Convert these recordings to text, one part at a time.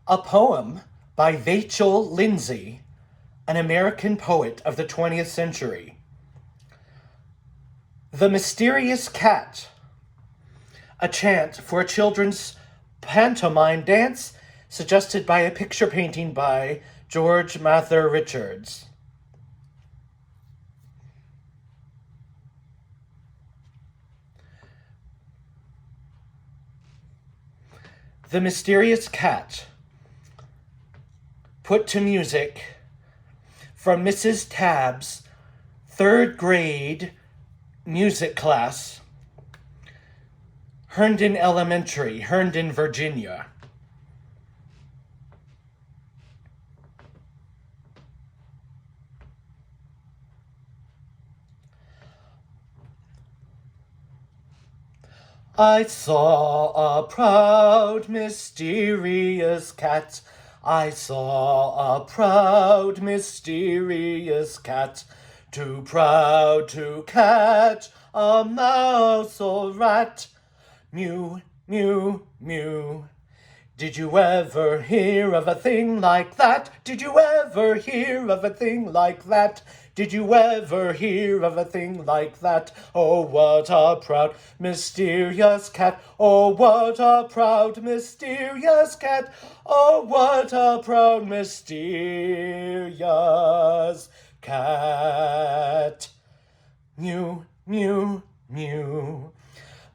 A poem by Vachel Lindsay, an American poet of the 20th century. The Mysterious Cat, a chant for a children's pantomime dance suggested by a picture painting by George Mather Richards. The Mysterious Cat, put to music from Mrs. Tabb's third grade music class, Herndon Elementary, Herndon, Virginia. I saw a proud, mysterious cat. I saw a proud, mysterious cat. Too proud to catch a mouse or rat. Mew, mew, mew. Did you ever hear of a thing like that? Did you ever hear of a thing like that? Did you ever hear of a thing like that? Oh, what a proud, mysterious cat. Oh, what a proud, mysterious cat. Oh, what a proud, mysterious cat. Mew, mew, mew.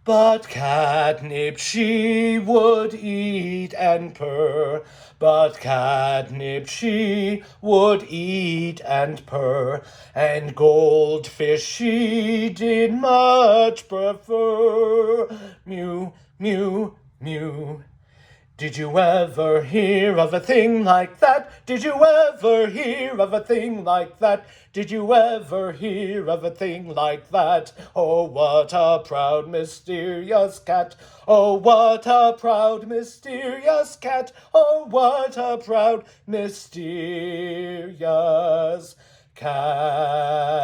But catnip she would eat and purr. But catnip she would eat and purr. And goldfish she did much prefer. Mew, mew, mew. Did you ever hear of a thing like that? Did you ever hear of a thing like that? Did you ever hear of a thing like that? Oh, what a proud, mysterious cat. Oh, what a proud, mysterious cat. Oh, what a proud, mysterious cat.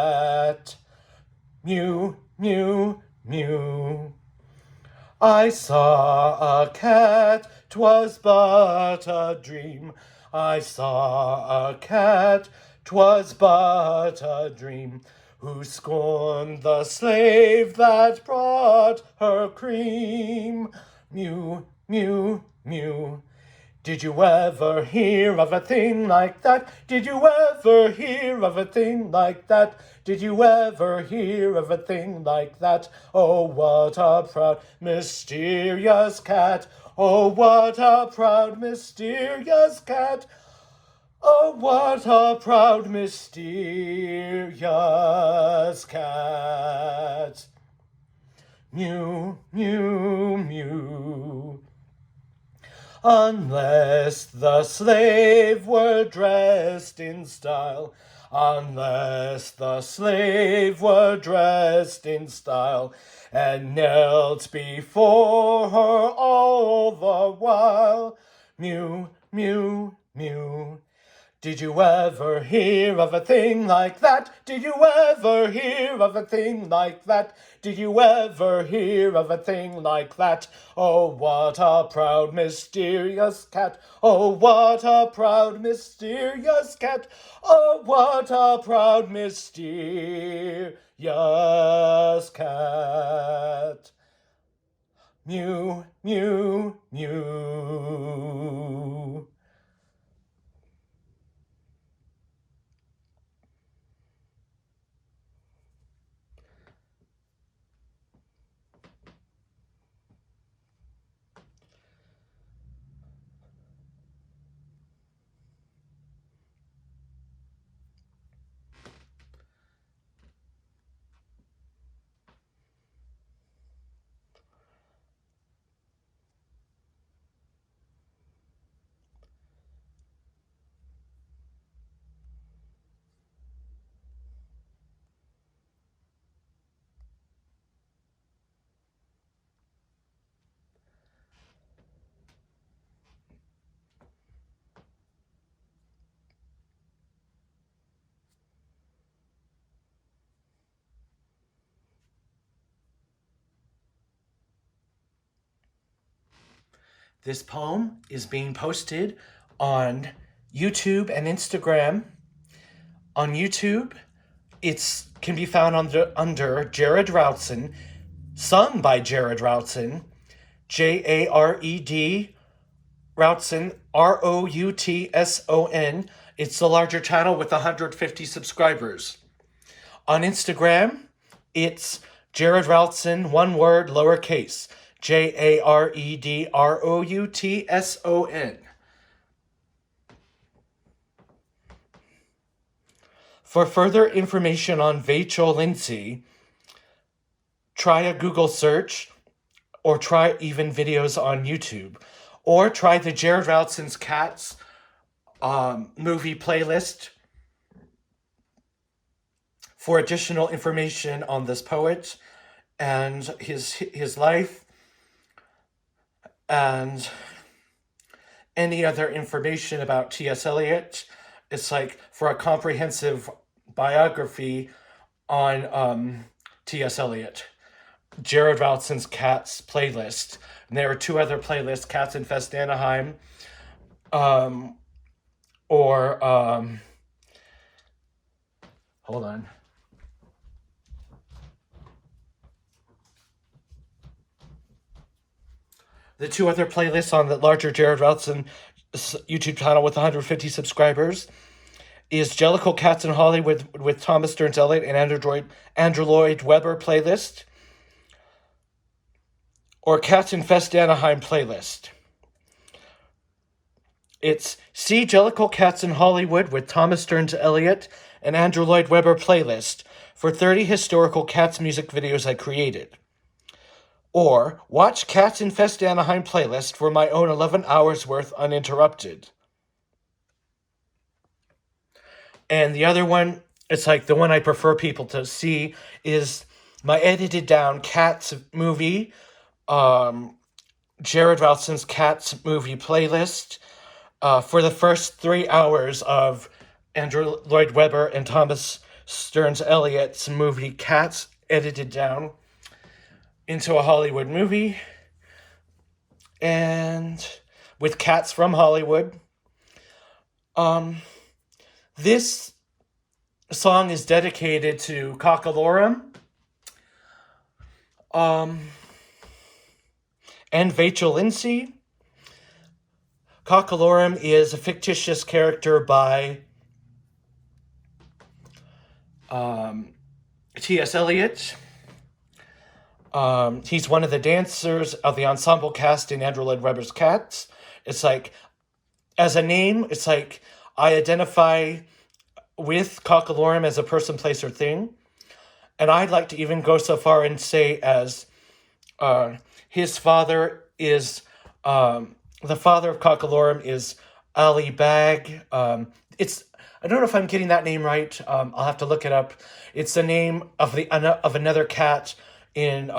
Mew, mew, mew. I saw a cat, 'twas but a dream. I saw a cat, 'twas but a dream, who scorned the slave that brought her cream. Mew, mew, mew. Did you ever hear of a thing like that? Did you ever hear of a thing like that? Did you ever hear of a thing like that? Oh, what a proud, mysterious cat. Oh, what a proud, mysterious cat. Oh, what a proud, mysterious cat. Mew, mew, mew. Unless the slave were dressed in style, unless the slave were dressed in style, and knelt before her all the while. Mew, mew, mew. Did you ever hear of a thing like that? Did you ever hear of a thing like that? Did you ever hear of a thing like that? Oh, what a proud, mysterious cat. Oh, what a proud, mysterious cat. Oh, what a proud, mysterious cat. Mew, mew, mew. This poem is being posted on YouTube and Instagram. On YouTube, it can be found under Jared Routson, sung by Jared Routson, Jared Routson, Routson. It's the larger channel with 150 subscribers. On Instagram, it's Jared Routson, one word, lowercase, Jared Routson. For further information on Vachel Lindsay, try a Google search, or try even videos on YouTube, or try the Jared Routson's Cats movie playlist for additional information on this poet and his life and any other information about T.S. Eliot. It's like for a comprehensive biography on T.S. Eliot. Jared Routson's Cats playlist. And there are two other playlists, Cats Infest Anaheim, hold on. The two other playlists on the larger Jared Routson YouTube channel with 150 subscribers is Jellicle Cats in Hollywood with Thomas Stearns Eliot and Andrew Lloyd Webber playlist, or Cats Infest Anaheim playlist. It's See Jellicle Cats in Hollywood with Thomas Stearns Eliot and Andrew Lloyd Webber playlist for 30 historical Cats music videos I created. Or watch Cats Infest Anaheim playlist for my own 11 hours worth uninterrupted. And the other one, it's like the one I prefer people to see, is my edited down Cats movie, Jared Routson's Cats movie playlist for the first 3 hours of Andrew Lloyd Webber and Thomas Stearns Eliot's movie Cats, edited down into a Hollywood movie, and with Cats from Hollywood. This song is dedicated to Cockalorum and Vachel Lindsay. Cockalorum is a fictitious character by T.S. Eliot. He's one of the dancers of the ensemble cast in Andrew Lloyd Webber's Cats. It's like, as a name, it's like I identify with Cockalorum as a person, place, or thing. And I'd like to even go so far and say as his father is, the father of Cockalorum is Ali Bag. I don't know if I'm getting that name right. I'll have to look it up. It's the name of another cat in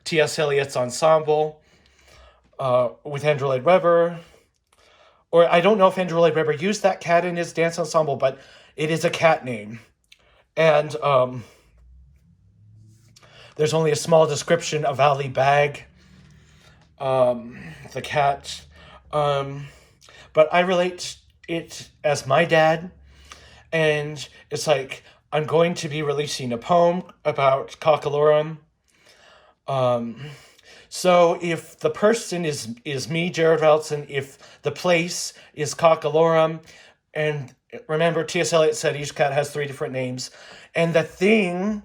T.S. Eliot's ensemble with Andrew Lloyd Webber. Or I don't know if Andrew Lloyd Webber used that cat in his dance ensemble, but it is a cat name. And there's only a small description of Ali Bag, the cat. But I relate it as my dad. And it's like, I'm going to be releasing a poem about Cockalorum. So if the person is me, Jared Routson, if the place is Cockalorum, and remember T.S. Eliot said each cat has 3 different names, and the thing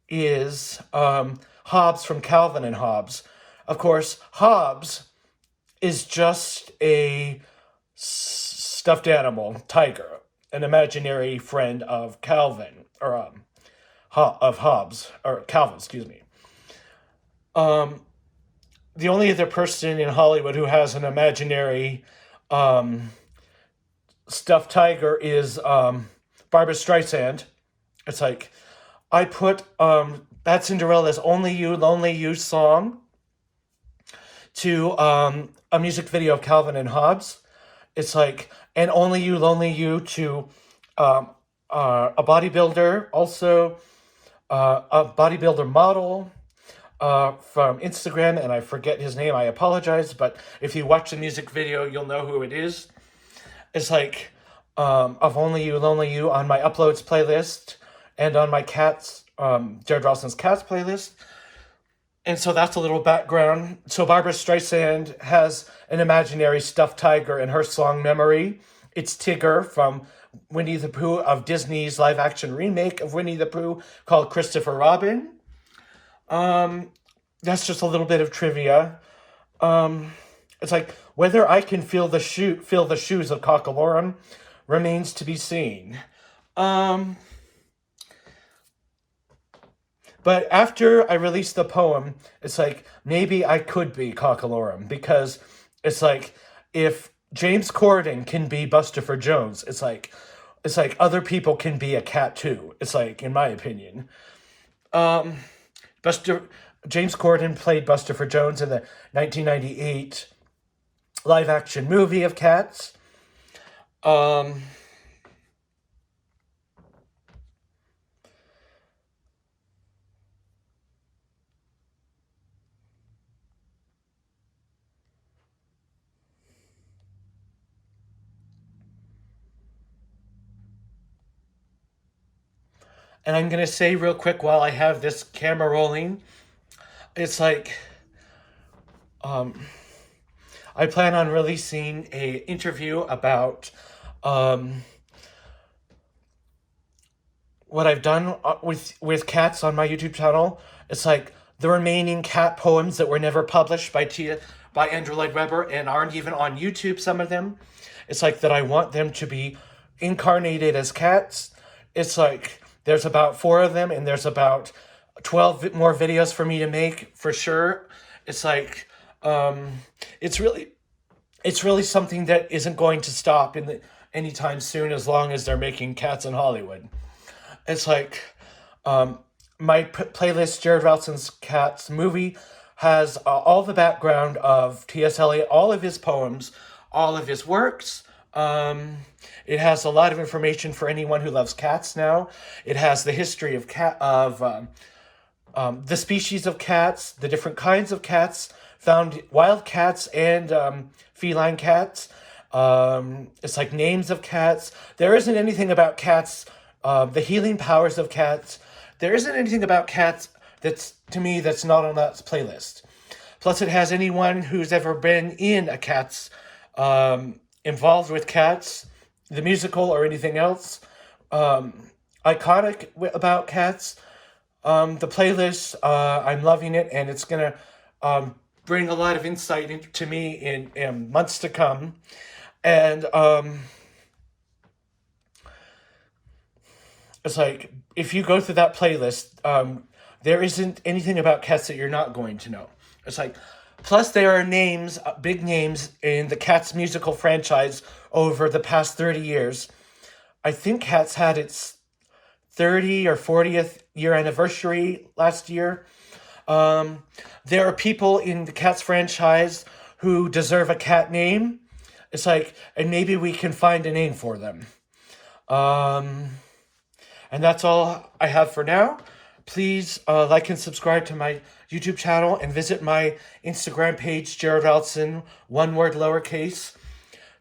is Hobbes from Calvin and Hobbes. Of course, Hobbes is just a stuffed animal, tiger, an imaginary friend of Calvin, or of Hobbes, or Calvin, excuse me. The only other person in Hollywood who has an imaginary stuffed tiger is Barbra Streisand. It's like, I put Bad Cinderella's Only You, Lonely You song to a music video of Calvin and Hobbes. It's like, and Only You, Lonely You to a bodybuilder, also a bodybuilder model, from Instagram, and I forget his name. I apologize, but if you watch the music video, you'll know who it is. It's like of Only You, Lonely You on my uploads playlist and on my Cats, Jared Rawson's Cats playlist. And so that's a little background. So Barbara Streisand has an imaginary stuffed tiger in her song Memory. It's Tigger from Winnie the Pooh of Disney's live action remake of Winnie the Pooh called Christopher Robin. That's just a little bit of trivia. It's like whether I can feel the shoes of Cockalorum remains to be seen. But after I released the poem, it's like maybe I could be Cockalorum, because it's like if James Corden can be Bustopher Jones, it's like other people can be a cat too. It's like, in my opinion. James Corden played Bustopher Jones in the 1998 live action movie of Cats. And I'm going to say real quick while I have this camera rolling, it's like, I plan on releasing a interview about what I've done with cats on my YouTube channel. It's like the remaining cat poems that were never published by Andrew Lloyd Webber and aren't even on YouTube, some of them. It's like that I want them to be incarnated as cats. It's like there's about 4 of them, and there's about 12 more videos for me to make for sure. It's like it's really something that isn't going to stop anytime soon, as long as they're making cats in Hollywood. It's like my playlist, Jared Routson's Cats movie, has all the background of T.S. Eliot, all of his poems, all of his works. It has a lot of information for anyone who loves cats now. It has the history of the species of cats, the different kinds of cats, found wild cats and feline cats. It's like names of cats. There isn't anything about cats, the healing powers of cats. There isn't anything about cats that's not on that playlist. Plus, it has anyone who's ever been in a Cats, involved with Cats, the musical or anything else, iconic about Cats. The playlist, I'm loving it, and it's gonna bring a lot of insight to me in months to come. And it's like, if you go through that playlist, there isn't anything about Cats that you're not going to know. It's like, plus there are names, big names in the Cats musical franchise over the past 30 years. I think Cats had its 30 or 40th year anniversary last year. There are people in the Cats franchise who deserve a cat name. It's like, and maybe we can find a name for them. And that's all I have for now. Please like and subscribe to my YouTube channel and visit my Instagram page, Jared Routson, one word lowercase,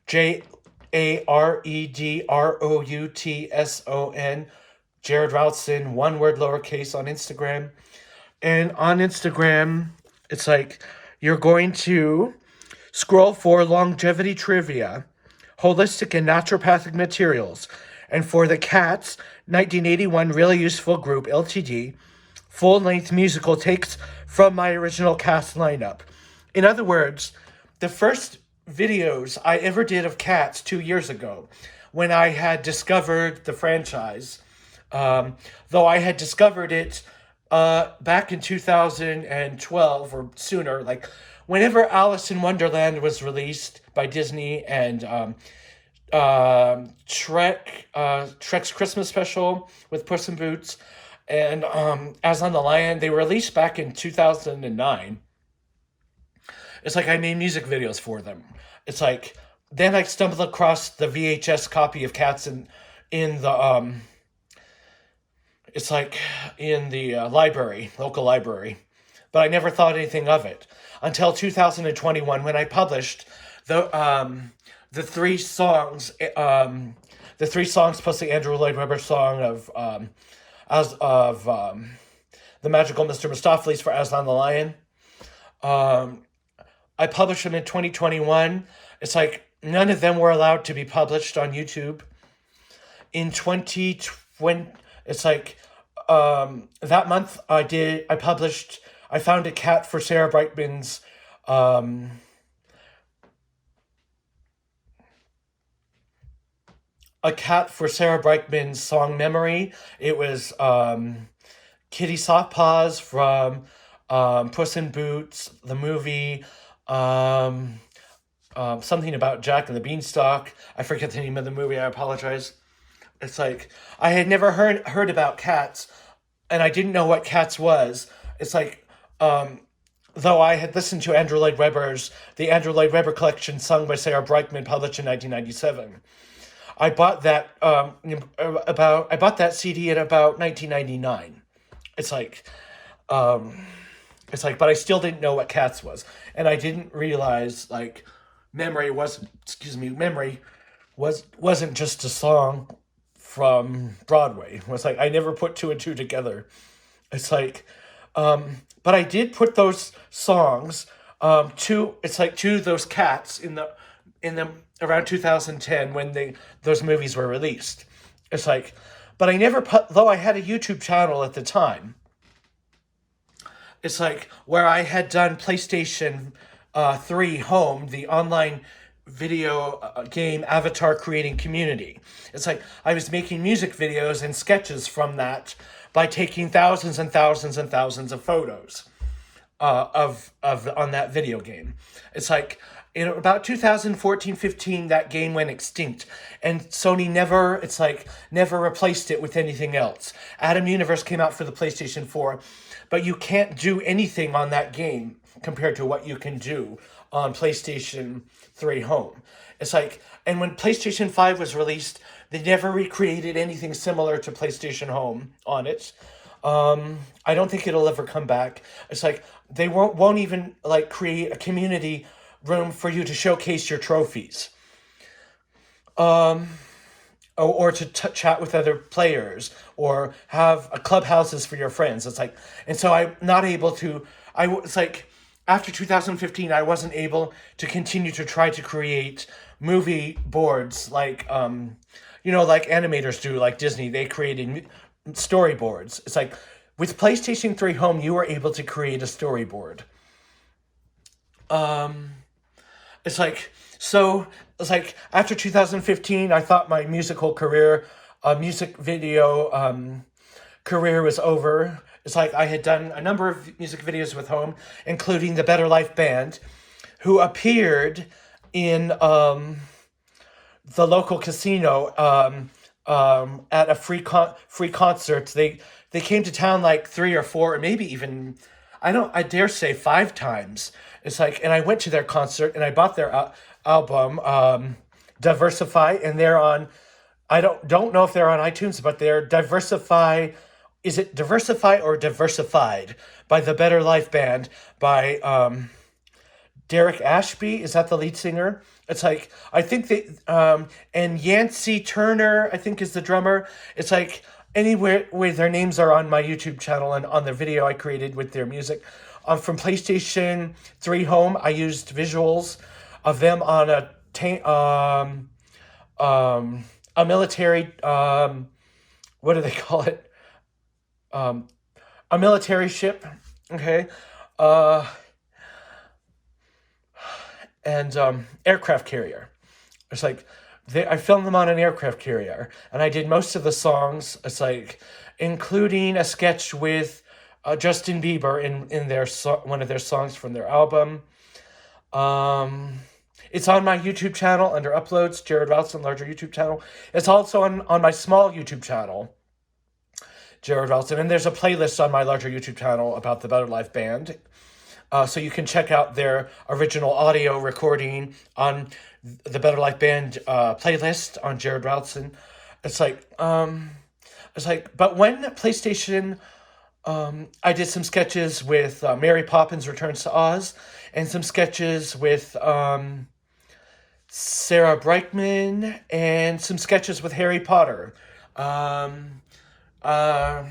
JaredRoutson, Jared Routson, one word lowercase on Instagram. And on Instagram, it's like you're going to scroll for longevity trivia, holistic and naturopathic materials, and for the Cats 1981 Really Useful Group Ltd. Full-length musical takes from my original cast lineup. In other words, the first videos I ever did of Cats 2 years ago, when I had discovered the franchise, though I had discovered it back in 2012 or sooner, like whenever Alice in Wonderland was released by Disney, and Shrek's Christmas special with Puss in Boots, and As on the Lion, they were released back in 2009. It's like I made music videos for them. It's like then I stumbled across the VHS copy of Cats in the it's like in the library, local library. but I never thought anything of it until 2021 when I published the the three songs, the three songs plus the Andrew Lloyd Webber song of as of the Magical Mr. Mistopheles for Aslan the Lion. Um, I published them in 2021. It's like none of them were allowed to be published on YouTube. In 2020, it's like that month I found a cat for Sarah Brightman's um, song Memory. It was Kitty Softpaws from Puss in Boots, the movie. Um, Something about Jack and the Beanstalk. I forget the name of the movie. I apologize. It's like I had never heard about Cats, and I didn't know what Cats was. It's like though I had listened to the Andrew Lloyd Webber collection sung by Sarah Brightman, published in 1997. I bought that I bought that CD in about 1999. It's like but I still didn't know what Cats was, and I didn't realize like Memory wasn't just a song from Broadway. It was like I never put two and two together. It's like, but I did put those songs to those cats in the around 2010 when those movies were released. It's like, but I never put, though I had a YouTube channel at the time. It's like where I had done PlayStation 3 Home, the online video game avatar creating community. It's like I was making music videos and sketches from that by taking thousands and thousands and thousands of photos of on that video game. It's like in about 2014-15 that game went extinct, and Sony never replaced it with anything else. Atom Universe came out for the PlayStation 4, but you can't do anything on that game compared to what you can do on PlayStation 3 Home. It's like, and when PlayStation 5 was released, they never recreated anything similar to PlayStation Home on it. I don't think it'll ever come back. It's like they won't even like create a community room for you to showcase your trophies, or to chat with other players, or have clubhouses for your friends. It's like, and so I'm not able to. It's like after 2015, I wasn't able to continue to try to create movie boards like like animators do, like Disney. They created storyboards. It's like with PlayStation 3 Home, you were able to create a storyboard. It's like, so it's like after 2015, I thought my music video career was over. It's like I had done a number of music videos with Home, including the Better Life Band, who appeared in the local casino at a free concert. They came to town like 3 or 4, or maybe even I dare say 5 times. It's like, and I went to their concert and I bought their album Diversify, and they're on. I don't know if they're on iTunes, but they're Diversify. Is it Diversify or Diversified by the Better Life Band by Derek Ashby? Is that the lead singer? It's like, I think they, and Yancey Turner, I think, is the drummer. It's like anywhere where their names are on my YouTube channel and on the video I created with their music. From PlayStation 3 Home, I used visuals of them on a military, what do they call it? A military ship, okay? And aircraft carrier. It's like I filmed them on an aircraft carrier, and I did most of the songs. It's like including a sketch with Justin Bieber in their one of their songs from their album. It's on my YouTube channel under uploads, Jared Routson, larger YouTube channel. It's also on my small YouTube channel, Jared Routson, and there's a playlist on my larger YouTube channel about the Better Life Band. So you can check out their original audio recording on the Better Life Band playlist on Jared Routson. But when PlayStation I did some sketches with Mary Poppins Returns to Oz, and some sketches with Sarah Brightman, and some sketches with Harry Potter. Um, uh,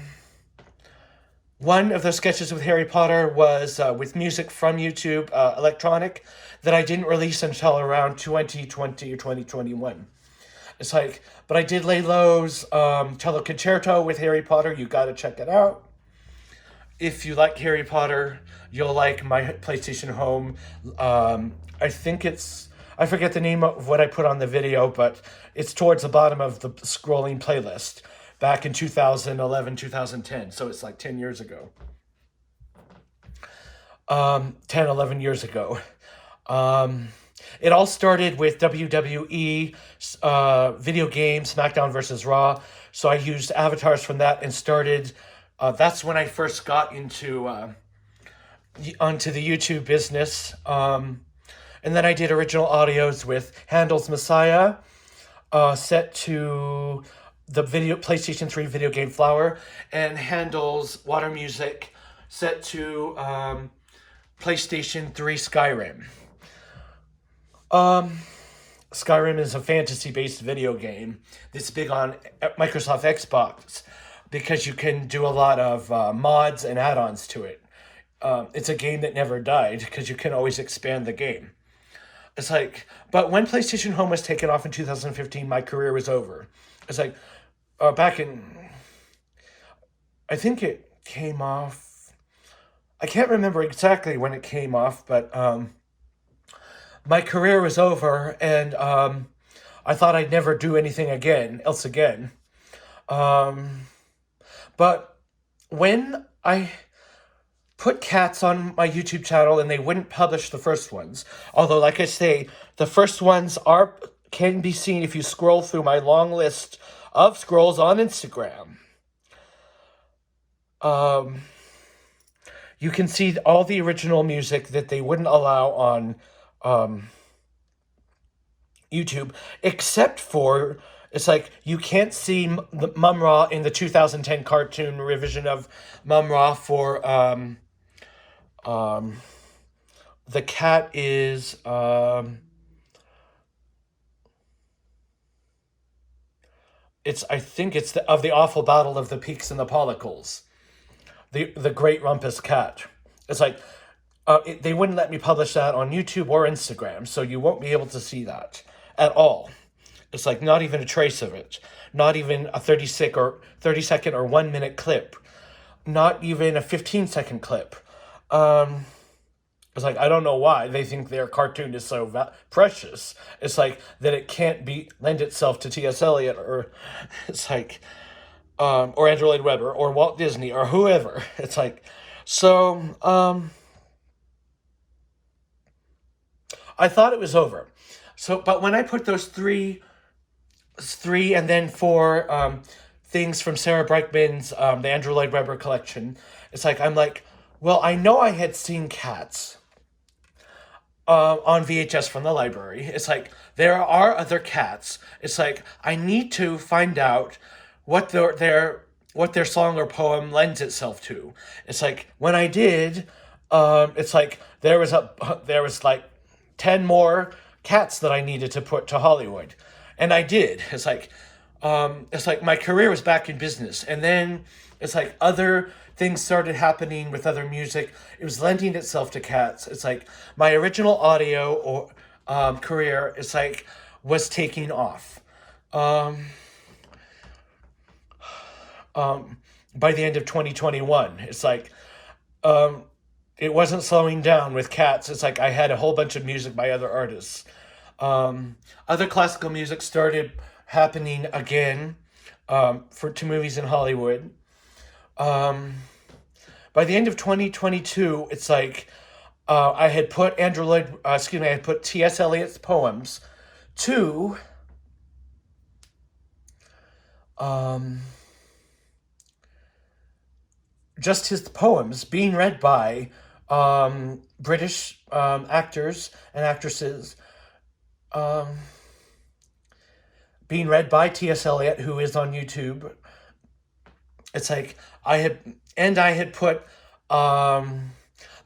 One of those sketches with Harry Potter was with music from YouTube, electronic, that I didn't release until around 2020 or 2021. It's like, but I did lay lows, cello concerto with Harry Potter. You gotta check it out. If you like Harry Potter, you'll like my PlayStation Home. I think I forget the name of what I put on the video, but it's towards the bottom of the scrolling playlist back in 2011, 2010. So it's like 10 years ago. 10, 11 years ago. It all started with WWE video game SmackDown versus Raw. So I used avatars from that and started. That's when I first got onto the YouTube business. And then I did original audios with Handel's Messiah, set to the PlayStation 3 video game Flower, and Handel's Water Music, set to PlayStation 3 Skyrim. Skyrim is a fantasy-based video game that's big on Microsoft Xbox because you can do a lot of mods and add-ons to it. It's a game that never died because you can always expand the game. It's like, but when PlayStation Home was taken off in 2015, my career was over. It's like, back in, I think it came off, I can't remember exactly when it came off, but my career was over, and I thought I'd never do anything else again. But when I put cats on my YouTube channel and they wouldn't publish the first ones, although, like I say, the first ones can be seen if you scroll through my long list of scrolls on Instagram. You can see all the original music that they wouldn't allow on YouTube, except for, it's like, you can't see the Mum-Ra in the 2010 cartoon revision of Mum-Ra for, the cat is, I think it's of the awful battle of the peaks and the pollicles. The great rumpus cat. It's like, they wouldn't let me publish that on YouTube or Instagram, so you won't be able to see that at all. It's like not even a trace of it. Not even a 30-second or 1 minute clip. Not even a 15-second clip. It's like, I don't know why they think their cartoon is so precious. It's like that it can't lend itself to T.S. Eliot, or it's like, or Andrew Lloyd Webber or Walt Disney or whoever. It's like, so I thought it was over. So, but when I put those three and then four things from Sarah Brightman's the Andrew Lloyd Webber collection, it's like, I'm like, well, I know I had seen Cats on VHS from the library. It's like, there are other Cats. It's like, I need to find out what their song or poem lends itself to. It's like, when I did, it's like there was like 10 more Cats that I needed to put to Hollywood, and I did. It's like my career was back in business, and then it's like other things started happening with other music. It was lending itself to Cats. It's like my original audio or career, it's like, was taking off. By the end of 2021, it's like, it wasn't slowing down with Cats. It's like I had a whole bunch of music by other artists. Other classical music started happening again to movies in Hollywood. By the end of 2022, it's like I had put T.S. Eliot's poems to just his poems being read by British actors and actresses, being read by T.S. Eliot, who is on YouTube. It's like and I had put the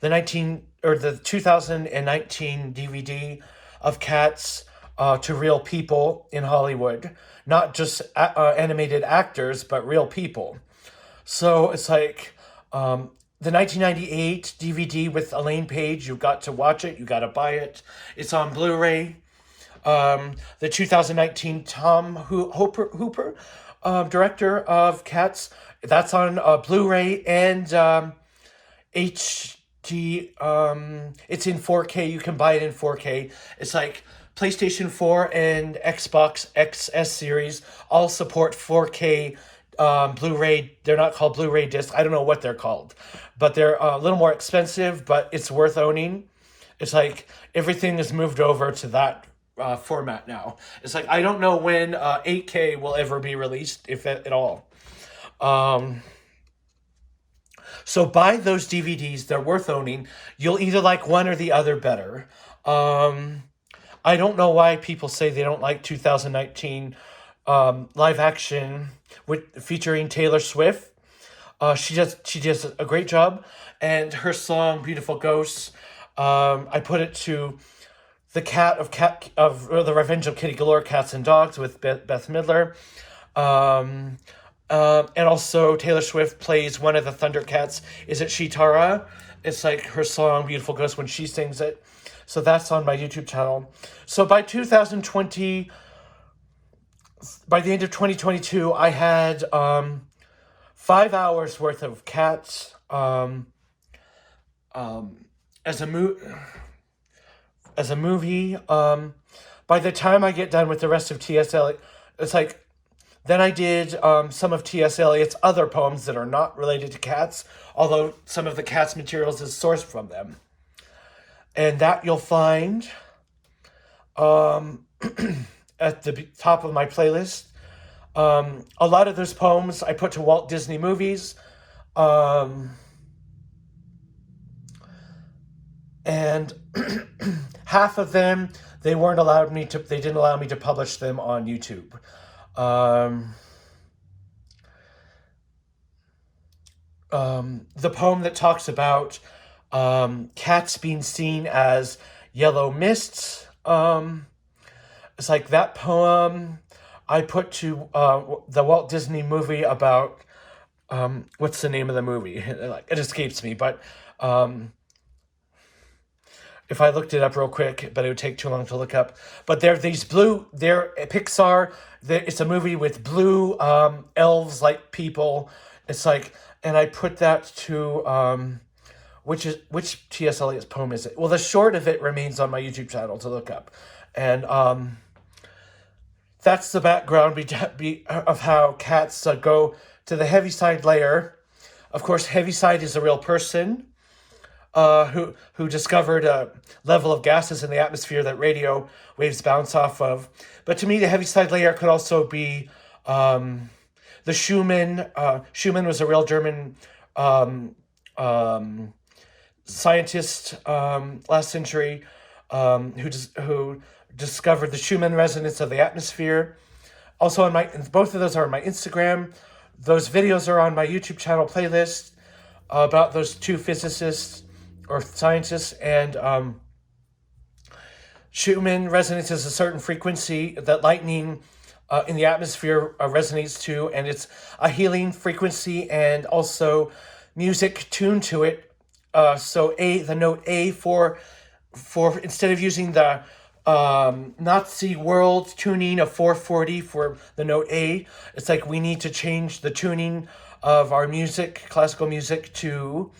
2019 DVD of Cats to real people in Hollywood, not just animated actors, but real people. So it's like the 1998 DVD with Elaine Page. You got to watch it. You got to buy it. It's on Blu-ray. The 2019 Tom Hooper, director of Cats. That's on Blu-ray and HD. It's in 4K. You can buy it in 4K. It's like PlayStation 4 and Xbox XS series all support 4K Blu-ray. They're not called Blu-ray discs. I don't know what they're called, but they're a little more expensive, but it's worth owning. It's like everything is moved over to that format now. It's like I don't know when 8K will ever be released, if at all. So buy those DVDs. They're worth owning. You'll either like one or the other better. I don't know why people say they don't like 2019 live action featuring Taylor Swift. She does a great job, and her song "Beautiful Ghosts." I put it to the Revenge of Kitty Galore, Cats and Dogs with Beth Midler. And also Taylor Swift plays one of the Thundercats. Is it Shitara? It's like her song "Beautiful Ghost" when she sings it. So that's on my YouTube channel. So by 2020, by the end of 2022, I had 5 hours worth of Cats as a movie. By the time I get done with the rest of T.S. Eliot, it's like, then I did some of T.S. Eliot's other poems that are not related to cats, although some of the Cats materials is sourced from them. And that you'll find at the top of my playlist. A lot of those poems I put to Walt Disney movies. And half of them, they didn't allow me to publish them on YouTube. The poem that talks about cats being seen as yellow mists, it's like that poem I put to the Walt Disney movie about what's the name of the movie? It escapes me, but if I looked it up real quick, but it would take too long to look up. But they're Pixar. It's a movie with blue elves like people. It's like, and I put that to which T.S. Eliot's poem is it? Well, the short of it remains on my YouTube channel to look up, and that's the background of how cats go to the Heaviside layer. Of course, Heaviside is a real person who discovered a level of gases in the atmosphere that radio waves bounce off of. But to me, the Heaviside layer could also be the Schumann. Schumann was a real German scientist last century who discovered the Schumann resonance of the atmosphere. Also, both of those are on my Instagram. Those videos are on my YouTube channel playlist about those two physicists or scientists. And Schumann resonance is a certain frequency that lightning in the atmosphere resonates to, and it's a healing frequency and also music tuned to it. So the note A for instead of using the Nazi world tuning of 440 for the note A, it's like we need to change the tuning of our music, classical music, to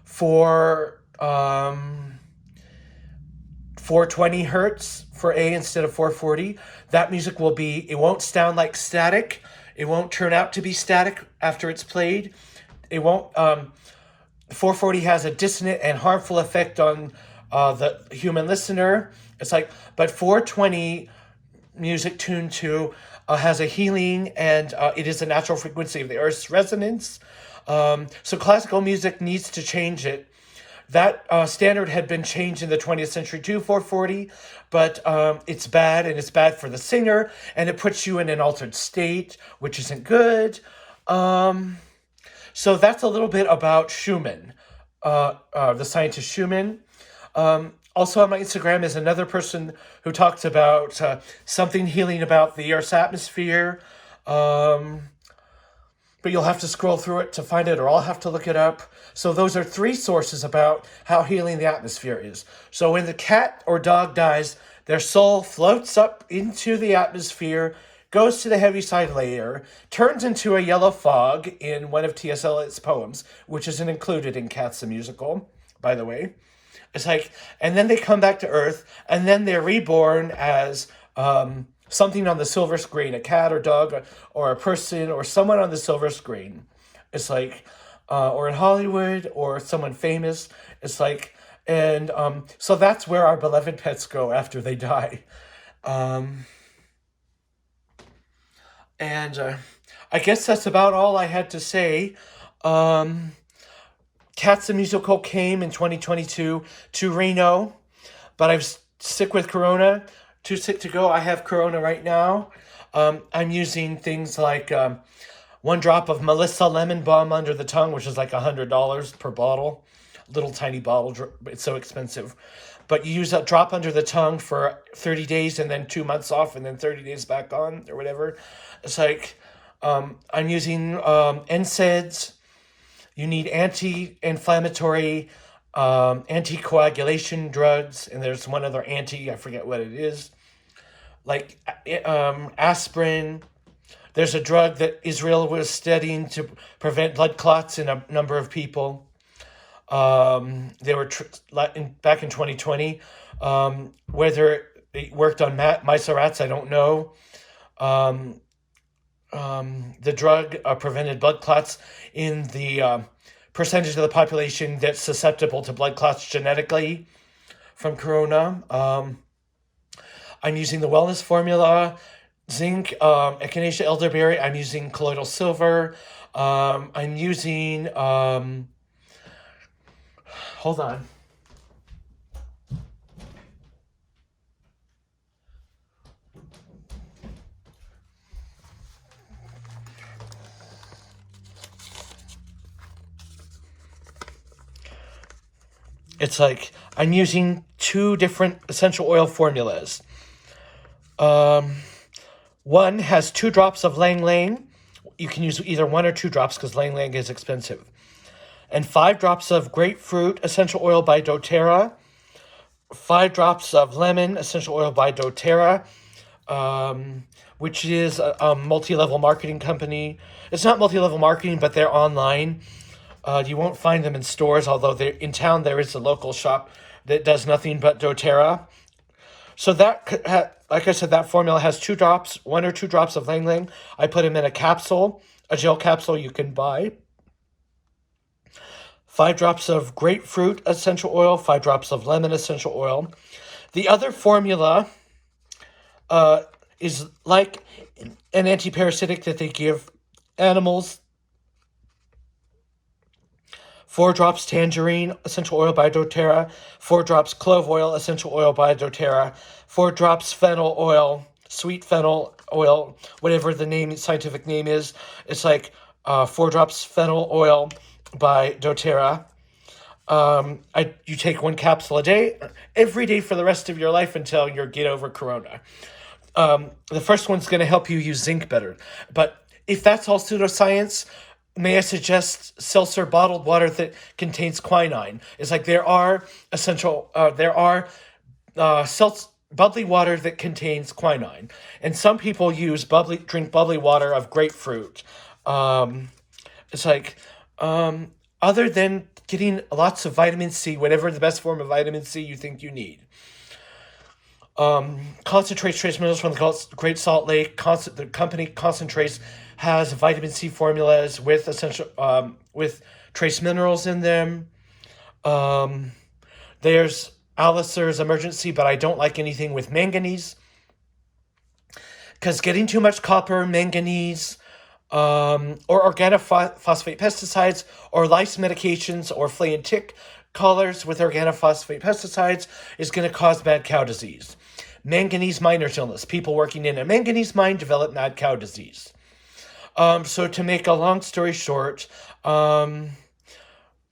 420 hertz for A instead of 440. That music it won't sound like static. It won't turn out to be static after it's played. It won't, 440 has a dissonant and harmful effect on the human listener. It's like, but 420 music tuned to has a healing, and it is a natural frequency of the Earth's resonance. So classical music needs to change it. That standard had been changed in the 20th century to 440, but it's bad, and it's bad for the singer, and it puts you in an altered state, which isn't good. So that's a little bit about Schumann, the scientist Schumann. Also on my Instagram is another person who talks about something healing about the Earth's atmosphere. Um, but you'll have to scroll through it to find it, or I'll have to look it up. So those are three sources about how healing the atmosphere is. So when the cat or dog dies, their soul floats up into the atmosphere, goes to the heaviside layer, turns into a yellow fog in one of T.S. Eliot's poems, which isn't included in Cats the Musical, by the way. It's like, and then they come back to Earth, and then they're reborn as something on the silver screen, a cat or dog or a person or someone on the silver screen. It's like, or in Hollywood or someone famous. It's like, and so that's where our beloved pets go after they die. Um, and I guess that's about all I had to say. Um, Cats the Musical came in 2022 to Reno, but I was sick with Corona, too sick to go. I have Corona right now. I'm using things like one drop of Melissa lemon balm under the tongue, which is like $100 per bottle. Little tiny bottle. It's so expensive. But you use a drop under the tongue for 30 days and then 2 months off and then 30 days back on or whatever. It's like I'm using NSAIDs. You need anti-inflammatory, anticoagulation drugs, and there's one other I forget what it is, like aspirin. There's a drug that Israel was studying to prevent blood clots in a number of people. They were back in 2020. Whether it worked on mice or rats, I don't know. The drug prevented blood clots in the percentage of the population that's susceptible to blood clots genetically from corona. I'm using the wellness formula, zinc, echinacea elderberry. I'm using colloidal silver. I'm using, hold on. It's like I'm using two different essential oil formulas. One has 2 drops of Lang Lang. You can use either 1 or 2 drops because Lang Lang is expensive. And 5 drops of grapefruit essential oil by doTERRA. 5 drops of lemon essential oil by doTERRA, which is a multi-level marketing company. It's not multi-level marketing, but they're online. You won't find them in stores, although in town there is a local shop that does nothing but doTERRA. So that, like I said, that formula has 2 drops, 1 or 2 drops of Lang Lang. I put them in a capsule, a gel capsule you can buy. 5 drops of grapefruit essential oil, 5 drops of lemon essential oil. The other formula is like an antiparasitic that they give animals. 4 drops tangerine essential oil by doTERRA, 4 drops clove oil essential oil by doTERRA, 4 drops fennel oil, sweet fennel oil, whatever the scientific name is. It's like 4 drops fennel oil by doTERRA. You take 1 capsule a day, every day for the rest of your life until you get over corona. The first one's going to help you use zinc better. But if that's all pseudoscience, may I suggest seltzer bottled water that contains quinine? It's like there are bubbly water that contains quinine, and some people drink bubbly water of grapefruit. It's like other than getting lots of vitamin C, whatever the best form of vitamin C you think you need. Concentrates trace minerals from the Great Salt Lake. The company Concentrates has vitamin C formulas with with trace minerals in them. There's Alistair's Emergency, but I don't like anything with manganese because getting too much copper, manganese, or organophosphate pesticides, or lice medications, or flea and tick collars with organophosphate pesticides is going to cause mad cow disease. Manganese miner's illness. People working in a manganese mine develop mad cow disease. So to make a long story short,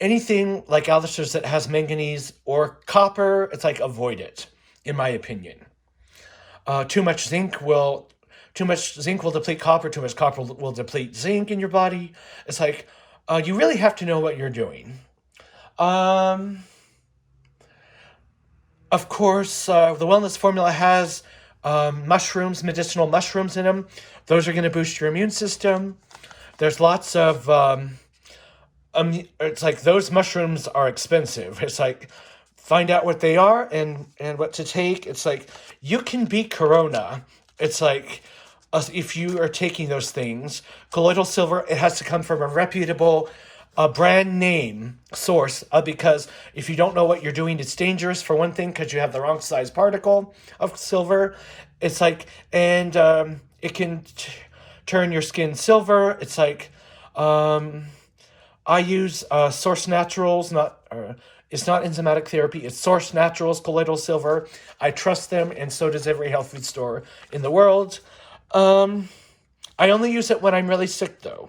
anything like Alistairs that has manganese or copper, it's like avoid it, in my opinion. Too much zinc will deplete copper. Too much copper will deplete zinc in your body. It's like you really have to know what you're doing. Um, of course, the wellness formula has mushrooms, medicinal mushrooms in them. Those are going to boost your immune system. There's lots of it's like those mushrooms are expensive. It's like find out what they are and what to take. It's like you can beat corona. It's like if you are taking those things, colloidal silver, it has to come from a reputable brand name source, because if you don't know what you're doing, it's dangerous for one thing because you have the wrong size particle of silver. It's like, and it can turn your skin silver. It's like, I use Source Naturals, it's not enzymatic therapy, it's Source Naturals colloidal silver. I trust them, and so does every health food store in the world. I only use it when I'm really sick, though.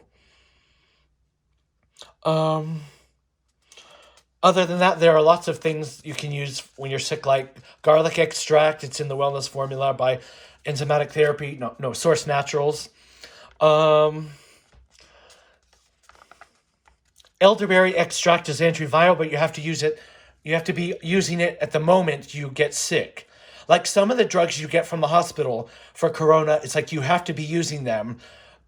Other than that, there are lots of things you can use when you're sick, like garlic extract. It's in the wellness formula by enzymatic therapy. No, Source Naturals. Elderberry extract is antiviral, but you have to use it. You have to be using it at the moment you get sick. Like some of the drugs you get from the hospital for corona, it's like you have to be using them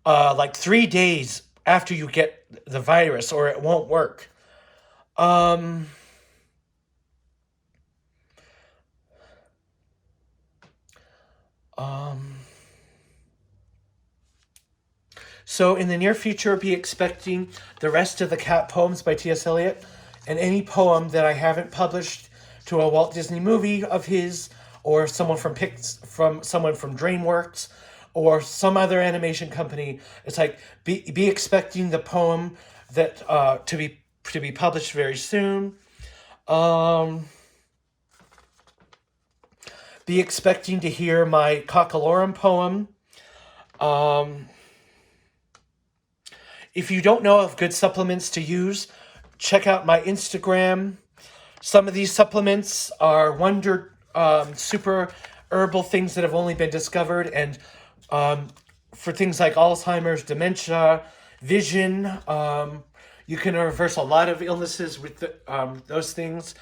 like 3 days after you get the virus, or it won't work. Um, um, so in the near future, be expecting the rest of the Cat poems by T.S. Eliot, and any poem that I haven't published to a Walt Disney movie of his, or someone from someone from DreamWorks, or some other animation company. It's like be expecting the poem that to be published very soon. Um, be expecting to hear my Cockalorum poem. Um, if you don't know of good supplements to use, check out my Instagram. Some of these supplements are super herbal things that have only been discovered, and for things like Alzheimer's, dementia, vision. You can reverse a lot of illnesses with those things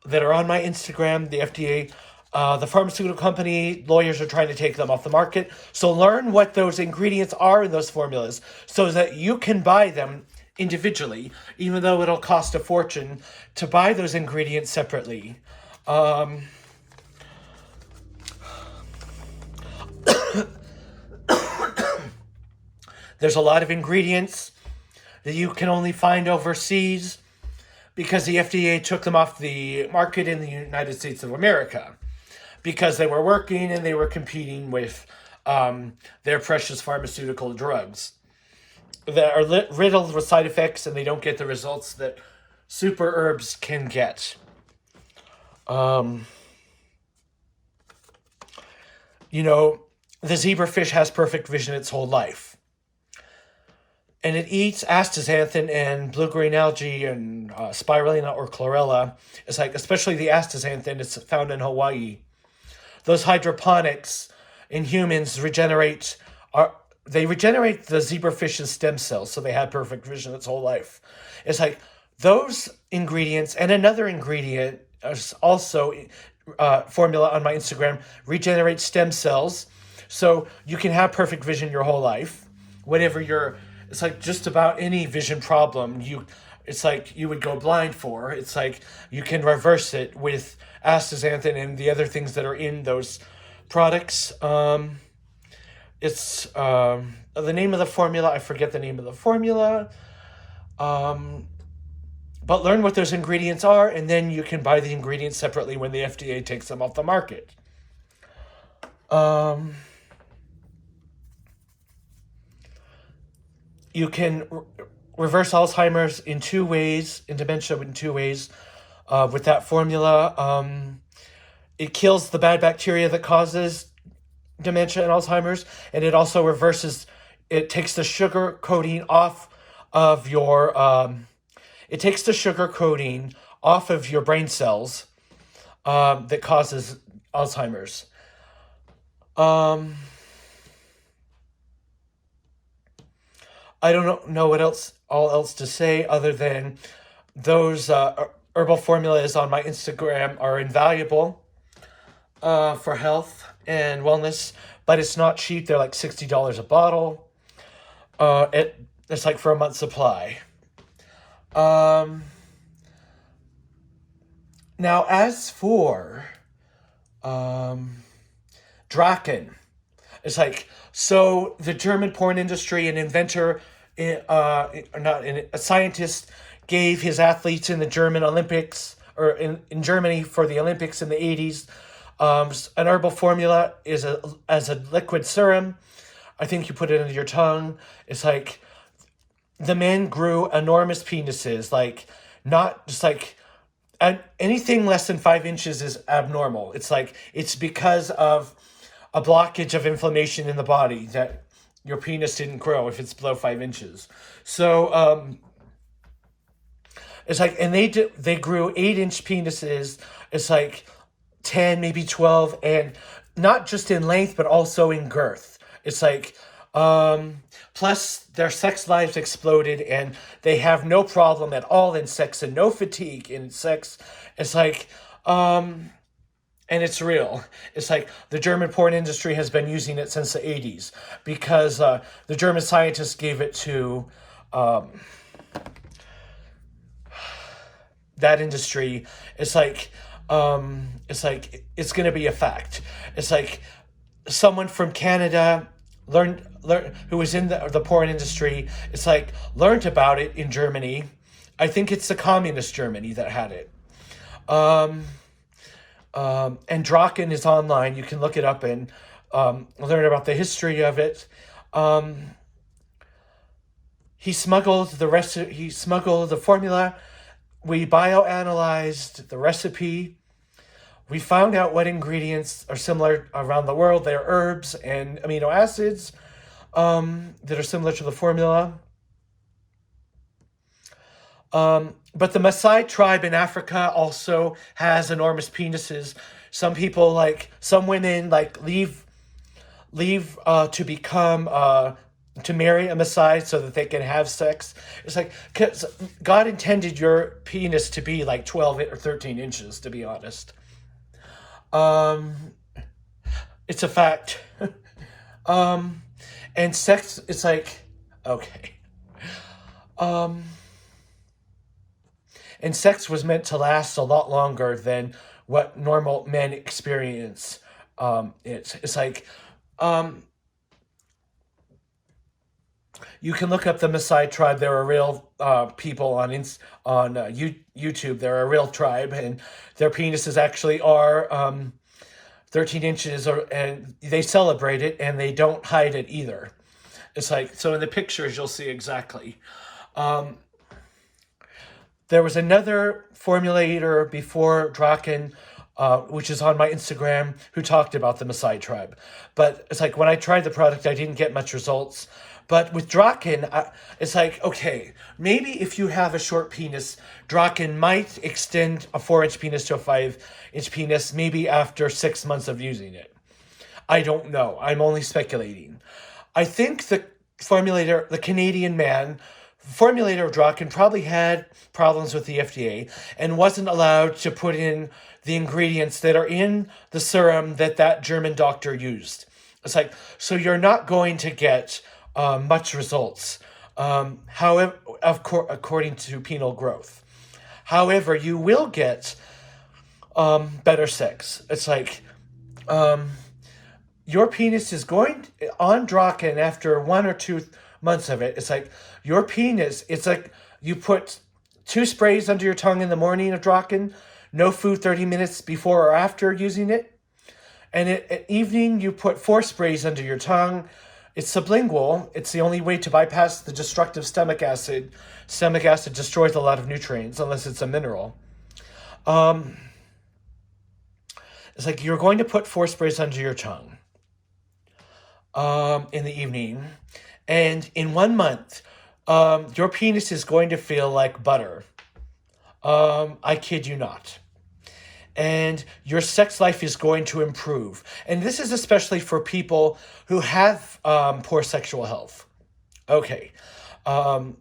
that are on my Instagram. The FDA, the pharmaceutical company, lawyers are trying to take them off the market. So learn what those ingredients are in those formulas so that you can buy them individually, even though it'll cost a fortune to buy those ingredients separately. There's a lot of ingredients that you can only find overseas because the FDA took them off the market in the United States of America because they were working and they were competing with their precious pharmaceutical drugs that are riddled with side effects, and they don't get the results that super herbs can get. You know, the zebrafish has perfect vision its whole life. And it eats astaxanthin and blue-green algae and spirulina or chlorella. It's like, especially the astaxanthin, it's found in Hawaii. Those hydroponics in humans regenerate the zebrafish's stem cells, so they have perfect vision its whole life. It's like those ingredients, and another ingredient is also formula on my Instagram, regenerate stem cells, so you can have perfect vision your whole life. It's like just about any vision problem it's like you would go blind for. It's like you can reverse it with astaxanthin and the other things that are in those products. It's the name of the formula. I forget the name of the formula. But learn what those ingredients are, and then you can buy the ingredients separately when the FDA takes them off the market. You can reverse Alzheimer's in 2 ways, in dementia in 2 ways, with that formula. It kills the bad bacteria that causes dementia and Alzheimer's, and it also reverses it takes the sugar coating off of your it takes the sugar coating off of your brain cells that causes Alzheimer's. Um, I don't know what else to say other than those herbal formulas on my Instagram are invaluable for health and wellness, but it's not cheap. They're like $60 a bottle. It's like for a month's supply. Um, Now, as for Draken, it's like so the German porn industry, an inventor, not a scientist, gave his athletes in the German Olympics or in Germany for the Olympics in the 80s. An herbal formula is as a liquid serum. I think you put it under your tongue. It's like the men grew enormous penises, like not just like and anything less than 5 inches is abnormal. It's like it's because of a blockage of inflammation in the body that your penis didn't grow if it's below 5 inches. So it's like, and they grew 8 inch penises. It's like 10, maybe 12, and not just in length but also in girth. It's like plus their sex lives exploded and they have no problem at all in sex and no fatigue in sex. It's like and it's real. It's like the German porn industry has been using it since the 80s because the German scientists gave it to that industry. It's going to be a fact. It's like someone from Canada learned who was in the porn industry. It's like learned about it in Germany. I think it's the communist Germany that had it. And Draken is online. You can look it up and learn about the history of it. He smuggled He smuggled the formula. We bioanalyzed the recipe. We found out what ingredients are similar around the world. They're herbs and amino acids that are similar to the formula. But the Maasai tribe in Africa also has enormous penises. Some people, like some women, like leave to become to marry a Maasai so that they can have sex. It's like 'cause God intended your penis to be like 12 or 13 inches, to be honest. Um, it's a fact. um, and sex, it's like okay. Um, and sex was meant to last a lot longer than what normal men experience. It's like um, you can look up the Maasai tribe. They're a real people on YouTube. They're a real tribe, and their penises actually are 13 inches, and they celebrate it, and they don't hide it either. It's like so in the pictures you'll see exactly. Um, There was another formulator before Draken, which is on my Instagram, who talked about the Maasai tribe. But it's like when I tried the product, I didn't get much results. But with Draken, it's like, okay, maybe if you have a short penis, Draken might extend a 4 inch penis to a 5 inch penis, maybe after 6 months of using it. I don't know. I'm only speculating. I think the Canadian formulator of Draken probably had problems with the FDA and wasn't allowed to put in the ingredients that are in the serum that German doctor used. It's like, so you're not going to get much results, however, according to penile growth. However, you will get better sex. It's like your penis is going on Draken after 1 or 2 months of it. It's like your penis, it's like you put 2 sprays under your tongue in the morning of Draken, no food 30 minutes before or after using it. And at evening, you put 4 sprays under your tongue. It's sublingual. It's the only way to bypass the destructive stomach acid. Stomach acid destroys a lot of nutrients unless it's a mineral. Um, it's like you're going to put 4 sprays under your tongue in the evening. And in 1 month, your penis is going to feel like butter. I kid you not. And your sex life is going to improve. And this is especially for people who have poor sexual health. Okay. Um,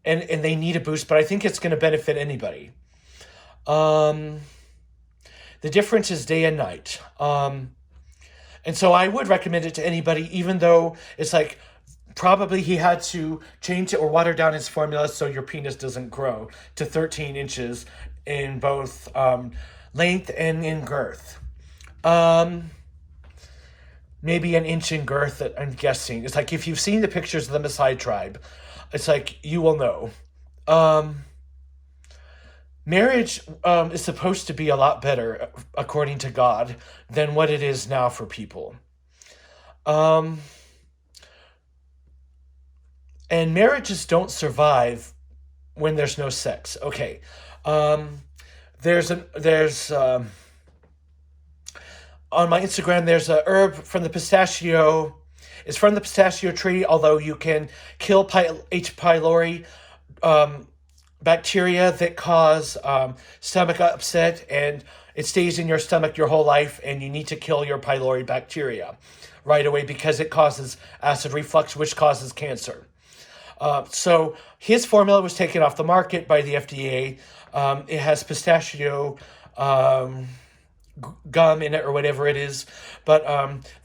and they need a boost, but I think it's going to benefit anybody. Um, the difference is day and night. And so I would recommend it to anybody, even though it's like probably he had to change it or water down his formula so your penis doesn't grow to 13 inches in both length and in girth. Um, Maybe an inch in girth, I'm guessing. It's like if you've seen the pictures of the Maasai tribe, it's like you will know. Um, Marriage is supposed to be a lot better, according to God, than what it is now for people. Um, and marriages don't survive when there's no sex. Okay. Um, there's on my Instagram, there's a herb from the pistachio. It's from the pistachio tree, although you can kill H. pylori um, bacteria that cause stomach upset, and it stays in your stomach your whole life, and you need to kill your pylori bacteria right away because it causes acid reflux, which causes cancer. So his formula was taken off the market by the FDA. It has pistachio um, gum in it or whatever it is. But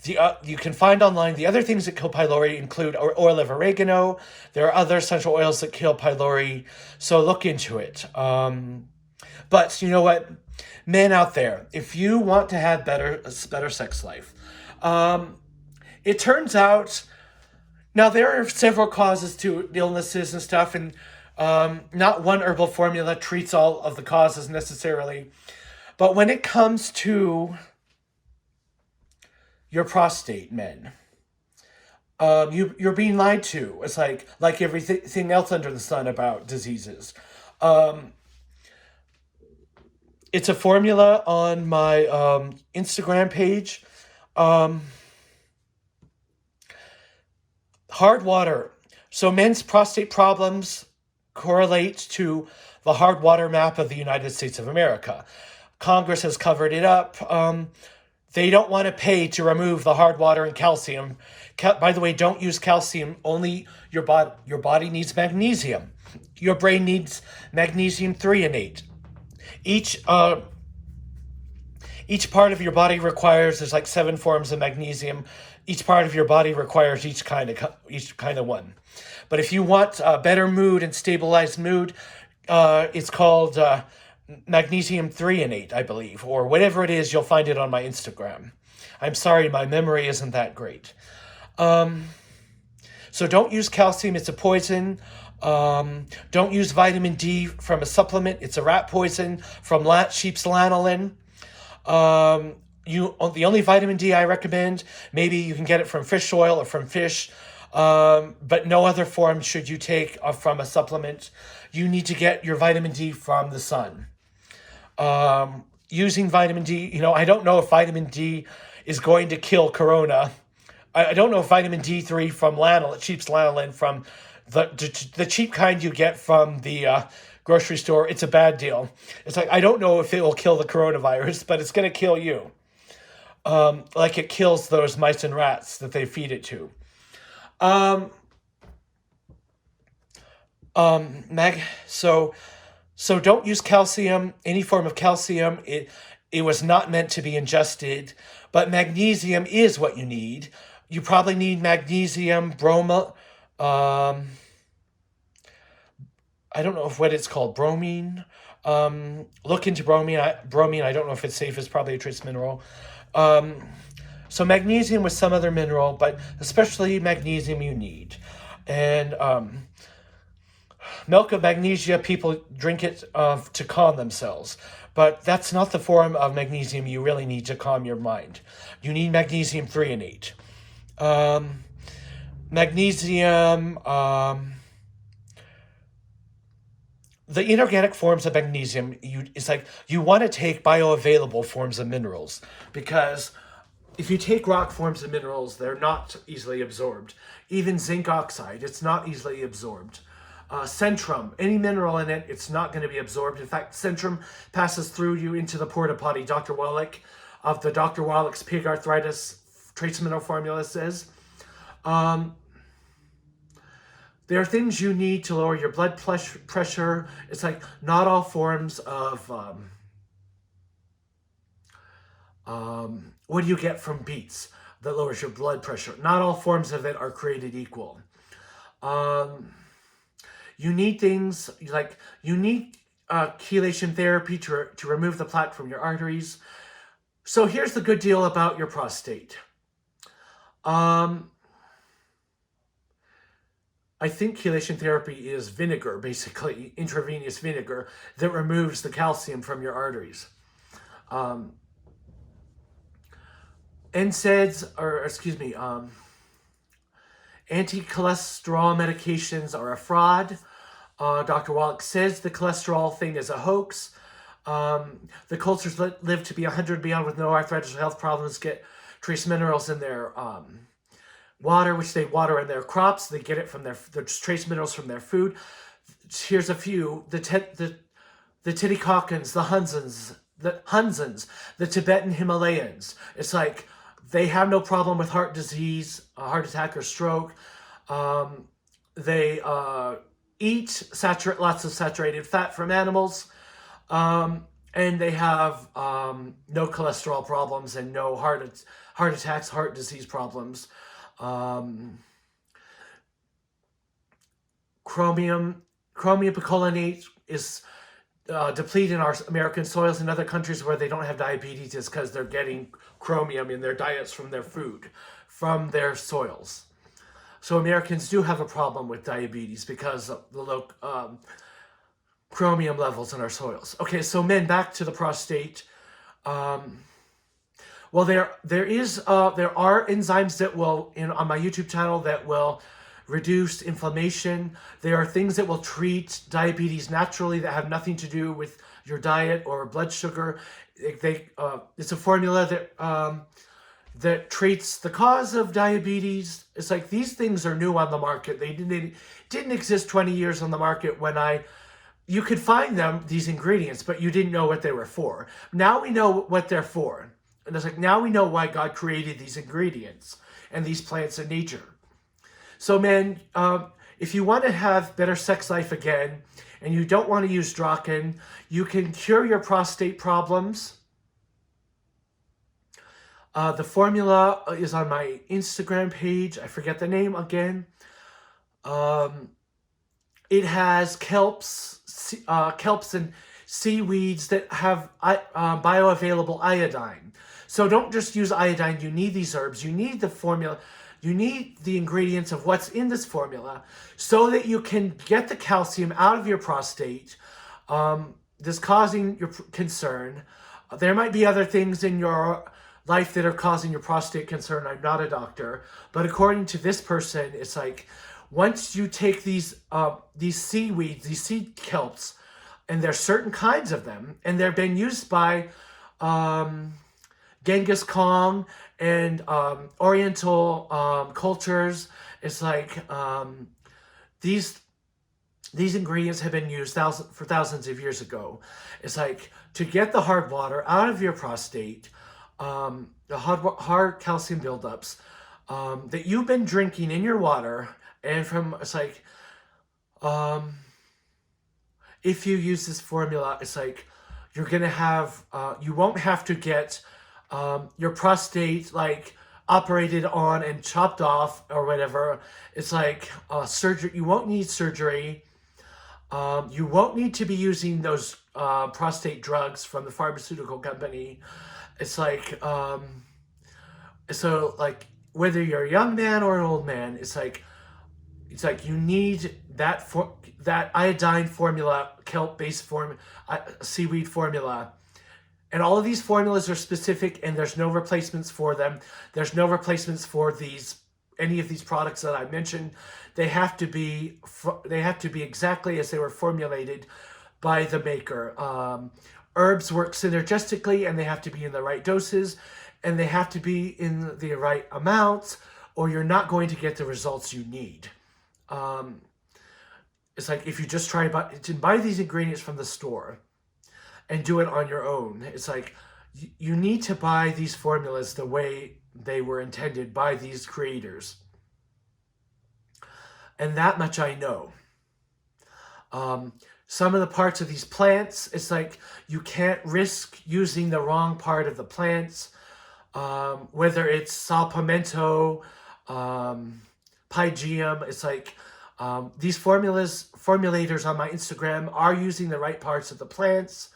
the you can find online the other things that kill pylori include oil of oregano. There are other essential oils that kill pylori, so look into it. But you know what, men out there, if you want to have better sex life, um, it turns out now there are several causes to illnesses and stuff, and not one herbal formula treats all of the causes necessarily. But when it comes to your prostate, men, you're being lied to. It's like everything else under the sun about diseases. Um, it's a formula on my Instagram page. Um, Hard water. So men's prostate problems correlate to the hard water map of the United States of America. Congress has covered it up. They don't want to pay to remove the hard water and calcium. By the way, don't use calcium. Only your body needs magnesium. Your brain needs magnesium threonate. Each each part of your body requires there's like 7 forms of magnesium. Each part of your body requires each kind of one. But if you want better mood and stabilized mood, it's called magnesium threonate, I believe, or whatever it is. You'll find it on my Instagram. I'm sorry, my memory isn't that great. So don't use calcium; it's a poison. Don't use vitamin D from a supplement; it's a rat poison from sheep's lanolin. The only vitamin D I recommend, maybe you can get it from fish oil or from fish, but no other form should you take from a supplement. You need to get your vitamin D from the sun. Using vitamin D, I don't know if vitamin D is going to kill corona. I don't know if vitamin D3 from sheep's lanolin, from the cheap kind you get from the grocery store, it's a bad deal. It's like, I don't know if it will kill the coronavirus, but it's going to kill you. Like it kills those mice and rats that they feed it to. Um, Mag. So don't use calcium, any form of calcium. It was not meant to be ingested, but magnesium is what you need. You probably need magnesium bromo. I don't know what it's called, bromine. Look into bromine. Bromine, I don't know if it's safe. It's probably a trace mineral. Um, so magnesium with some other mineral, but especially magnesium you need. And milk of magnesia, people drink it to calm themselves. But that's not the form of magnesium you really need to calm your mind. You need magnesium threonate. Magnesium, the inorganic forms of magnesium, it's like you want to take bioavailable forms of minerals because if you take rock forms of minerals, they're not easily absorbed. Even zinc oxide, it's not easily absorbed. Centrum, any mineral in it, it's not going to be absorbed. In fact, centrum passes through you into the porta potty. Dr. Wallach of the Dr. Wallach's pig arthritis trace mineral formula says, there are things you need to lower your blood pressure. It's like not all forms of, what do you get from beets that lowers your blood pressure? Not all forms of it are created equal. You need things like, you need chelation therapy to remove the plaque from your arteries. So here's the good deal about your prostate. I think chelation therapy is vinegar, basically intravenous vinegar that removes the calcium from your arteries. NSAIDs, or excuse me, anti-cholesterol medications are a fraud. Dr. Wallach says the cholesterol thing is a hoax. The cultures that live to be 100 beyond with no arthritis or health problems get trace minerals in their water, which they water in their crops. They get it from their trace minerals from their food. Here's a few: the Titicacans, the Hunzans, the Tibetan Himalayans. It's like they have no problem with heart disease, heart attack, or stroke. They eat lots of saturated fat from animals, and they have no cholesterol problems and no heart attacks, heart disease problems. Chromium picolinate is depleted in our American soils. In other countries where they don't have diabetes, is because they're getting chromium in their diets from their food, from their soils. So Americans do have a problem with diabetes because of the low chromium levels in our soils. Okay, so men, back to the prostate. Well, there are enzymes that will, on my YouTube channel, that will reduce inflammation. There are things that will treat diabetes naturally that have nothing to do with your diet or blood sugar. It's a formula that treats the cause of diabetes. It's like these things are new on the market. They didn't exist 20 years on the market when you could find them, these ingredients, but you didn't know what they were for. Now we know what they're for. And it's like, now we know why God created these ingredients and these plants in nature. So men, if you want to have better sex life again, and you don't want to use Draken, you can cure your prostate problems. The formula is on my Instagram page. I forget the name again. It has kelps and seaweeds that have bioavailable iodine. So don't just use iodine. You need these herbs. You need the formula. You need the ingredients of what's in this formula so that you can get the calcium out of your prostate that's causing your concern. There might be other things in your life that are causing your prostate concern. I'm not a doctor, but according to this person, it's like once you take these seaweeds, these sea kelps, and there's certain kinds of them, and they're being used by Genghis Khan and Oriental cultures. It's like these ingredients have been used for thousands of years ago. It's like to get the hard water out of your prostate, the hard calcium buildups that you've been drinking in your water, and it's like if you use this formula, it's like you're gonna have you won't have to get your prostate like operated on and chopped off or whatever. It's like surgery. You won't need surgery. You won't need to be using those prostate drugs from the pharmaceutical company. It's like so like whether you're a young man or an old man, it's like you need that iodine formula, kelp-based seaweed formula. And all of these formulas are specific, and there's no replacements for them. There's no replacements for any of these products that I mentioned. They have to be exactly as they were formulated by the maker. herbs work synergistically, and they have to be in the right doses, and they have to be in the right amounts, or you're not going to get the results you need. It's like if you just try to buy these ingredients from the store and do it on your own, it's like you need to buy these formulas the way they were intended by these creators. And that much I know. Some of the parts of these plants, it's like you can't risk using the wrong part of the plants, whether it's saw pimento, pygeum. It's like these formulators on my Instagram are using the right parts of the plants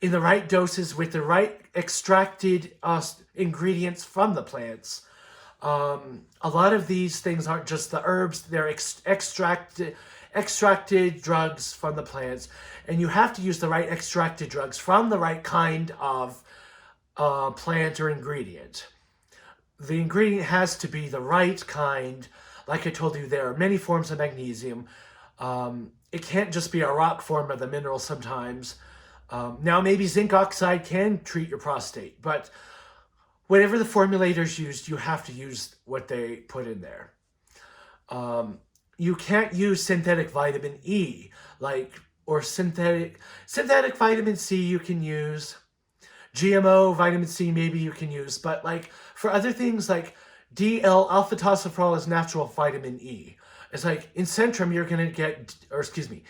in the right doses with the right extracted ingredients from the plants. A lot of these things aren't just the herbs, they're extracted drugs from the plants, and you have to use the right extracted drugs from the right kind of plant or ingredient. The ingredient has to be the right kind. Like I told you, there are many forms of magnesium. It can't just be a rock form of the mineral sometimes. Now maybe zinc oxide can treat your prostate, but whatever the formulators used, you have to use what they put in there. You can't use synthetic vitamin E, or synthetic vitamin C you can use. GMO vitamin C maybe you can use, but like for other things like DL alpha tocopherol is natural vitamin E. It's like in Centrum you're gonna get, or excuse me,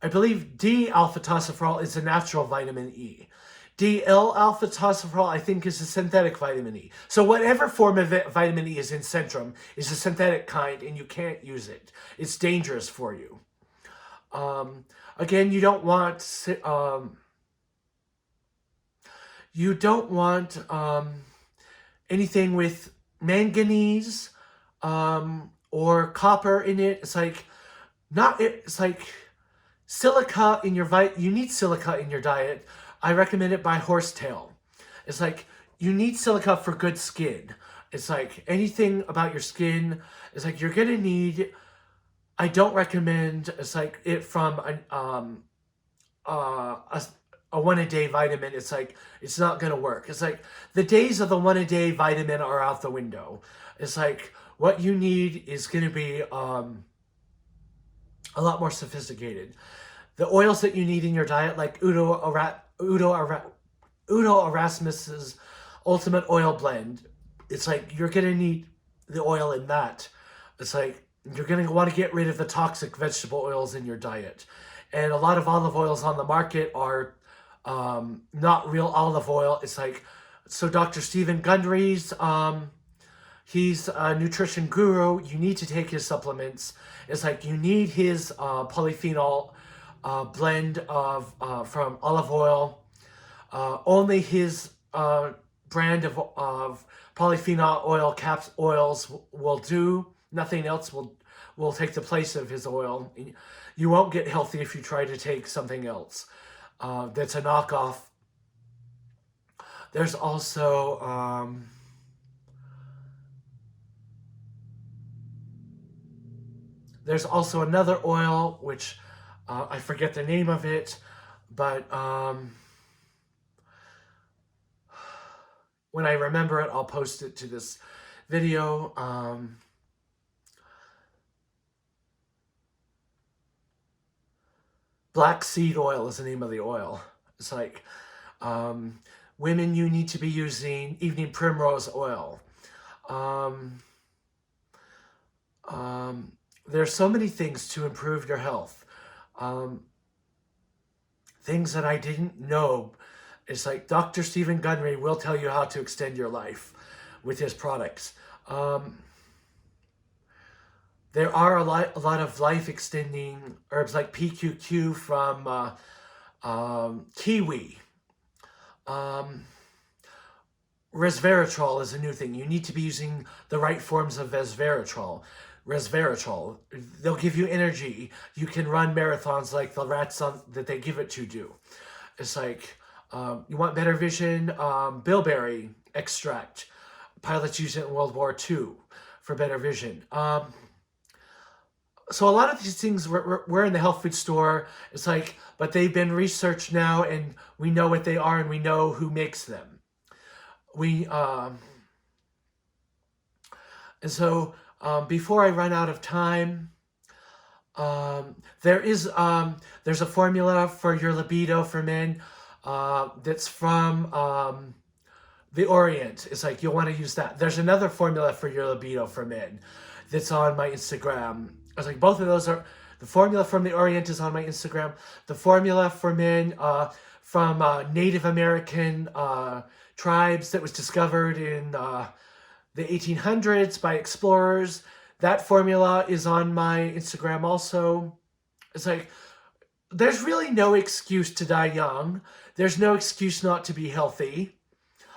I believe D alpha tocopherol is a natural vitamin E. DL alpha tocopherol, I think, is a synthetic vitamin E. So whatever form of vitamin E is in Centrum is a synthetic kind, and you can't use it. It's dangerous for you. Again, you don't want anything with manganese or copper in it. It's like silica in your you need silica in your diet. I recommend it by horsetail. It's like you need silica for good skin. It's like anything about your skin. It's like you're gonna need. I don't recommend. It's like it from a one-a-day vitamin. It's like it's not gonna work. It's like the days of the one-a-day vitamin are out the window. It's like what you need is gonna be a lot more sophisticated. The oils that you need in your diet, like Udo Erasmus's Ultimate Oil Blend, it's like you're going to need the oil in that. It's like you're going to want to get rid of the toxic vegetable oils in your diet. And a lot of olive oils on the market are not real olive oil. It's like, so Dr. Stephen Gundry's, he's a nutrition guru. You need to take his supplements. It's like you need his polyphenol blend of from olive oil. Only his brand of polyphenol oils will do. Nothing else will take the place of his oil. You won't get healthy if you try to take something else that's a knockoff. There's also another oil which I forget the name of it, but when I remember it, I'll post it to this video. Black seed oil is the name of the oil. It's like, women, you need to be using evening primrose oil. There's so many things to improve your health. Things that I didn't know. It's like Dr. Stephen Gundry will tell you how to extend your life with his products. There are a lot of life-extending herbs like PQQ from kiwi. Resveratrol is a new thing. You need to be using the right forms of resveratrol. They'll give you energy. You can run marathons like the rats that they give it to do. It's like, you want better vision, bilberry extract. Pilots use it in World War II for better vision. So a lot of these things we're in the health food store. It's like, but they've been researched now, and we know what they are, and we know who makes them. We and so before I run out of time, there's a formula for your libido for men that's from the Orient. It's like you'll want to use that. There's another formula for your libido for men that's on my Instagram. I was like, both of those are, the formula from the Orient is on my Instagram. The formula for men from Native American tribes that was discovered in the 1800s by explorers. That formula is on my Instagram also. It's like, there's really no excuse to die young. There's no excuse not to be healthy.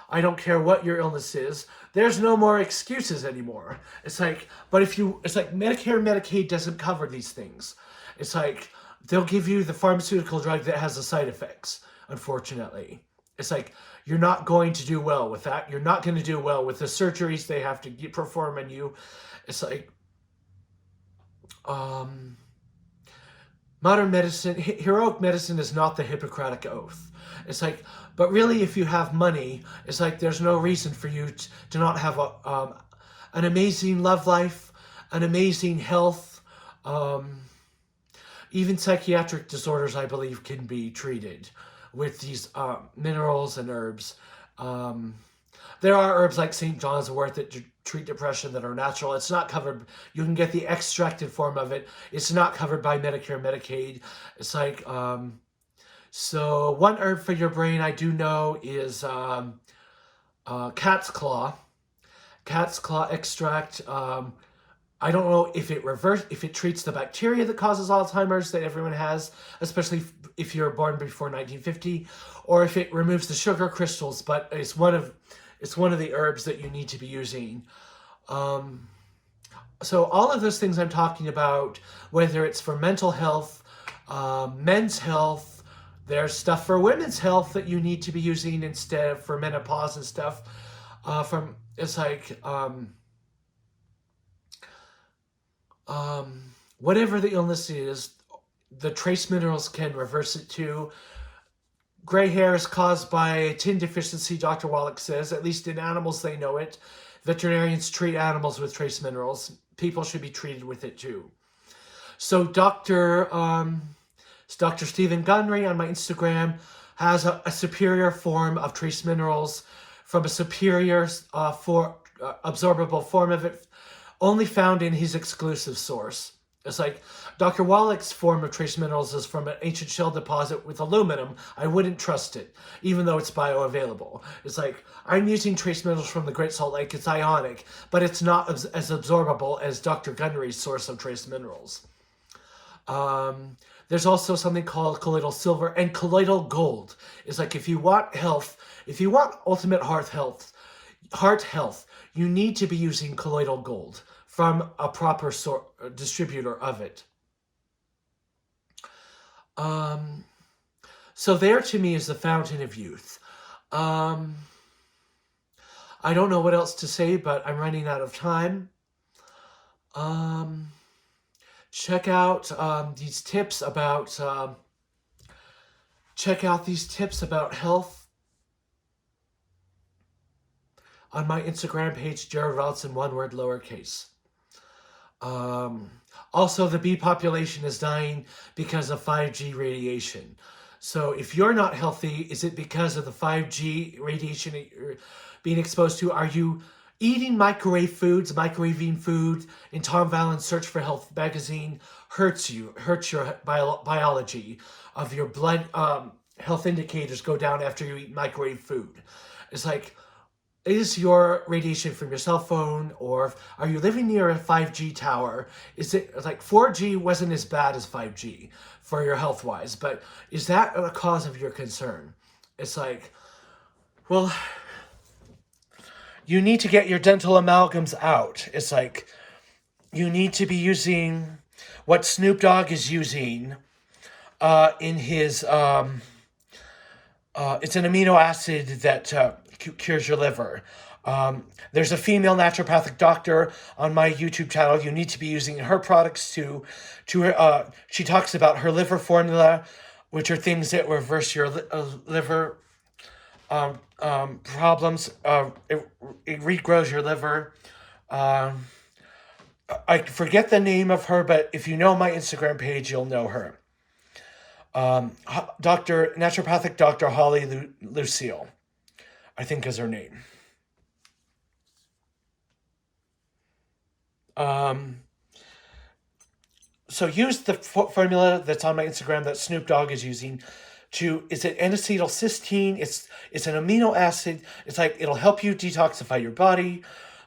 I don't care what your illness is. There's no more excuses anymore. It's like, but it's like Medicare and Medicaid doesn't cover these things. It's like, they'll give you the pharmaceutical drug that has the side effects, unfortunately. It's like, you're not going to do well with that. You're not going to do well with the surgeries they have to perform on you. It's like, modern medicine, heroic medicine is not the Hippocratic Oath. It's like, but really, if you have money, it's like there's no reason for you to not have an amazing love life, an amazing health. Even psychiatric disorders, I believe, can be treated with these minerals and herbs. There are herbs like St. John's wort that treat depression that are natural. It's not covered. You can get the extracted form of it. It's not covered by Medicare and Medicaid. It's like, so one herb for your brain I do know is cat's claw. Cat's claw extract. I don't know if it treats the bacteria that causes Alzheimer's that everyone has, especially if you're born before 1950, or if it removes the sugar crystals. But it's one of the herbs that you need to be using. So all of those things I'm talking about, whether it's for mental health, men's health, there's stuff for women's health that you need to be using instead of for menopause and stuff. It's like whatever the illness is, the trace minerals can reverse it too. Gray hair is caused by tin deficiency, Dr. Wallach says. At least in animals, they know it. Veterinarians treat animals with trace minerals. People should be treated with it too. So Dr. Stephen Gunry on my Instagram has a superior form of trace minerals from a superior absorbable form of it, only found in his exclusive source. It's like Dr. Wallach's form of trace minerals is from an ancient shell deposit with aluminum. I wouldn't trust it, even though it's bioavailable. It's like, I'm using trace minerals from the Great Salt Lake. It's ionic, but it's not as absorbable as Dr. Gunry's source of trace minerals. There's also something called colloidal silver and colloidal gold. It's like, if you want health, if you want ultimate heart health, you need to be using colloidal gold from a proper distributor of it. So there to me is the fountain of youth. I don't know what else to say, but I'm running out of time. Check out these tips about health on my Instagram page, Jared Routson, one word, lowercase. Also, the bee population is dying because of 5G radiation. So if you're not healthy, is it because of the 5G radiation you're being exposed to? Are you eating microwaving food in Tom Vallen's Search for Health magazine hurts your biology of your blood health indicators go down after you eat microwave food. It's like, is your radiation from your cell phone, or are you living near a 5G tower? Is it like 4G wasn't as bad as 5G for your health wise, but is that a cause of your concern? It's like, well, you need to get your dental amalgams out. It's like, you need to be using what Snoop Dogg is using in his, it's an amino acid that cures your liver. There's a female naturopathic doctor on my YouTube channel. You need to be using her products she talks about her liver formula, which are things that reverse your liver problems. It regrows your liver. I forget the name of her, but if you know my Instagram page, you'll know her. Naturopathic Dr. Holly Lucille, I think is her name. So use the formula that's on my Instagram that Snoop Dogg is using. It's an N-acetylcysteine. It's an amino acid. It's like it'll help you detoxify your body.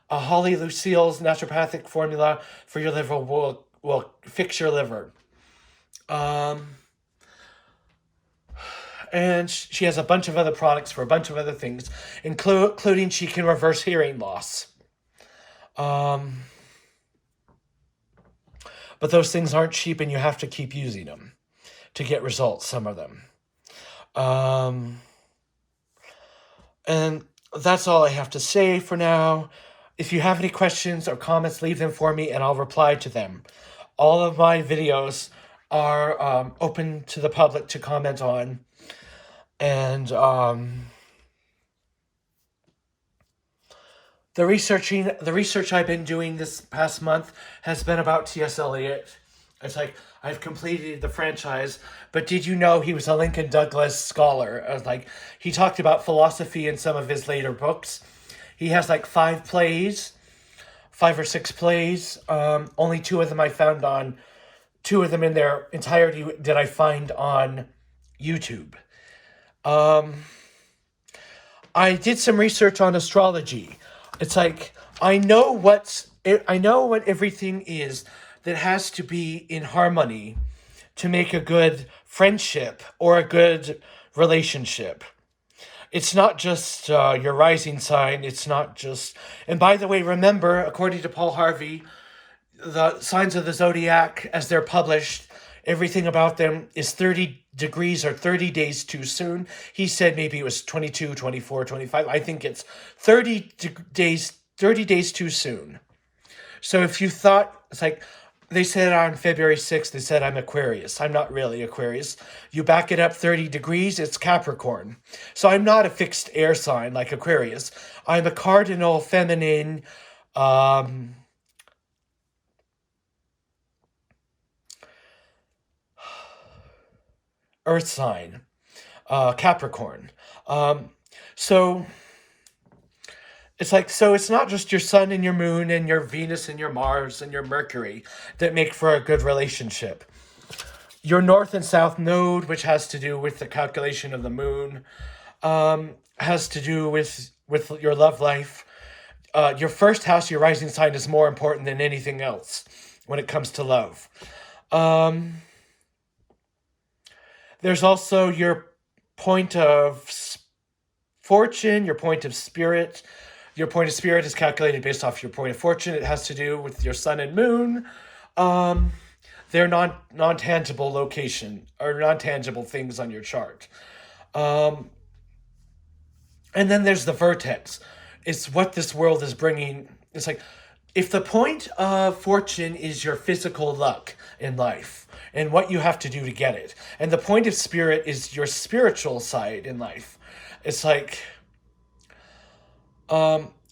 Holly Lucille's naturopathic formula for your liver will fix your liver. And she has a bunch of other products for a bunch of other things, including she can reverse hearing loss. But those things aren't cheap, and you have to keep using them to get results, some of them. And that's all I have to say for now. If you have any questions or comments, leave them for me, and I'll reply to them. All of my videos are open to the public to comment on. And the research I've been doing this past month has been about T.S. Eliot. It's like I've completed the franchise, but did you know he was a Lincoln Douglas scholar? He talked about philosophy in some of his later books. He has like 5 or 6 plays. Only 2 of them I found on, 2 of them in their entirety did I find on YouTube. I did some research on astrology. It's like I know what everything is that has to be in harmony to make a good friendship or a good relationship. It's not just your rising sign. It's not just... And by the way, remember, according to Paul Harvey, the signs of the zodiac, as they're published, everything about them is 30 degrees or 30 days too soon. He said maybe it was 22, 24, 25. I think it's 30 days too soon. So if you thought, it's like, they said on February 6th, they said I'm Aquarius. I'm not really Aquarius. You back it up 30 degrees, it's Capricorn. So I'm not a fixed air sign like Aquarius. I'm a cardinal feminine, earth sign, Capricorn. So it's like, so it's not just your sun and your moon and your Venus and your Mars and your Mercury that make for a good relationship. Your north and south node, which has to do with the calculation of the moon, has to do with your love life. Your first house, your rising sign, is more important than anything else when it comes to love. There's also your point of fortune, your point of spirit. Your point of spirit is calculated based off your point of fortune. It has to do with your sun and moon. They're non-tangible location or non-tangible things on your chart. And then there's the vertex. It's what this world is bringing. It's like, if the point of fortune is your physical luck in life and what you have to do to get it, and the point of spirit is your spiritual side in life, it's like,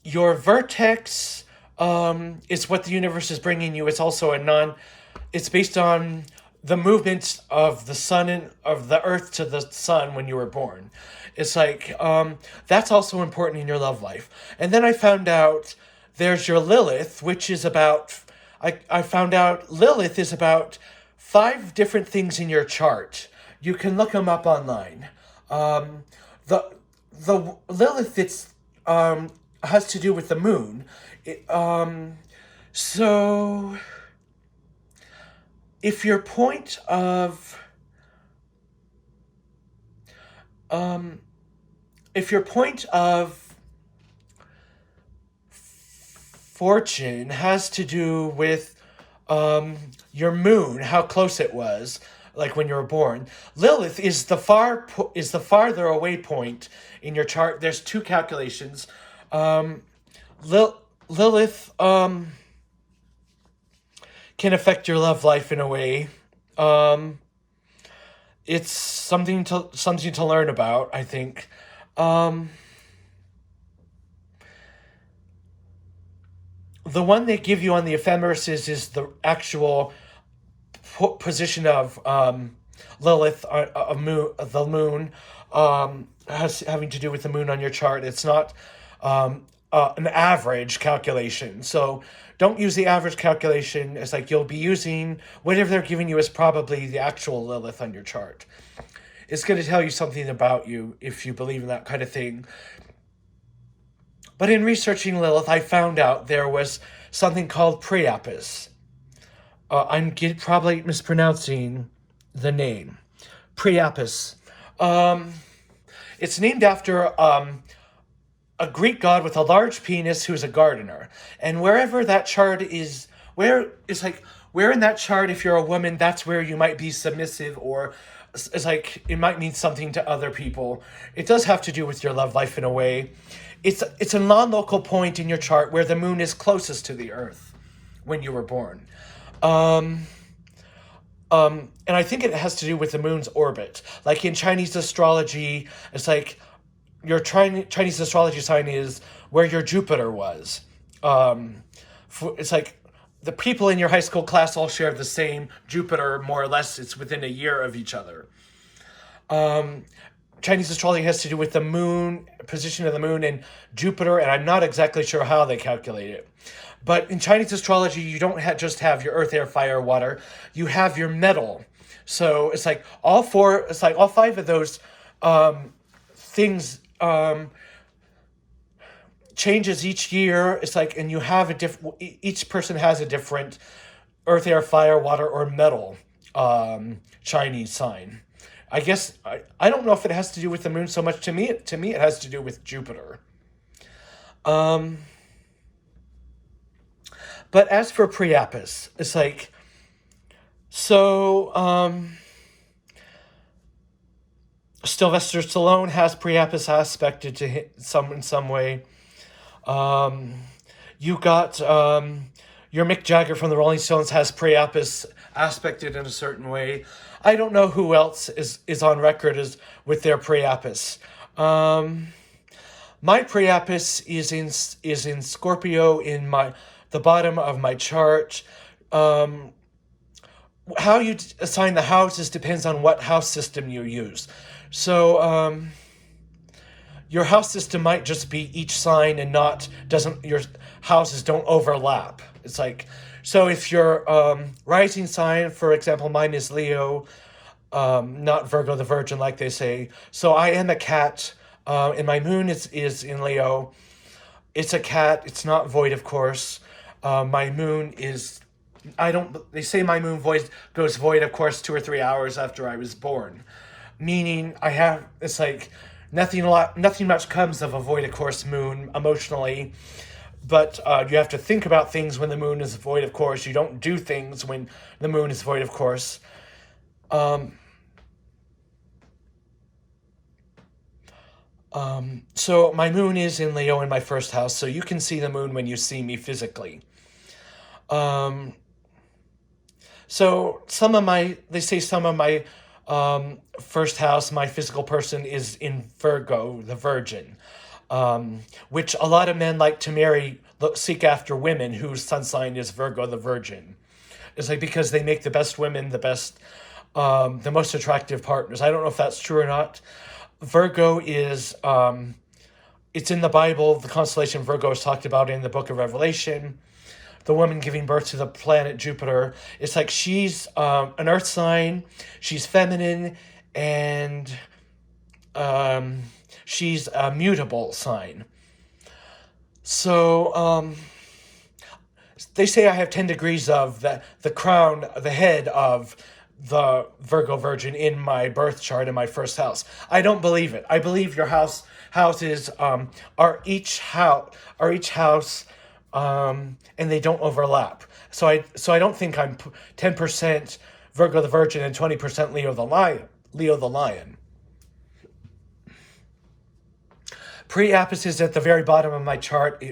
your vertex is what the universe is bringing you. It's also it's based on the movement of the sun and of the earth to the sun when you were born. It's like, that's also important in your love life. And then I found out there's your Lilith, which is about, I found out Lilith is about 5 different things in your chart. You can look them up online. The Lilith, has to do with the moon. So if your point of fortune has to do with your moon, how close it was, like when you were born. Lilith is the farther away point in your chart. There's two calculations. Lilith can affect your love life in a way. It's something to learn about, I think. The one they give you on the ephemeris is the actual position of Lilith, the moon, having to do with the moon on your chart. It's not an average calculation. So don't use the average calculation. It's like you'll be using whatever they're giving you is probably the actual Lilith on your chart. It's going to tell you something about you if you believe in that kind of thing. But in researching Lilith, I found out there was something called Priapus. I'm probably mispronouncing the name. Priapus. It's named after a Greek god with a large penis who's a gardener. And wherever that chart is, where in that chart, if you're a woman, that's where you might be submissive, or it's like it might mean something to other people. It does have to do with your love life in a way. It's a non-local point in your chart where the moon is closest to the earth when you were born. And I think it has to do with the moon's orbit. Like in Chinese astrology, it's like your Chinese astrology sign is where your Jupiter was. It's like the people in your high school class all share the same Jupiter, more or less. It's within a year of each other. Chinese astrology has to do with the moon, position of the moon and Jupiter, and I'm not exactly sure how they calculate it. But in Chinese astrology, you don't just have your earth, air, fire, water. You have your metal. So it's like all five of those things changes each year. It's like, and you have each person has a different earth, air, fire, water, or metal Chinese sign. I guess I don't know if it has to do with the moon so much. To me, it has to do with Jupiter. But as for Priapus, it's like, so Sylvester Stallone has Priapus aspected to him in some way. You got your Mick Jagger from the Rolling Stones has Priapus aspected in a certain way. I don't know who else is on record with their Priapus. My Priapus is in Scorpio in the bottom of my chart. How you assign the houses depends on what house system you use. So your house system might just be each sign and your houses don't overlap. It's like, so if your rising sign, for example, mine is Leo, not Virgo the Virgin like they say. So I am a cat, and my moon is in Leo. It's a cat. It's not void, of course. My moon is, they say my moon goes void, of course, 2 or 3 hours after I was born. Meaning it's like nothing much comes of a void, of course, moon emotionally. But you have to think about things when the moon is void, of course. You don't do things when the moon is void, of course. So my moon is in Leo in my first house, so you can see the moon when you see me physically. So some of my first house, my physical person is in Virgo, the Virgin, which a lot of men like to seek after women whose sun sign is Virgo, the Virgin. It's like because they make the best women, the most attractive partners. I don't know if that's true or not. Virgo is, it's in the Bible. The constellation Virgo is talked about in the book of Revelation. The woman giving birth to the planet Jupiter. It's like she's an earth sign. She's feminine, and she's a mutable sign. So they say I have 10 degrees of the crown, the head of the Virgo Virgin in my birth chart in my first house. I don't believe it. I believe your houses are each house. And they don't overlap. So I don't think I'm 10% Virgo the Virgin, and 20% Leo the Lion. Leo the Lion. Priapus is at the very bottom of my chart.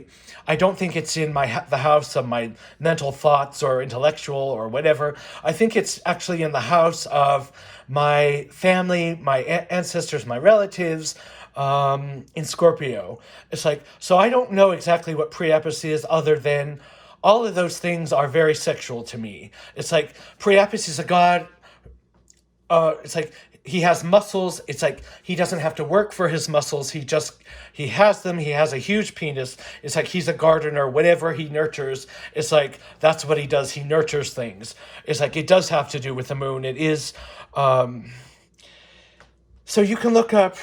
I don't think it's in the house of my mental thoughts or intellectual or whatever. I think it's actually in the house of my family, my ancestors, my relatives, in Scorpio. It's like, so I don't know exactly what Priapus is, other than all of those things are very sexual to me. It's like Priapus is a god. It's like he has muscles. It's like he doesn't have to work for his muscles. He has them. He has a huge penis. It's like he's a gardener. Whatever he nurtures, it's like that's what he does. He nurtures things. It's like it does have to do with the moon. It is. So you can look up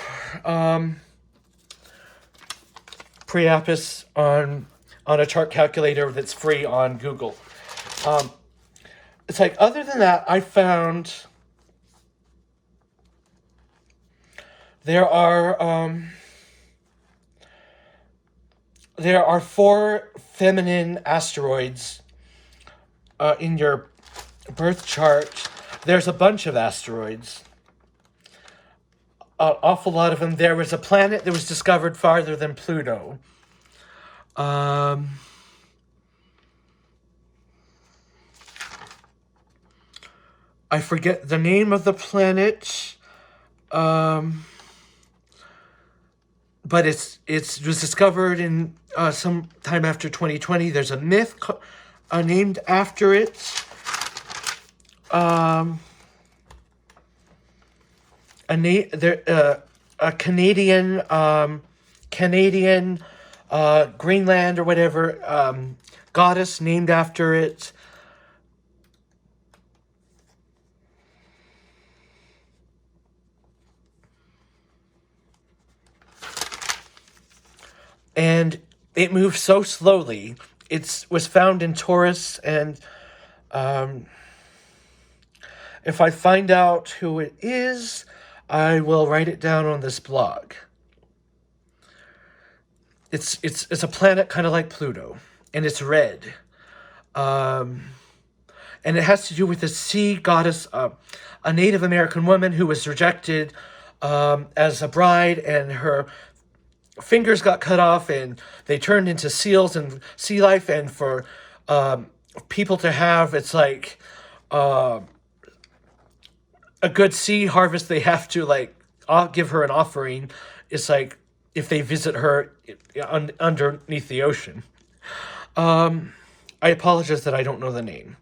Priapus on a chart calculator that's free on Google. It's like, other than that, I found there are 4 feminine asteroids in your birth chart. There's a bunch of asteroids. An awful lot of them. There was a planet that was discovered farther than Pluto. I forget the name of the planet. But it was discovered in some time after 2020. There's a myth named after it. A Canadian Greenland or whatever goddess named after it. And it moves so slowly. It was found in Taurus, and if I find out who it is, I will write it down on this blog. It's a planet kind of like Pluto, and it's red. And it has to do with the sea goddess, a Native American woman who was rejected as a bride, and her fingers got cut off and they turned into seals and sea life. And for people to have, it's like a good sea harvest, they have to like give her an offering. It's like if they visit her underneath the ocean. I apologize that I don't know the name.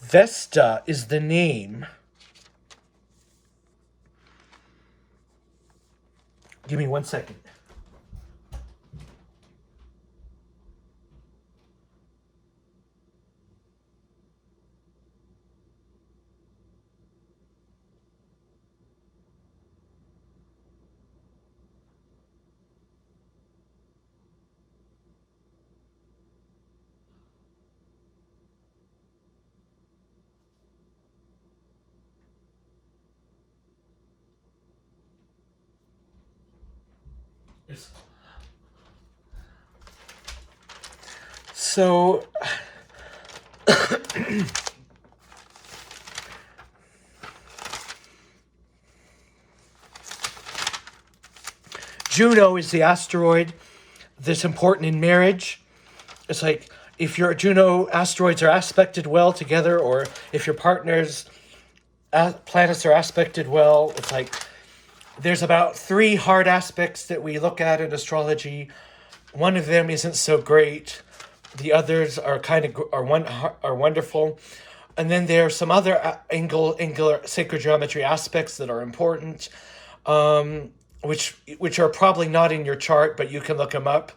Vesta is the name. Give me 1 second. So, Juno is the asteroid that's important in marriage. It's like if your Juno asteroids are aspected well together, or if your partner's planets are aspected well, it's like there's about 3 hard aspects that we look at in astrology. One of them isn't so great. The others are are wonderful. And then there are some other angular sacred geometry aspects that are important, which are probably not in your chart, but you can look them up.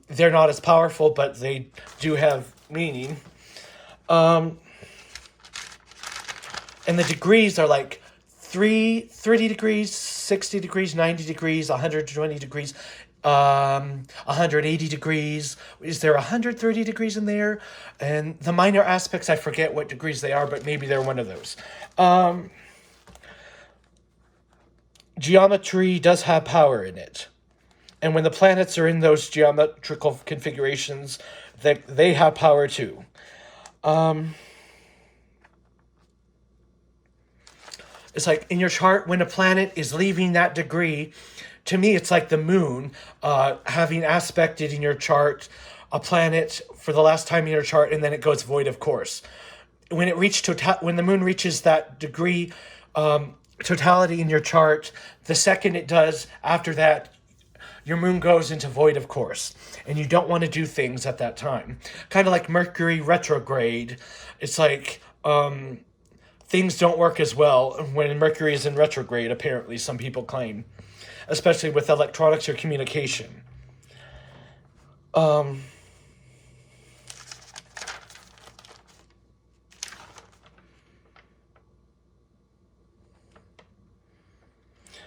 They're not as powerful, but they do have meaning. And the degrees are like 30 degrees, 60 degrees, 90 degrees, 120 degrees, 180 degrees. Is there 130 degrees in there? And the minor aspects, I forget what degrees they are, but maybe they're one of those. geometry does have power in it. And when the planets are in those geometrical configurations, they have power too. It's like in your chart, when a planet is leaving that degree, to me, it's like the moon having aspected in your chart a planet for the last time in your chart, and then it goes void of course. When the moon reaches that degree totality in your chart, the second it does, after that, your moon goes into void of course, and you don't want to do things at that time. Kind of like Mercury retrograde. It's like things don't work as well when Mercury is in retrograde, apparently, some people claim, especially with electronics or communication.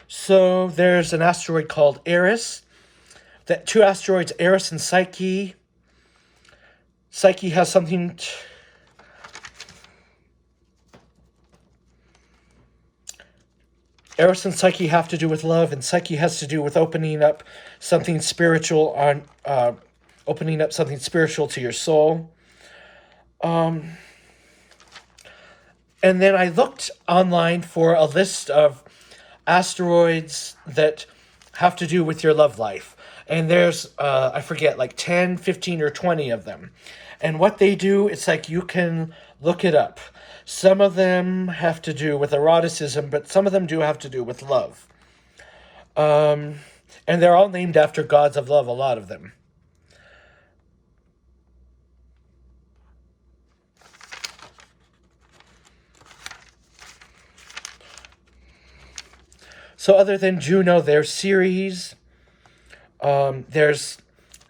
So there's an asteroid called Eris. That two asteroids, Eris and Psyche. Psyche has something. Eris and Psyche have to do with love, and Psyche has to do with opening up something spiritual opening up something spiritual to your soul. And then I looked online for a list of asteroids that have to do with your love life. And there's, I forget, like 10, 15, or 20 of them. And what they do, it's like you can look it up. Some of them have to do with eroticism, but some of them do have to do with love. And they're all named after gods of love, a lot of them. So other than Juno, there's Ceres, there's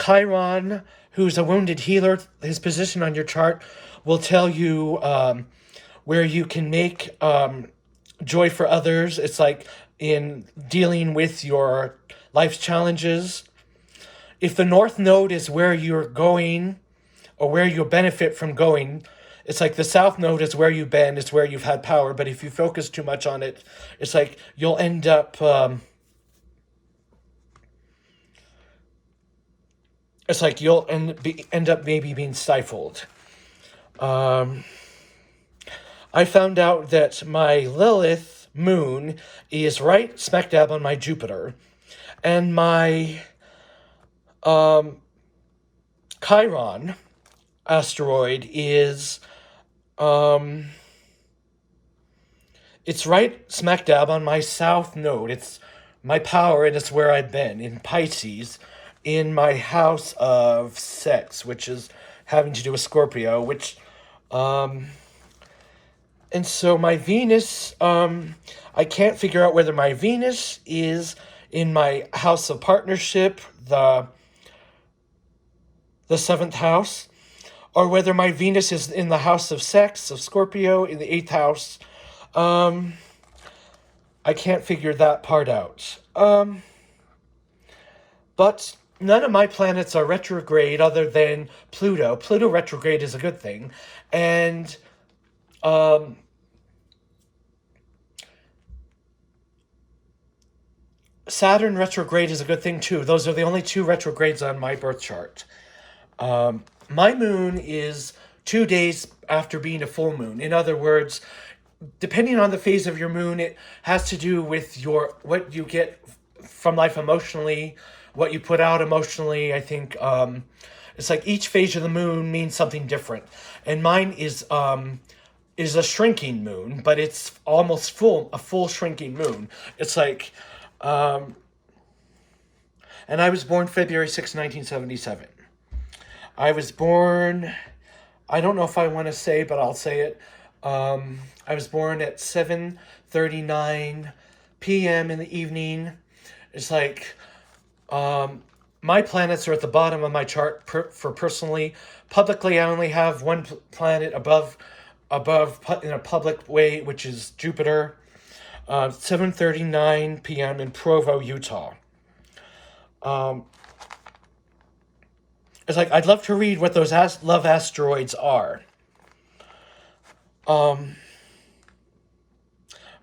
Chiron, who's a wounded healer. His position on your chart will tell you where you can make joy for others. It's like in dealing with your life's challenges. If the North Node is where you're going or where you'll benefit from going, it's like the South Node is where you've been, it's where you've had power. But if you focus too much on it, it's like you'll end up... it's like you'll end up maybe being stifled. I found out that my Lilith moon is right smack dab on my Jupiter. And my Chiron asteroid is... it's right smack dab on my South Node. It's my power, and it's where I've been, in Pisces, in my house of sex, which is having to do with Scorpio, which... and so my Venus, I can't figure out whether my Venus is in my house of partnership, the seventh house, or whether my Venus is in the house of sex, of Scorpio, in the eighth house. I can't figure that part out. But none of my planets are retrograde other than Pluto. Pluto retrograde is a good thing. And Saturn retrograde is a good thing too. Those are the only two retrogrades on my birth chart. My moon is 2 days after being a full moon. In other words, depending on the phase of your moon, it has to do with what you get from life emotionally, what you put out emotionally. I think it's like each phase of the moon means something different. And mine is a shrinking moon, but it's almost a full shrinking moon. It's like... and I was born February 6, 1977. I was born, I don't know if I want to say, but I'll say it. I was born at 7:39 p.m. in the evening. It's like, my planets are at the bottom of my chart for personally. Publicly, I only have one planet above in a public way, which is Jupiter. 7:39 p.m. in Provo, Utah. It's like, I'd love to read what those love asteroids are.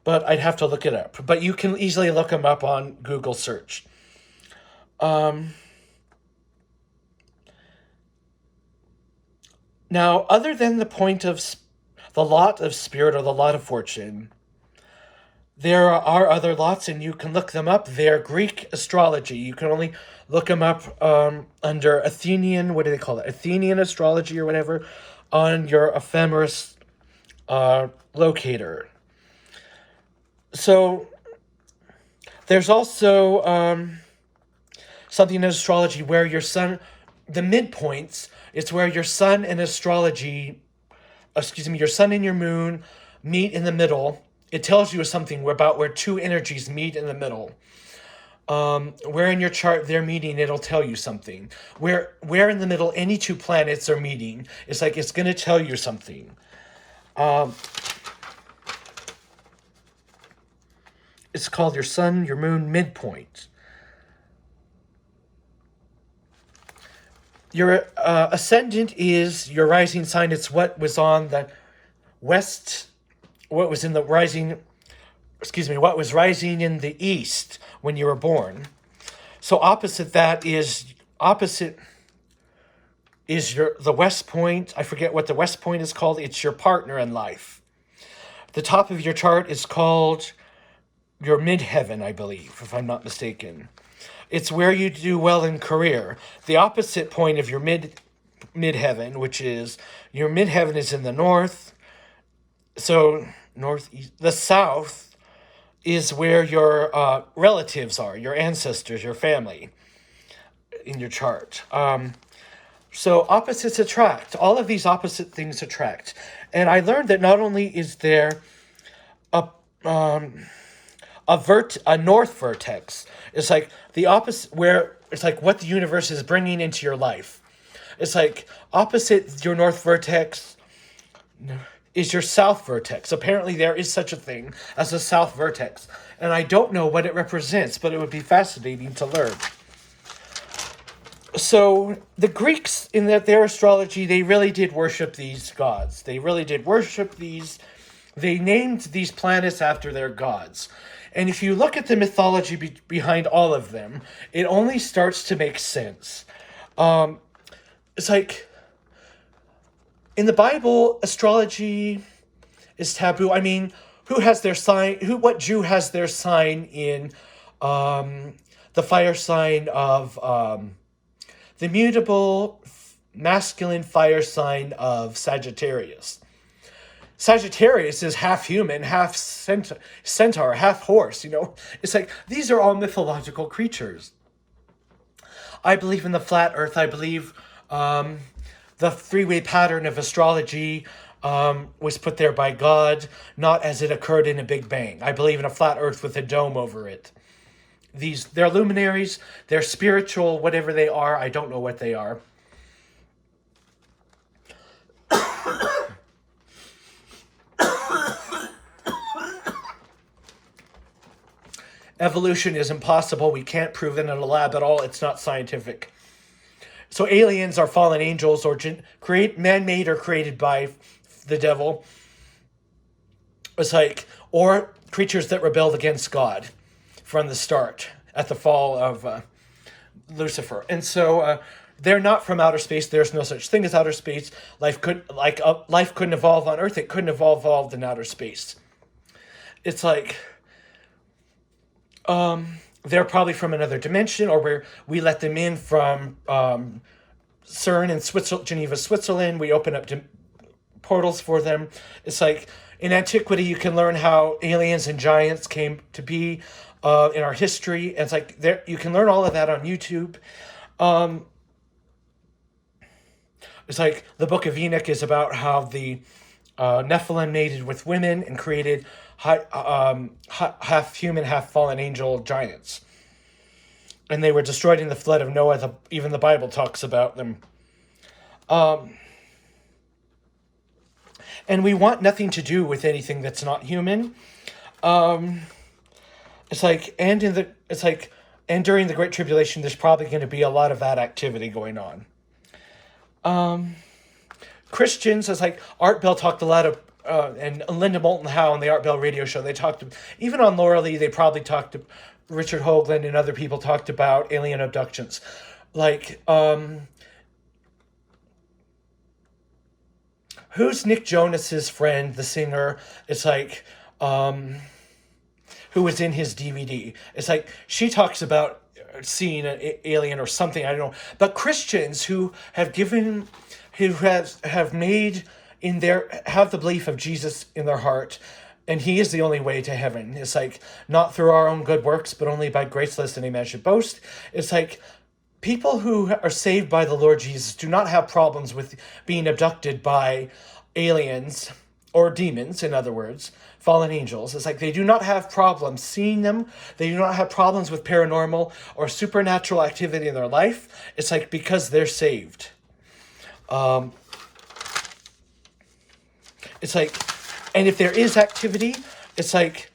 but I'd have to look it up. But you can easily look them up on Google search. Now, other than the point of the lot of spirit or the lot of fortune, there are other lots, and you can look them up. They're Greek astrology. You can only look them up under Athenian, what do they call it? Athenian astrology or whatever, on your ephemeris locator. So there's also something in astrology where your sun, the midpoints, it's where your sun and your sun and your moon meet in the middle. It tells you something about where two energies meet in the middle. Where in your chart they're meeting, it'll tell you something. Where in the middle any two planets are meeting, it's going to tell you something. It's called your sun, your moon midpoint. Your ascendant is your rising sign. It's what was on the west, what was rising in the east when you were born. So opposite is the west point. I forget what the west point is called. It's your partner in life. The top of your chart is called your midheaven, I believe, if I'm not mistaken. It's where you do well in career. The opposite point of your midheaven, which is your midheaven, is in the north. So northeast, the south is where your relatives are, your ancestors, your family in your chart. So opposites attract. All of these opposite things attract. And I learned that not only is there a north vertex. It's like the opposite, where it's like what the universe is bringing into your life. It's like opposite your north vertex is your south vertex. Apparently there is such a thing as a south vertex. And I don't know what it represents, but it would be fascinating to learn. So the Greeks, in their astrology, they really did worship these gods. They really did worship these. They named these planets after their gods. And if you look at the mythology behind all of them, it only starts to make sense. It's like, in the Bible, astrology is taboo. I mean, who has their sign? What Jew has their sign in the fire sign of the mutable masculine fire sign of Sagittarius? Sagittarius is half human, half centaur, half horse, It's like, these are all mythological creatures. I believe in the flat earth. I believe the three-way pattern of astrology was put there by God, not as it occurred in a Big Bang. I believe in a flat earth with a dome over it. They're luminaries, they're spiritual, whatever they are. I don't know what they are. Evolution is impossible. We can't prove it in a lab at all. It's not scientific. So aliens are fallen angels, or man-made or created by the devil. It's like, or creatures that rebelled against God from the start at the fall of Lucifer. And so they're not from outer space. There's no such thing as outer space. Life couldn't evolve on Earth. It couldn't have evolved in outer space. It's like, they're probably from another dimension, or where we let them in from CERN in Geneva, Switzerland. We open up portals for them. It's like, in antiquity, you can learn how aliens and giants came to be in our history. And it's like, you can learn all of that on YouTube. It's like the Book of Enoch is about how the Nephilim mated with women and created half human, half fallen angel giants. And they were destroyed in the flood of Noah. Even the Bible talks about them. And we want nothing to do with anything that's not human. It's like, and during the Great Tribulation, there's probably going to be a lot of that activity going on. Christians, it's like Art Bell talked a lot and Linda Moulton Howe on the Art Bell radio show, they talked, even on Laura Lee, they probably talked to Richard Hoagland and other people talked about alien abductions. Like, who's Nick Jonas's friend, the singer? It's like, who was in his DVD. It's like, she talks about seeing an alien or something, I don't know. But Christians who have given, have made in their, have the belief of Jesus in their heart, and he is the only way to heaven. It's like, not through our own good works, but only by grace, lest any man should boast. It's like, people who are saved by the Lord Jesus do not have problems with being abducted by aliens or demons, in other words, fallen angels. It's like they do not have problems seeing them. They do not have problems with paranormal or supernatural activity in their life. It's like because they're saved. It's like, and if there is activity, it's like,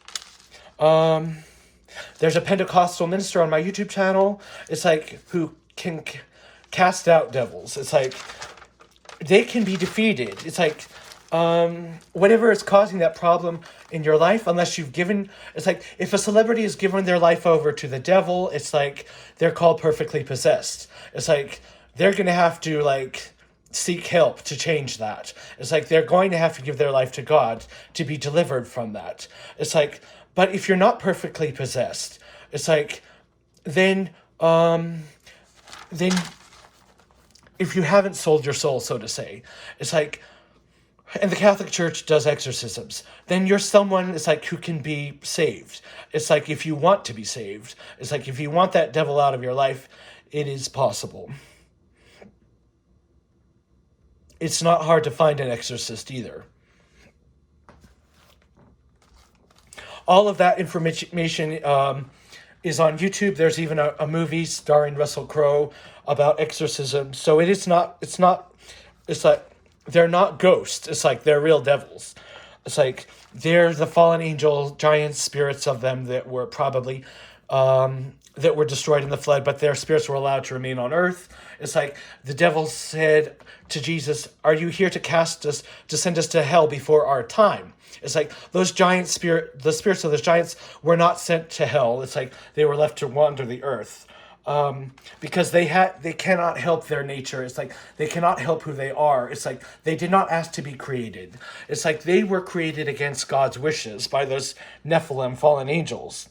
there's a Pentecostal minister on my YouTube channel. It's like, who can cast out devils. It's like, they can be defeated. It's like, whatever is causing that problem in your life, unless you've given, it's like, if a celebrity has given their life over to the devil, it's like, they're called perfectly possessed. It's like, they're going to have to, like, seek help to change that. It's like, they're going to have to give their life to God to be delivered from that. It's like, but if you're not perfectly possessed, it's like, then if you haven't sold your soul, so to say, it's like, and the Catholic Church does exorcisms, then you're someone, it's like, who can be saved. It's like, if you want to be saved, it's like, if you want that devil out of your life, it is possible. It's not hard to find an exorcist either. All of that information is on YouTube. There's even a movie starring Russell Crowe about exorcism. So it's like, they're not ghosts. It's like, they're real devils. It's like, they're the fallen angel, giant spirits of them that were probably, that were destroyed in the flood, but their spirits were allowed to remain on earth. It's like, the devil said to Jesus, are you here to send us to hell before our time? It's like, those the spirits of those giants were not sent to hell. It's like, they were left to wander the earth. Because they cannot help their nature. It's like, they cannot help who they are. It's like, they did not ask to be created. It's like, they were created against God's wishes by those Nephilim fallen angels.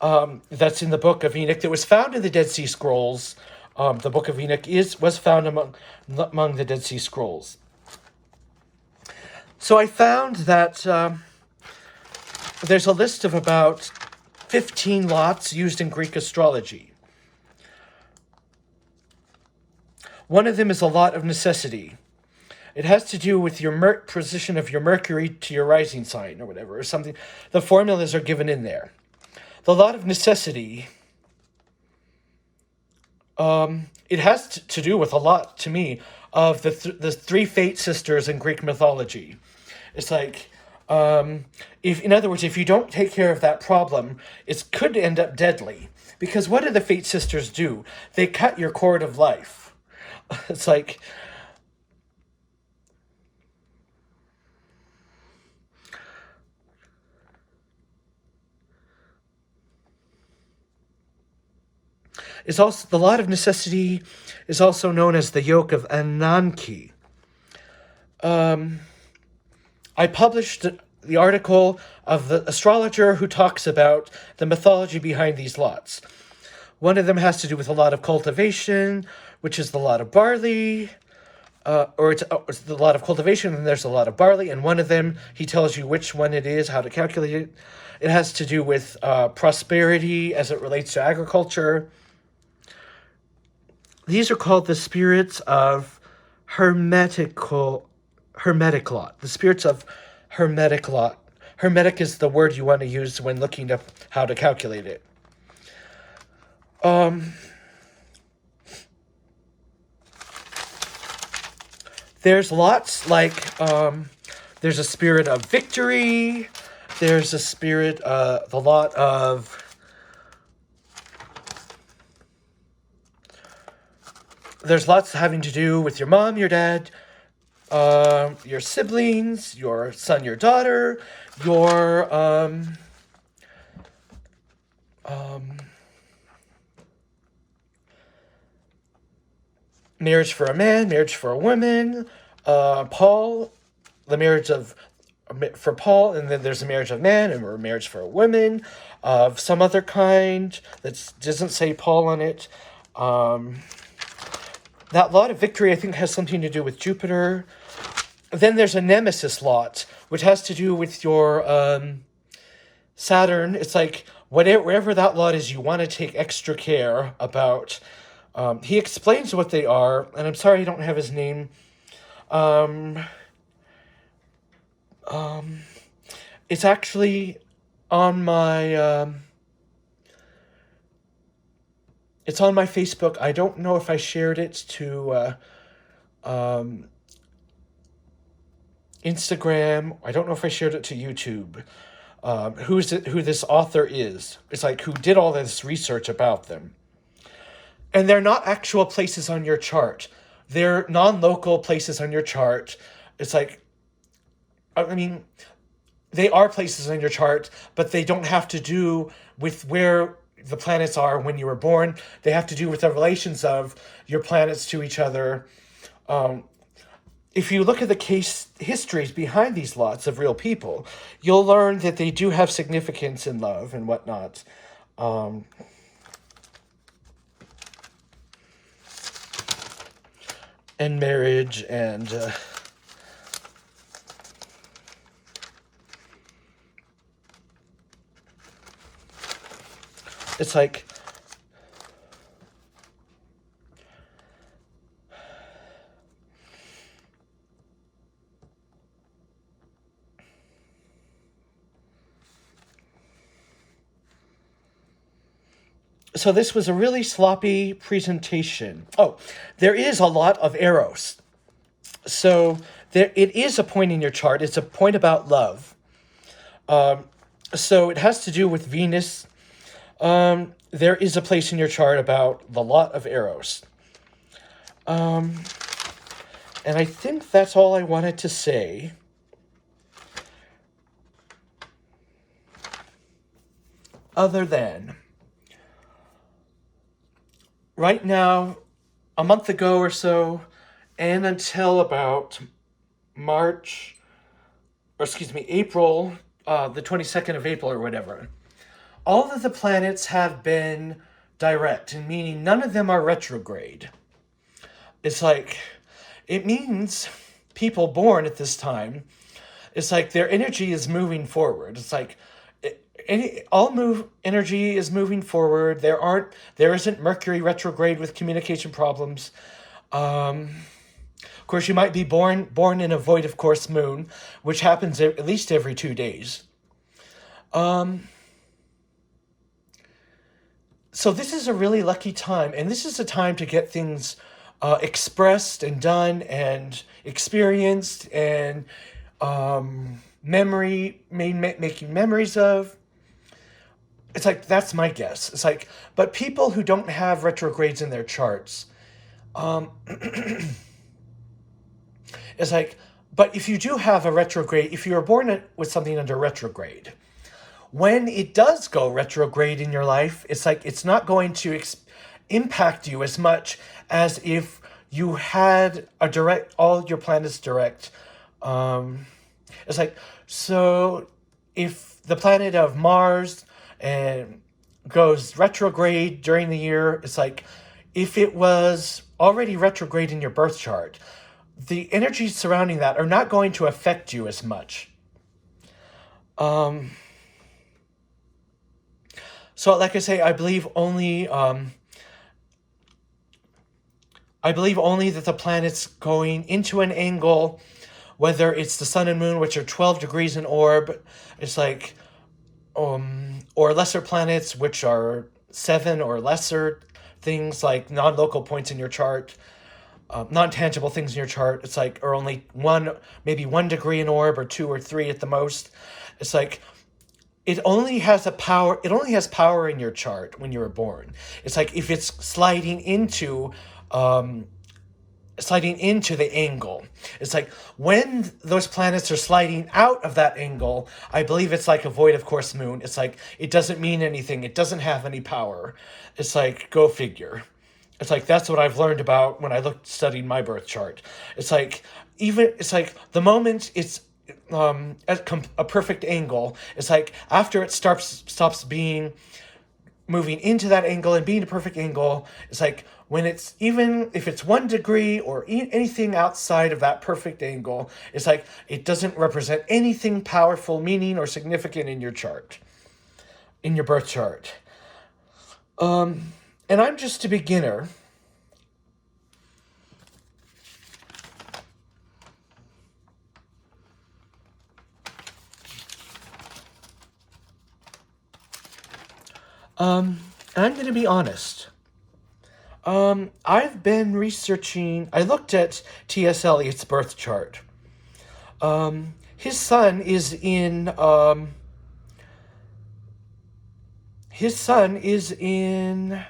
That's in the Book of Enoch, that was found in the Dead Sea Scrolls. The Book of Enoch was found among the Dead Sea Scrolls. So I found that there's a list of about 15 lots used in Greek astrology. One of them is a lot of necessity. It has to do with your position of your Mercury to your rising sign or whatever, or something. The formulas are given in there. The lot of necessity, it has to do with a lot, to me, of the three fate sisters in Greek mythology. It's like, in other words, if you don't take care of that problem, it could end up deadly. Because what do the fate sisters do? They cut your cord of life. It's like, it's also, the lot of necessity is also known as the yoke of Ananke. I published the article of the astrologer who talks about the mythology behind these lots. One of them has to do with a lot of cultivation, which is the lot of barley, it's the lot of cultivation, and there's a lot of barley, and one of them, he tells you which one it is, how to calculate it. It has to do with prosperity as it relates to agriculture. These are called the spirits of Hermetic lot. The spirits of Hermetic lot. Hermetic is the word you want to use when looking up how to calculate it. There's lots, like, there's a spirit of victory. There's a spirit, the lot of, there's lots having to do with your mom, your dad, your siblings, your son, your daughter, your marriage for a man, marriage for a woman, Paul, the marriage of for Paul, and then there's a marriage of man and a marriage for a woman of some other kind that doesn't say Paul on it. That lot of victory, I think, has something to do with Jupiter. Then there's a nemesis lot, which has to do with your Saturn. It's like wherever that lot is, you want to take extra care about. He explains what they are, and I'm sorry I don't have his name. It's actually on my it's on my Facebook. I don't know if I shared it to Instagram. I don't know if I shared it to YouTube. Who this author is? It's like who did all this research about them. And they're not actual places on your chart. They're non-local places on your chart. It's like, I mean, they are places on your chart, but they don't have to do with where the planets are when you were born. They have to do with the relations of your planets to each other. If you look at the case histories behind these lots of real people, you'll learn that they do have significance in love and whatnot. And marriage and it's like so this was a really sloppy presentation. Oh, there is a lot of Eros. So it is a point in your chart. It's a point about love. So it has to do with Venus. There is a place in your chart about the lot of Eros. And I think that's all I wanted to say. Other than, right now, a month ago or so, and until about April, the 22nd of April or whatever, all of the planets have been direct, and meaning none of them are retrograde. It's like, it means people born at this time, it's like their energy is moving forward. It's like, energy is moving forward. There isn't Mercury retrograde with communication problems. Of course, you might be born in a void of course moon, which happens at least every 2 days. So this is a really lucky time, and this is a time to get things expressed and done and experienced and making memories of. It's like, that's my guess. It's like, but people who don't have retrogrades in their charts, it's like, but if you do have a retrograde, if you were born with something under retrograde, when it does go retrograde in your life, it's like, it's not going to impact you as much as if you had all your planets direct. It's like, so if the planet of Mars and goes retrograde during the year, it's like, if it was already retrograde in your birth chart, the energies surrounding that are not going to affect you as much. So like I say, I believe only that the planets going into an angle, whether it's the sun and moon, which are 12 degrees in orb, it's like, or lesser planets, which are 7 or lesser things, like non-local points in your chart, non-tangible things in your chart, it's like, or only maybe 1 degree in orb, or 2 or 3 at the most. It's like, it only has power in your chart when you were born. It's like, if it's sliding into sliding into the angle. It's like when those planets are sliding out of that angle, I believe it's like a void of course moon. It's like it doesn't mean anything. It doesn't have any power. It's like, go figure. It's like that's what I've learned about when I studied my birth chart. It's like it's like the moment it's at a perfect angle, it's like after it stops being moving into that angle and being a perfect angle, it's like when it's, even if it's 1 degree or anything outside of that perfect angle, it's like it doesn't represent anything powerful, meaning, or significant in your chart, in your birth chart. And I'm just a beginner. And I'm going to be honest. I've been researching. I looked at T.S. Eliot's birth chart. His sun is in. His sun is in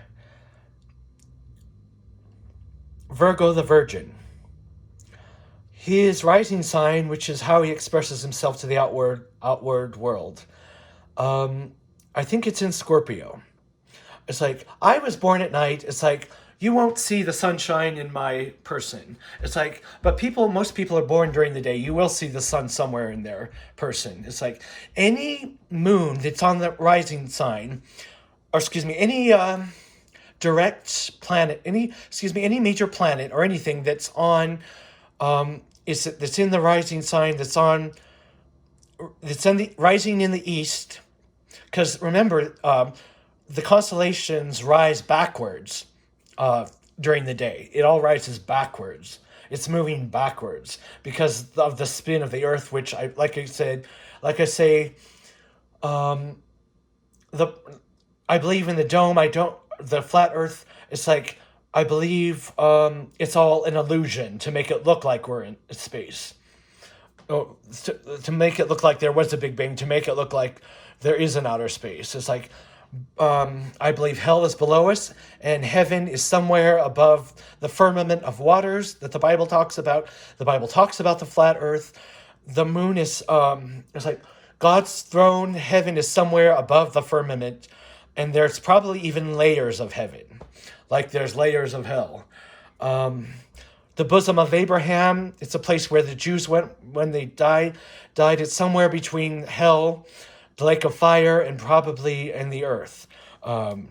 Virgo the Virgin. His rising sign, which is how he expresses himself to the outward world, I think it's in Scorpio. It's like, I was born at night. It's like, you won't see the sunshine in my person. It's like, but most people are born during the day. You will see the sun somewhere in their person. It's like any moon that's on the rising sign, or excuse me, any direct planet, any major planet or anything that's on, that's in the rising sign, that's in the rising in the east. Because remember, the constellations rise backwards during the day. It all rises backwards. It's moving backwards because of the spin of the Earth, which I believe in the dome. The flat Earth. It's like, I believe it's all an illusion to make it look like we're in space. To make it look like there was a Big Bang, to make it look like there is an outer space. It's like, I believe hell is below us and heaven is somewhere above the firmament of waters that the Bible talks about. The Bible talks about the flat earth. The moon is, it's like God's throne. Heaven is somewhere above the firmament. And there's probably even layers of heaven, like there's layers of hell. The bosom of Abraham, it's a place where the Jews went when they died. It's somewhere between hell, the lake of fire, and probably in the earth. The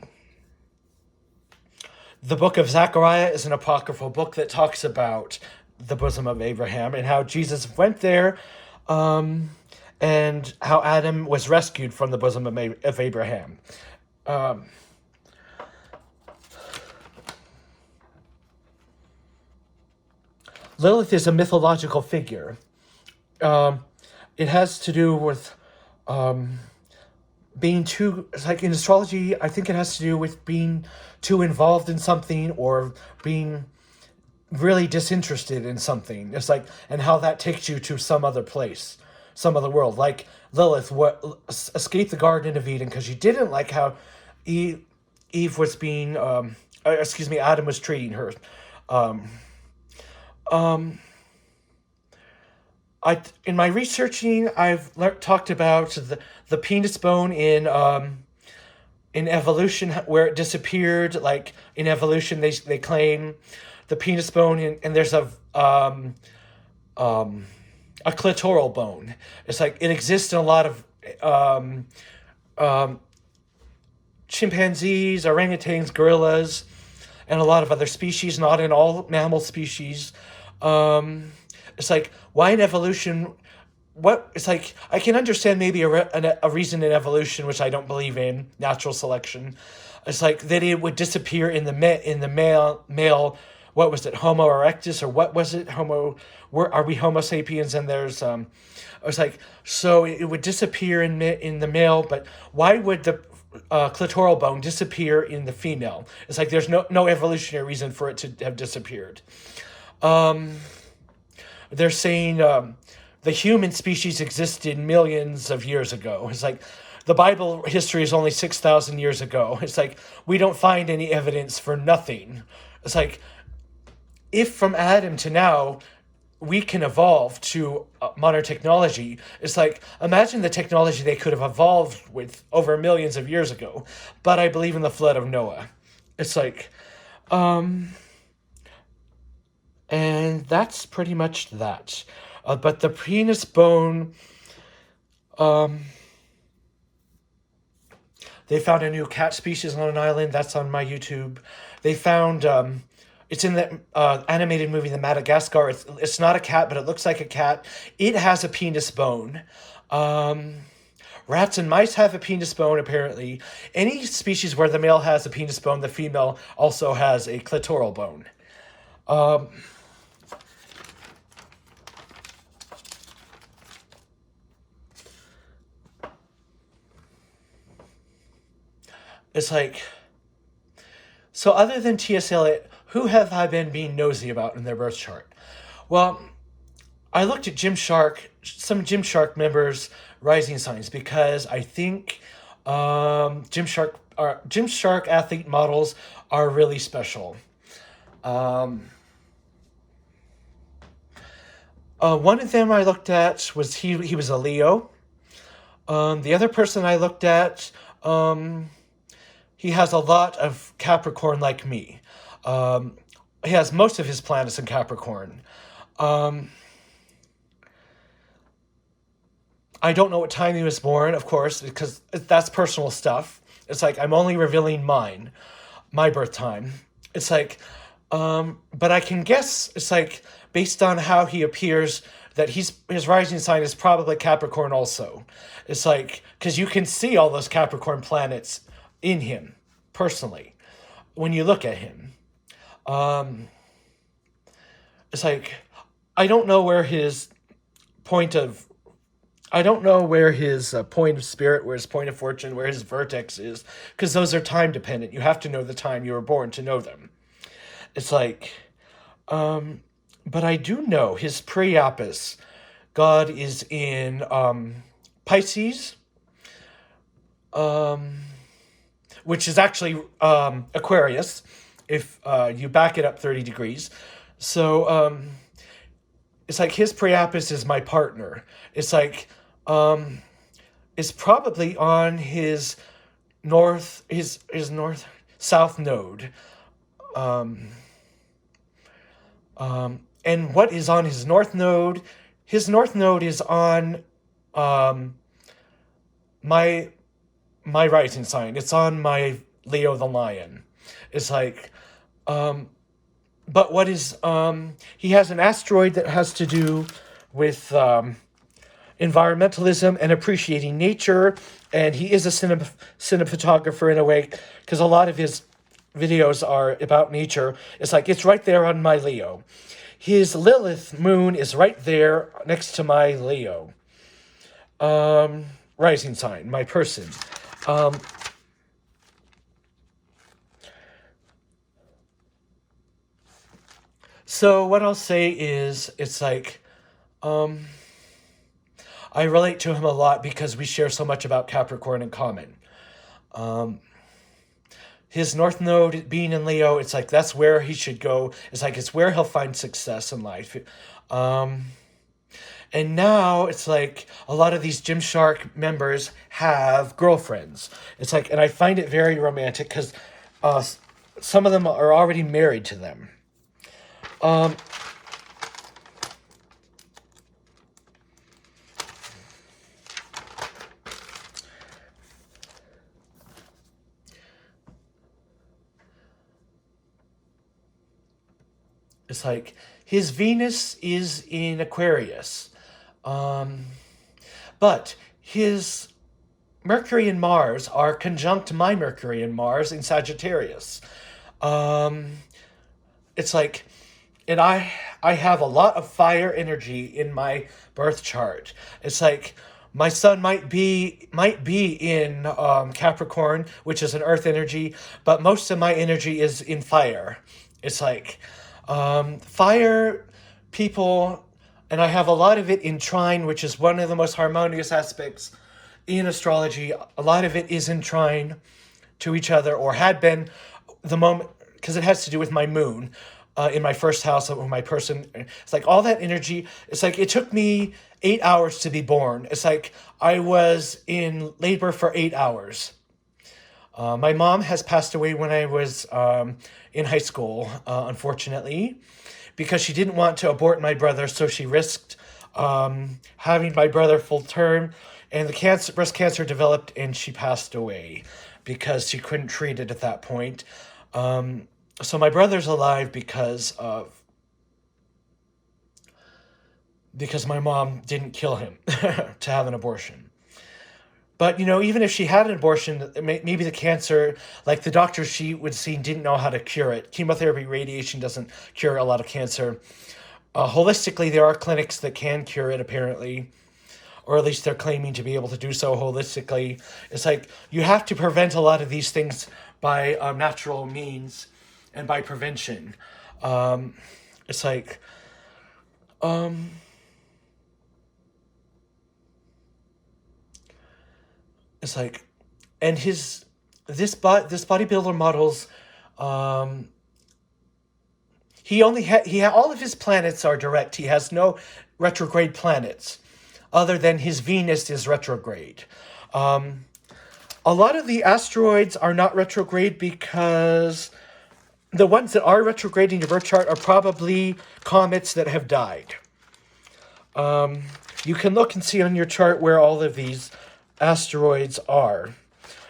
book of Zechariah is an apocryphal book that talks about the bosom of Abraham and how Jesus went there, and how Adam was rescued from the bosom of Abraham. Lilith is a mythological figure. It has to do with being too, it's like in astrology, I think it has to do with being too involved in something or being really disinterested in something. It's like, and how that takes you to some other place, some other world. Like Lilith escaped the Garden of Eden because she didn't like how Eve was being, Adam was treating her. In my researching, I've talked about the penis bone in evolution, where it disappeared. Like in evolution, they claim the penis bone, and there's a clitoral bone. It's like it exists in a lot of chimpanzees, orangutans, gorillas, and a lot of other species. Not in all mammal species. It's like, why in evolution? It's like, I can understand maybe a reason in evolution, which I don't believe in, natural selection. It's like that it would disappear in the male. What was it, Homo erectus, or what was it, are we Homo sapiens? And there's it's like, so it would disappear in the male, but why would the clitoral bone disappear in the female? It's like there's no evolutionary reason for it to have disappeared. They're saying the human species existed millions of years ago. It's like the Bible history is only 6,000 years ago. It's like we don't find any evidence for nothing. It's like if from Adam to now we can evolve to modern technology, it's like, imagine the technology they could have evolved with over millions of years ago. But I believe in the flood of Noah. It's like, and that's pretty much that. But the penis bone, they found a new cat species on an island. That's on my YouTube. They found, it's in the animated movie, The Madagascar. It's not a cat, but it looks like a cat. It has a penis bone. Rats and mice have a penis bone, apparently. Any species where the male has a penis bone, the female also has a clitoral bone. It's like, so other than TSL, who have I been being nosy about in their birth chart? Well, I looked at some Gymshark members' rising signs, because I think Gymshark athlete models are really special. One of them I looked at was he was a Leo. The other person I looked at, he has a lot of Capricorn like me. He has most of his planets in Capricorn. I don't know what time he was born, of course, because that's personal stuff. It's like, I'm only revealing my birth time. It's like, but I can guess, it's like, based on how he appears, that his rising sign is probably Capricorn also. It's like, because you can see all those Capricorn planets in him, personally, when you look at him. It's like, I don't know where his point of I don't know where his point of spirit, where his point of fortune, where his vertex is, because those are time dependent. You have to know the time you were born to know them. It's like, but I do know his Priapus. God is in Pisces, which is actually Aquarius, if you back it up 30 degrees. So it's like his Priapus is my partner. It's like, is probably on his south node. And what is on his north node? His north node is on my rising sign. It's on my Leo the Lion. It's like, but what is, he has an asteroid that has to do with environmentalism and appreciating nature, and he is a cinematographer in a way, because a lot of his videos are about nature. It's like, it's right there on my Leo. His Lilith moon is right there next to my Leo rising sign, my person. So what I'll say is, it's like, I relate to him a lot because we share so much about Capricorn in common. His North Node being in Leo, it's like, that's where he should go. It's like, it's where he'll find success in life. And now it's like, a lot of these Gymshark members have girlfriends. It's like, and I find it very romantic, because some of them are already married to them. It's like, his Venus is in Aquarius. But his Mercury and Mars are conjunct my Mercury and Mars in Sagittarius. It's like, and I have a lot of fire energy in my birth chart. It's like, my sun might be in Capricorn, which is an earth energy, but most of my energy is in fire. It's like, fire people, and I have a lot of it in trine, which is one of the most harmonious aspects in astrology. A lot of it is in trine to each other, or had been the moment, because it has to do with my moon. in my first house with my person. It's like all that energy. It's like it took me 8 hours to be born. It's like I was in labor for 8 hours. My mom has passed away when I was in high school, unfortunately, because she didn't want to abort my brother, so she risked having my brother full term, and the breast cancer developed, and she passed away because she couldn't treat it at that point. So my brother's alive because my mom didn't kill him to have an abortion. But, even if she had an abortion, maybe the cancer, like the doctors she would see didn't know how to cure it. Chemotherapy, radiation doesn't cure a lot of cancer. Holistically, there are clinics that can cure it, apparently. Or at least they're claiming to be able to do so holistically. It's like you have to prevent a lot of these things by natural means and by prevention. It's like... It's like, and this bodybuilder models, all of his planets are direct. He has no retrograde planets, other than his Venus is retrograde. A lot of the asteroids are not retrograde because the ones that are retrograde in your birth chart are probably comets that have died. You can look and see on your chart where all of these asteroids are.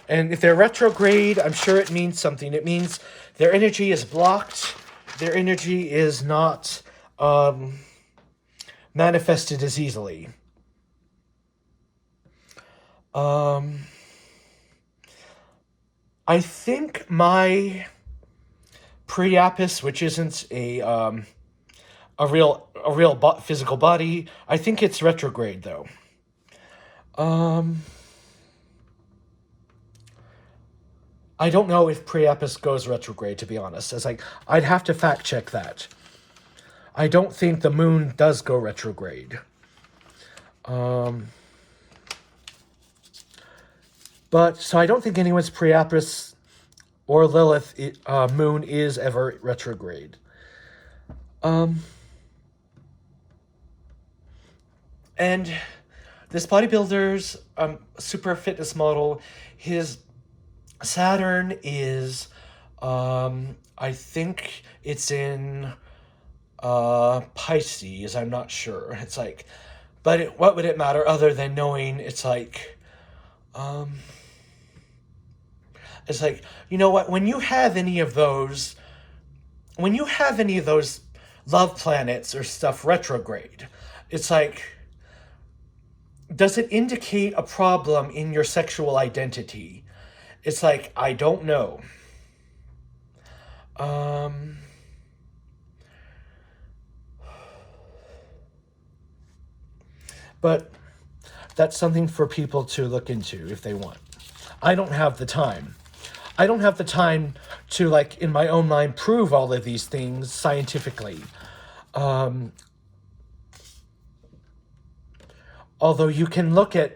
And if they're retrograde, I'm sure it means something. It means their energy is blocked. Their energy is not manifested as easily. I think my Priapus, which isn't a real physical body, I think it's retrograde though. I don't know if Priapus goes retrograde, to be honest. It's like, I'd have to fact check that. I don't think the moon does go retrograde. But, so I don't think anyone's Priapus or Lilith moon is ever retrograde. And this bodybuilder's super fitness model, his Saturn is, I think it's in Pisces. I'm not sure. It's like, but what would it matter other than knowing it's like, you know what? When you have any of those love planets or stuff retrograde, it's like, does it indicate a problem in your sexual identity? It's like, I don't know. But that's something for people to look into if they want. I don't have the time. I don't have the time to, like, in my own mind, prove all of these things scientifically. Although you can look at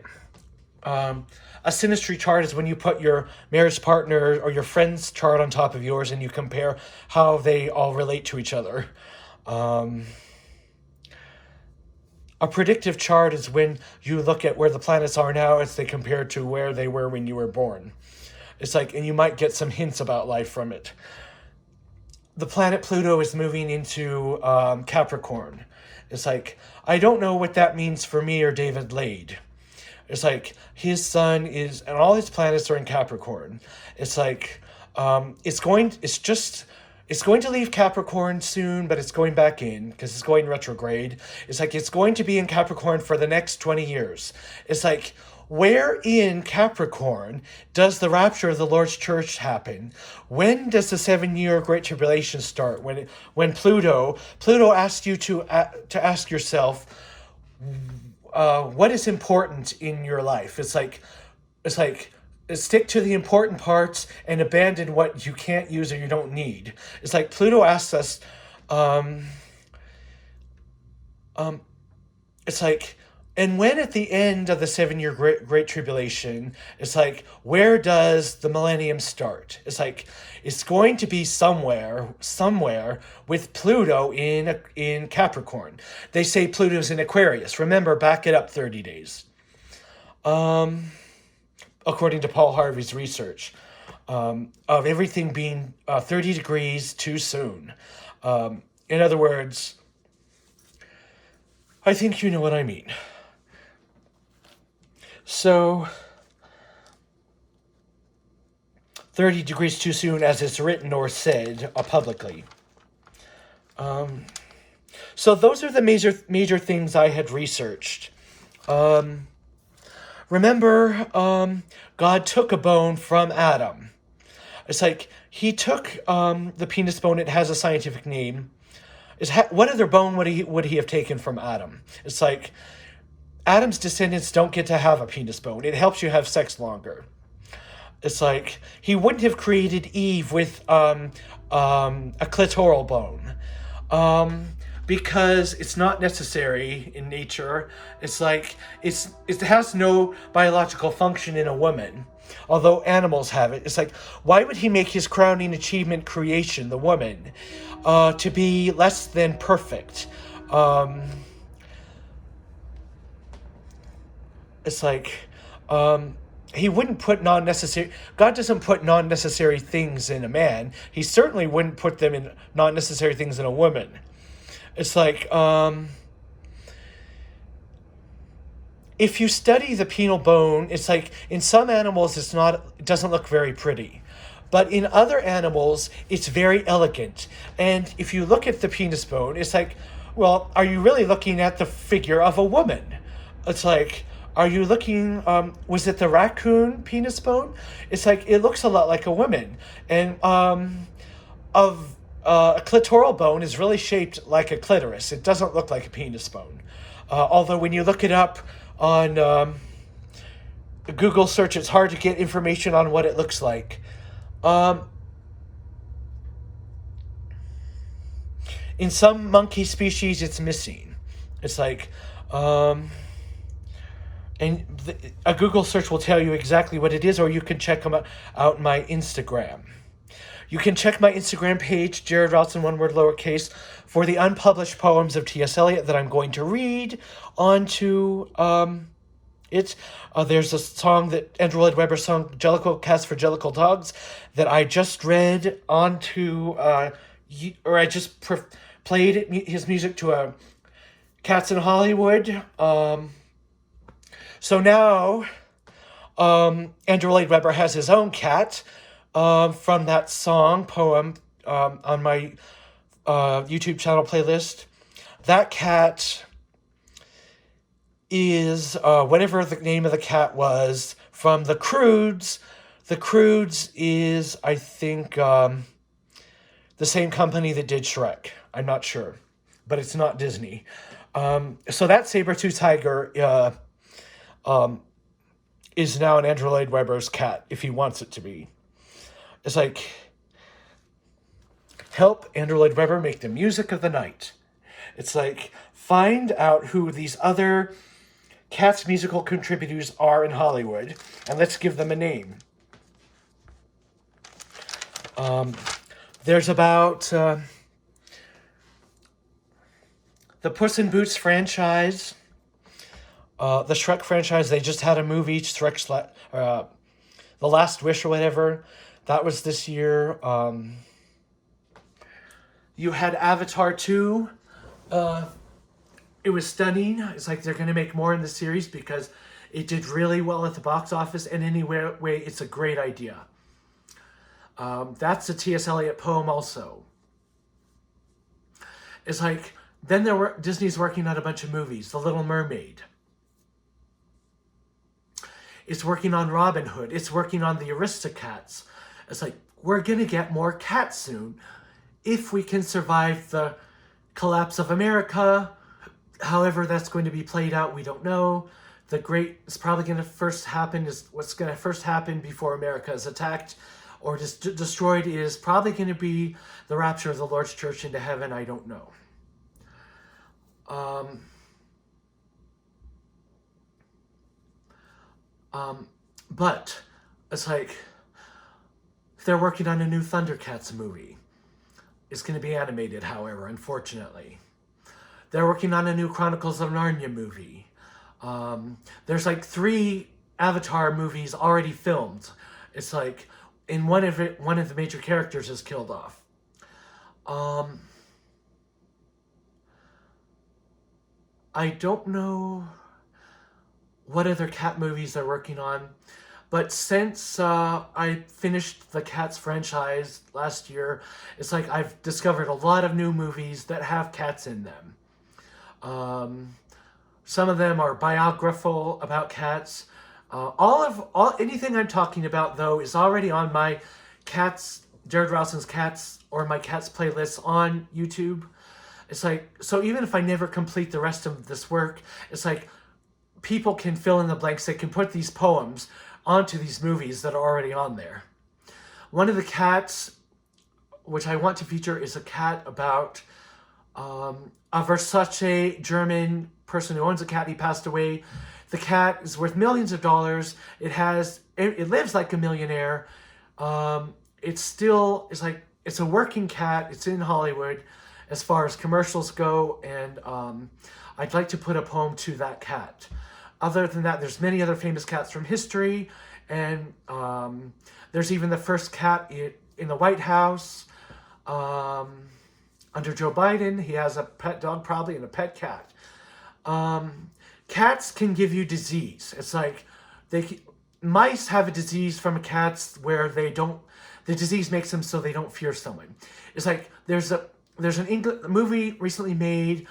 a synastry chart is when you put your marriage partner or your friend's chart on top of yours and you compare how they all relate to each other. A predictive chart is when you look at where the planets are now as they compare to where they were when you were born. It's like, and you might get some hints about life from it. The planet Pluto is moving into Capricorn. It's like, I don't know what that means for me or David Lade. It's like, his sun is, and all his planets are in Capricorn. It's like, it's going to leave Capricorn soon, but it's going back in because it's going retrograde. It's like, it's going to be in Capricorn for the next 20 years. It's like, where in Capricorn does the rapture of the Lord's church happen? When does the 7-year Great Tribulation start? When Pluto asks you to ask yourself, what is important in your life? It's like stick to the important parts and abandon what you can't use or you don't need. It's like Pluto asks us, it's like, And when at the end of the 7 year great tribulation, it's like, where does the millennium start? It's like, it's going to be somewhere with Pluto in Capricorn. They say Pluto's in Aquarius. Remember, back it up 30 days. According to Paul Harvey's research, of everything being 30 degrees too soon. In other words, I think you know what I mean. So, 30 degrees too soon, as it's written or said publicly. So those are the major things I had researched. Remember, God took a bone from Adam. It's like he took the penis bone. It has a scientific name. What other bone would he have taken from Adam? It's like Adam's descendants don't get to have a penis bone. It helps you have sex longer. It's like he wouldn't have created Eve with a clitoral bone. Because it's not necessary in nature. It's like it has no biological function in a woman, although animals have it. It's like, why would he make his crowning achievement, creation, the woman, to be less than perfect? It's like he wouldn't put non-necessary. God doesn't put non-necessary things in a man. He certainly wouldn't put them in non-necessary things in a woman. It's like, if you study the penile bone, it's like in some animals it doesn't look very pretty. But in other animals, it's very elegant. And if you look at the penis bone, it's like, well, are you really looking at the figure of a woman? It's like, are you looking, was it the raccoon penis bone? It's like, it looks a lot like a woman. And a clitoral bone is really shaped like a clitoris. It doesn't look like a penis bone. Although when you look it up on Google search, it's hard to get information on what it looks like. In some monkey species, it's missing. It's like, a Google search will tell you exactly what it is, or you can check them out my Instagram. You can check my Instagram page, Jared Routson, one word lowercase, for the unpublished poems of T.S. Eliot that I'm going to read onto it. There's a song that Andrew Lloyd Webber sung, Jellicle Cats for Jellicle Dogs, that I just read onto, or I just played his music to Cats in Hollywood. So now, Andrew Lloyd Webber has his own cat from that poem on my YouTube channel playlist. That cat is whatever the name of the cat was from The Croods. The Croods is, I think, the same company that did Shrek. I'm not sure, but it's not Disney. So that saber-tooth tiger is now an Andrew Lloyd Webber's cat, if he wants it to be. It's like, help Andrew Lloyd Webber make the music of the night. It's like, find out who these other Cats musical contributors are in Hollywood, and let's give them a name. There's about the Puss in Boots franchise, the Shrek franchise. They just had a movie, Shrek's The Last Wish or whatever. That was this year. You had Avatar 2. It was stunning. It's like they're going to make more in the series because it did really well at the box office. And anyway, it's a great idea. That's a T.S. Eliot poem also. It's like, then Disney's working on a bunch of movies. The Little Mermaid. It's working on Robin Hood. It's working on the Aristocats. It's like, we're going to get more cats soon. If we can survive the collapse of America, however that's going to be played out, we don't know. What's going to first happen before America is attacked or destroyed is probably going to be the rapture of the Lord's church into heaven. I don't know. But it's like they're working on a new Thundercats movie. It's going to be animated, however, unfortunately. They're working on a new Chronicles of Narnia movie. There's like 3 Avatar movies already filmed. It's like in one of the major characters is killed off. I don't know what other cat movies they're working on, but since I finished the Cats franchise last year, it's like I've discovered a lot of new movies that have cats in them. Some of them are biographical about cats. Anything I'm talking about though is already on my Jared Routson's Cats or my Cats playlist on YouTube. It's like, so even if I never complete the rest of this work, it's like people can fill in the blanks. They can put these poems onto these movies that are already on there. One of the cats, which I want to feature, is a cat about a Versace German person who owns a cat. He passed away. The cat is worth millions of dollars. It lives like a millionaire. It's a working cat. It's in Hollywood as far as commercials go, and I'd like to put a poem to that cat. Other than that, there's many other famous cats from history, and there's even the first cat in the White House under Joe Biden. He has a pet dog probably and a pet cat. Cats can give you disease. It's like mice have a disease from cats where the disease makes them so they don't fear someone. It's like there's a movie recently made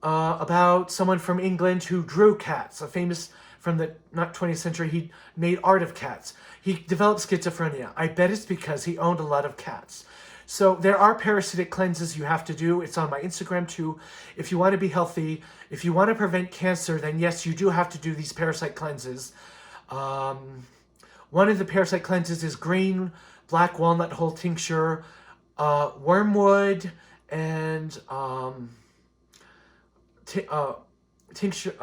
about someone from England who drew cats, a famous from the not 20th century. He made art of cats. He developed schizophrenia. I bet it's because he owned a lot of cats. So there are parasitic cleanses you have to do. It's on my Instagram too. If you want to be healthy, if you want to prevent cancer, then yes, you do have to do these parasite cleanses. One of the parasite cleanses is green black walnut whole tincture, wormwood, and tincture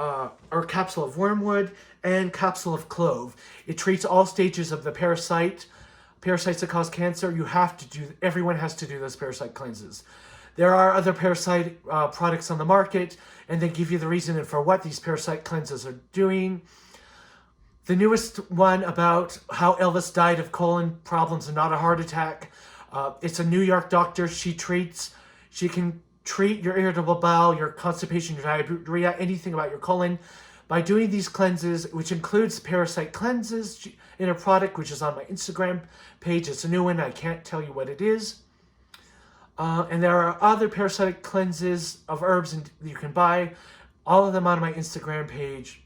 or capsule of wormwood and capsule of clove. It treats all stages of the parasites that cause cancer. Everyone has to do those parasite cleanses. There are other parasite products on the market, and they give you the reason for what these parasite cleanses are doing. The newest one about how Elvis died of colon problems and not a heart attack. It's a New York doctor. She can treat your irritable bowel, your constipation, your diarrhea, anything about your colon by doing these cleanses, which includes parasite cleanses in a product which is on my Instagram page. It's a new one. I can't tell you what it is. And there are other parasitic cleanses of herbs you can buy. All of them on my Instagram page.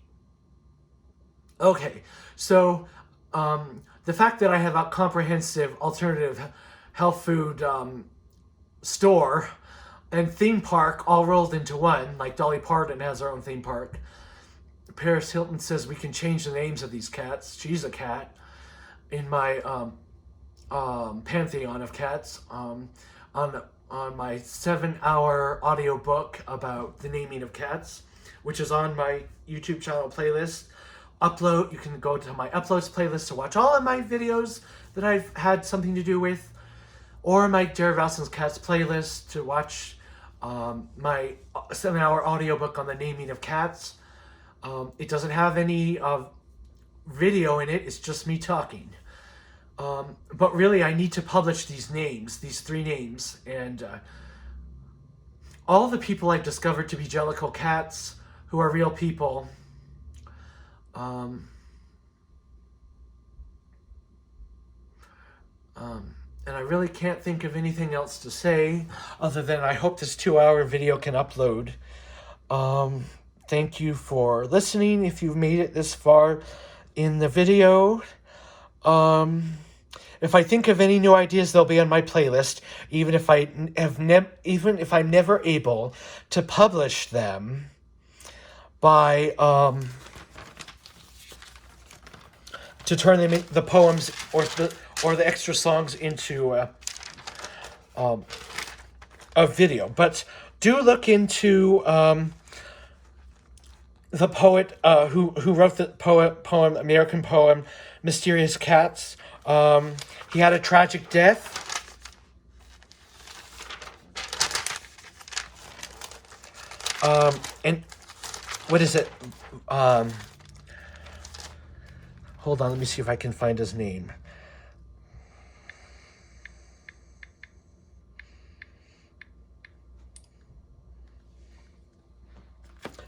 Okay, so the fact that I have a comprehensive alternative health food store and theme park all rolled into one, like Dolly Parton has her own theme park. Paris Hilton says we can change the names of these cats. She's a cat in my pantheon of cats. On my 7-hour audiobook about the naming of cats, which is on my YouTube channel playlist. You can go to my uploads playlist to watch all of my videos that I've had something to do with, or my Jared Routson's Cats playlist to watch my 7-hour audiobook on the naming of cats. It doesn't have any video in it. It's just me talking. But really, I need to publish these 3 names, and all the people I've discovered to be Jellicle cats who are real people. And I really can't think of anything else to say other than I hope this 2-hour video can upload. Thank you for listening if you've made it this far in the video. If I think of any new ideas, they'll be on my playlist, even if I'm never able to publish them by to turn them the poems or the extra songs into a video. But do look into the poet who wrote the American poem Mysterious Cats. He had a tragic death. And what is it? Hold on, let me see if I can find his name.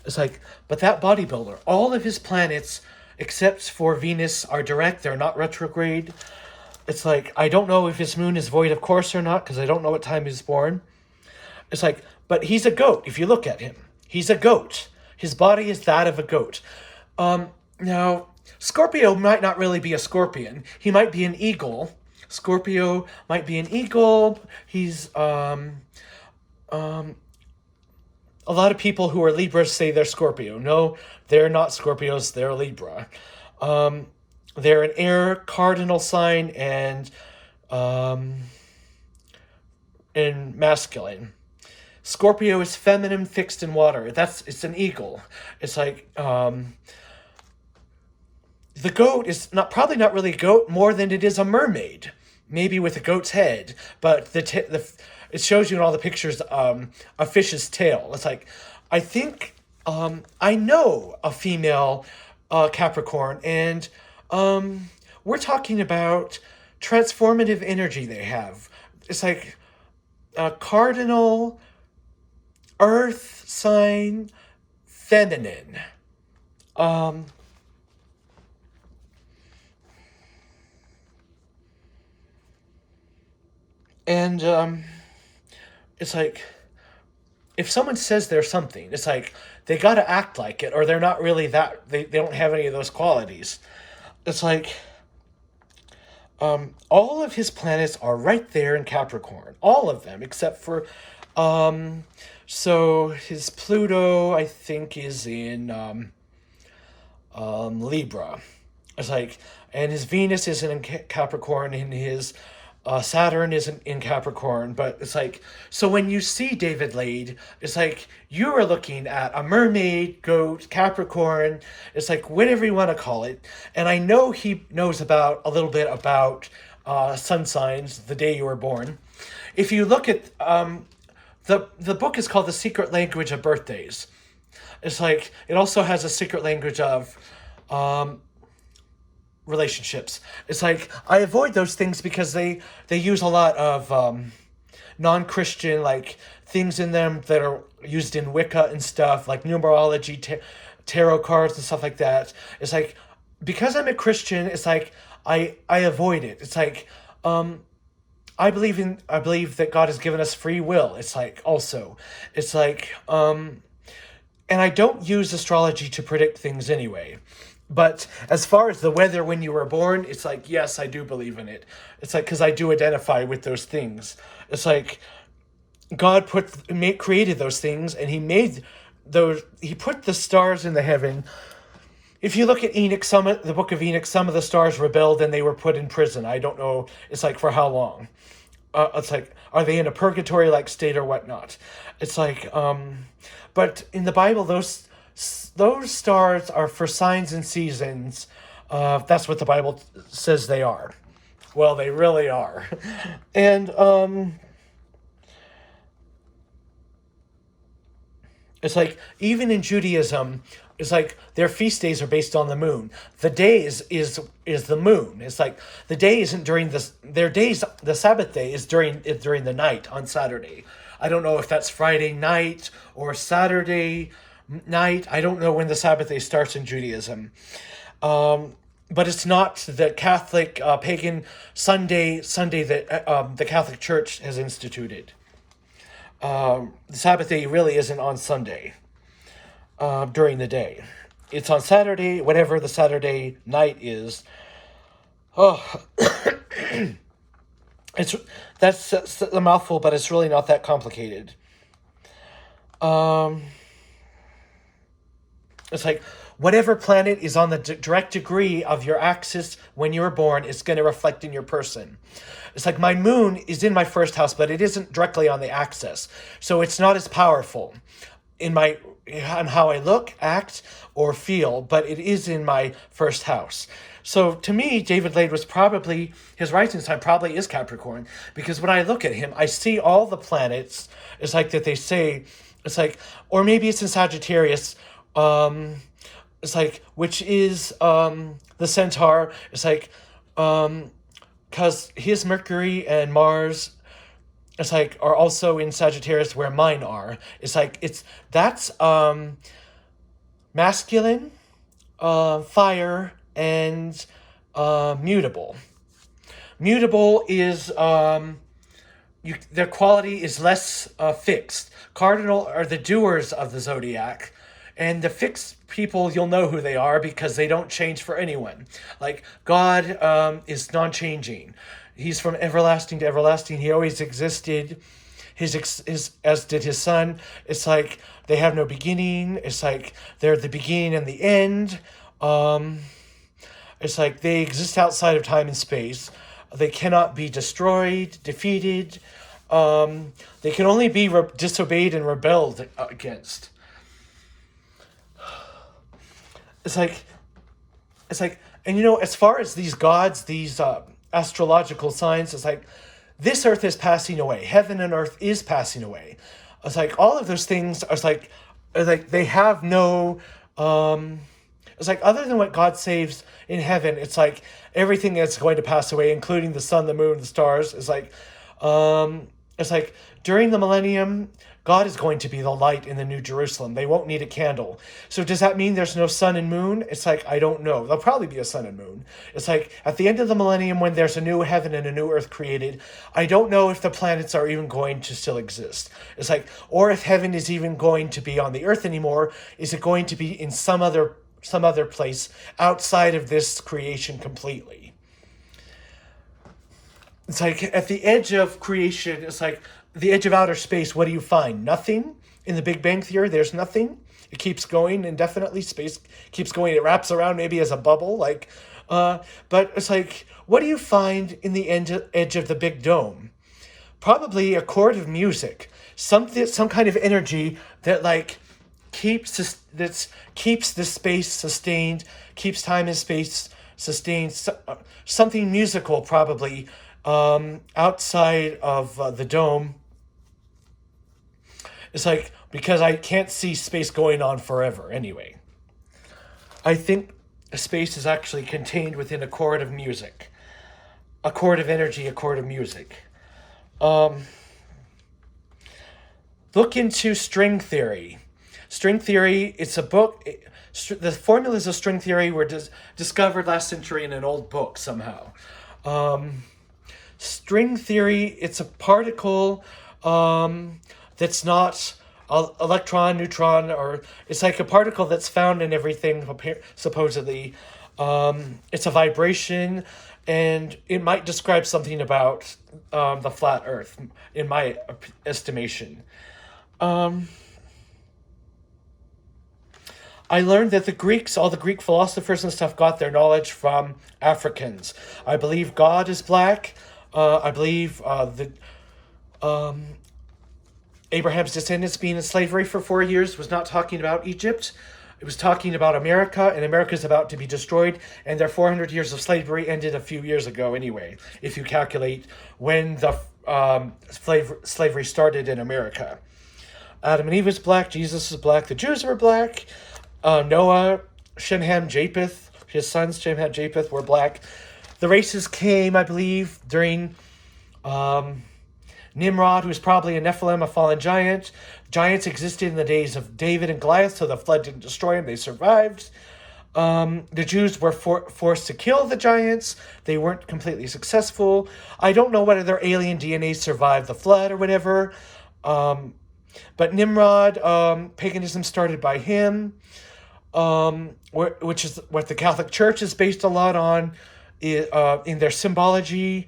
It's like, but that bodybuilder, all of his planets, except for Venus, are direct. They're not retrograde. It's like, I don't know if his moon is void of course or not, because I don't know what time he was born. It's like, but he's a goat. If you look at him, he's a goat. His body is that of a goat. Now, Scorpio might not really be a scorpion. He might be an eagle. Scorpio might be an eagle. He's, a lot of people who are Libras say they're Scorpio. No, they're not Scorpios. They're Libra. They're an air cardinal sign and masculine. Scorpio is feminine, fixed in water. It's an eagle. It's like the goat is probably not really a goat more than it is a mermaid, maybe with a goat's head. But it shows you in all the pictures a fish's tail. It's like, I think I know a female Capricorn, and we're talking about transformative energy they have. It's like a cardinal earth sign, feminine. And it's like, if someone says they're something, it's like they got to act like it, or they're not really that. They don't have any of those qualities. It's like all of his planets are right there in Capricorn, all of them except for so his Pluto, I think, is in Libra. It's like, and his Venus isn't in Capricorn, and his Saturn isn't in Capricorn. But it's like, so when you see David Lade, it's like you are looking at a mermaid, goat, Capricorn. It's like, whatever you want to call it. And I know he knows a little bit about sun signs, the day you were born. If you look at the book is called The Secret Language of Birthdays. It's like, it also has a secret language of relationships. It's like, I avoid those things because they use a lot of non-Christian like things in them that are used in Wicca and stuff, like numerology, tarot cards and stuff like that. It's like, because I'm a Christian, it's like I avoid it. It's like I believe that God has given us free will. It's like, also, it's like and I don't use astrology to predict things anyway. But as far as the weather when you were born, it's like, yes, I do believe in it. It's like, because I do identify with those things. It's like God created those things, and he put the stars in the heaven. If you look at Enoch, the book of Enoch, some of the stars rebelled and they were put in prison. I don't know, it's like, for how long? It's like, are they in a purgatory-like state or whatnot? It's like, but in the Bible, those stars are for signs and seasons. That's what the Bible says they are. Well, they really are. And it's like, even in Judaism, it's like their feast days are based on the moon. The day is the moon. It's like the day isn't during their days. The Sabbath day is during the night on Saturday. I don't know if that's Friday night or Saturday night. I don't know when the Sabbath day starts in Judaism. But it's not the Catholic pagan Sunday that the Catholic Church has instituted. The Sabbath day really isn't on Sunday during the day. It's on Saturday, whatever the Saturday night is. Oh, that's a mouthful, but it's really not that complicated. It's like, whatever planet is on the direct degree of your axis when you were born, it's going to reflect in your person. It's like, my moon is in my first house, but it isn't directly on the axis, so it's not as powerful. in my on how I look, act, or feel, but it is in my first house. So to me, David Lade was probably his rising sign probably is Capricorn, because when I look at him, I see all the planets. It's like that they say, it's like, or maybe it's in Sagittarius. It's like, which is the Centaur. It's like, because his Mercury and Mars, it's like, are also in Sagittarius where mine are. It's like, that's masculine, fire, and mutable. Mutable is their quality is less fixed. Cardinal are the doers of the zodiac, and the fixed people, you'll know who they are because they don't change for anyone. Like God is non-changing. He's from everlasting to everlasting. He always existed. His as did his son. It's like they have no beginning. It's like they're the beginning and the end. It's like they exist outside of time and space. They cannot be destroyed, defeated. They can only be disobeyed and rebelled against. It's like, and as far as these gods, these astrological signs, it's like, this earth is passing away. Heaven and earth is passing away. It's like all of those things are like they have no. It's like other than what God saves in heaven, it's like everything that's going to pass away, including the sun, the moon, the stars. It's like during the millennium, God is going to be the light in the New Jerusalem. They won't need a candle. So does that mean there's no sun and moon? It's like, I don't know. There'll probably be a sun and moon. It's like at the end of the millennium when there's a new heaven and a new earth created, I don't know if the planets are even going to still exist. It's like, or if heaven is even going to be on the earth anymore. Is it going to be in some other place outside of this creation completely? It's like at the edge of creation, it's like the edge of outer space, what do you find? Nothing. In the Big Bang Theory, there's nothing. It keeps going indefinitely. Space keeps going. It wraps around maybe as a bubble. But it's like, what do you find in the edge of the Big Dome? Probably a chord of music. Some kind of energy that keeps the space sustained, keeps time and space sustained. Something musical probably outside of the dome. It's like, because I can't see space going on forever anyway. I think space is actually contained within a chord of music. A chord of energy, a chord of music. Look into string theory. String theory, it's a book. The formulas of string theory were discovered last century in an old book somehow. String theory, it's a particle that's not electron, neutron, or it's like a particle that's found in everything, supposedly. It's a vibration, and it might describe something about the flat earth, in my estimation. I learned that the Greeks, all the Greek philosophers and stuff, got their knowledge from Africans. I believe God is black. I believe Abraham's descendants being in slavery for 4 years was not talking about Egypt. It was talking about America, and America is about to be destroyed, and their 400 years of slavery ended a few years ago anyway, if you calculate when the slavery started in America. Adam and Eve was black, Jesus is black, the Jews were black, Noah, Shem, Ham, Japheth, his sons, Shem, Ham, Japheth, were black. The races came, I believe, during Nimrod, who was probably a Nephilim, a fallen giant. Giants existed in the days of David and Goliath, so the flood didn't destroy them. They survived. The Jews were forced to kill the giants. They weren't completely successful. I don't know whether their alien DNA survived the flood or whatever. But Nimrod, paganism started by him, which is what the Catholic Church is based a lot on in their symbology,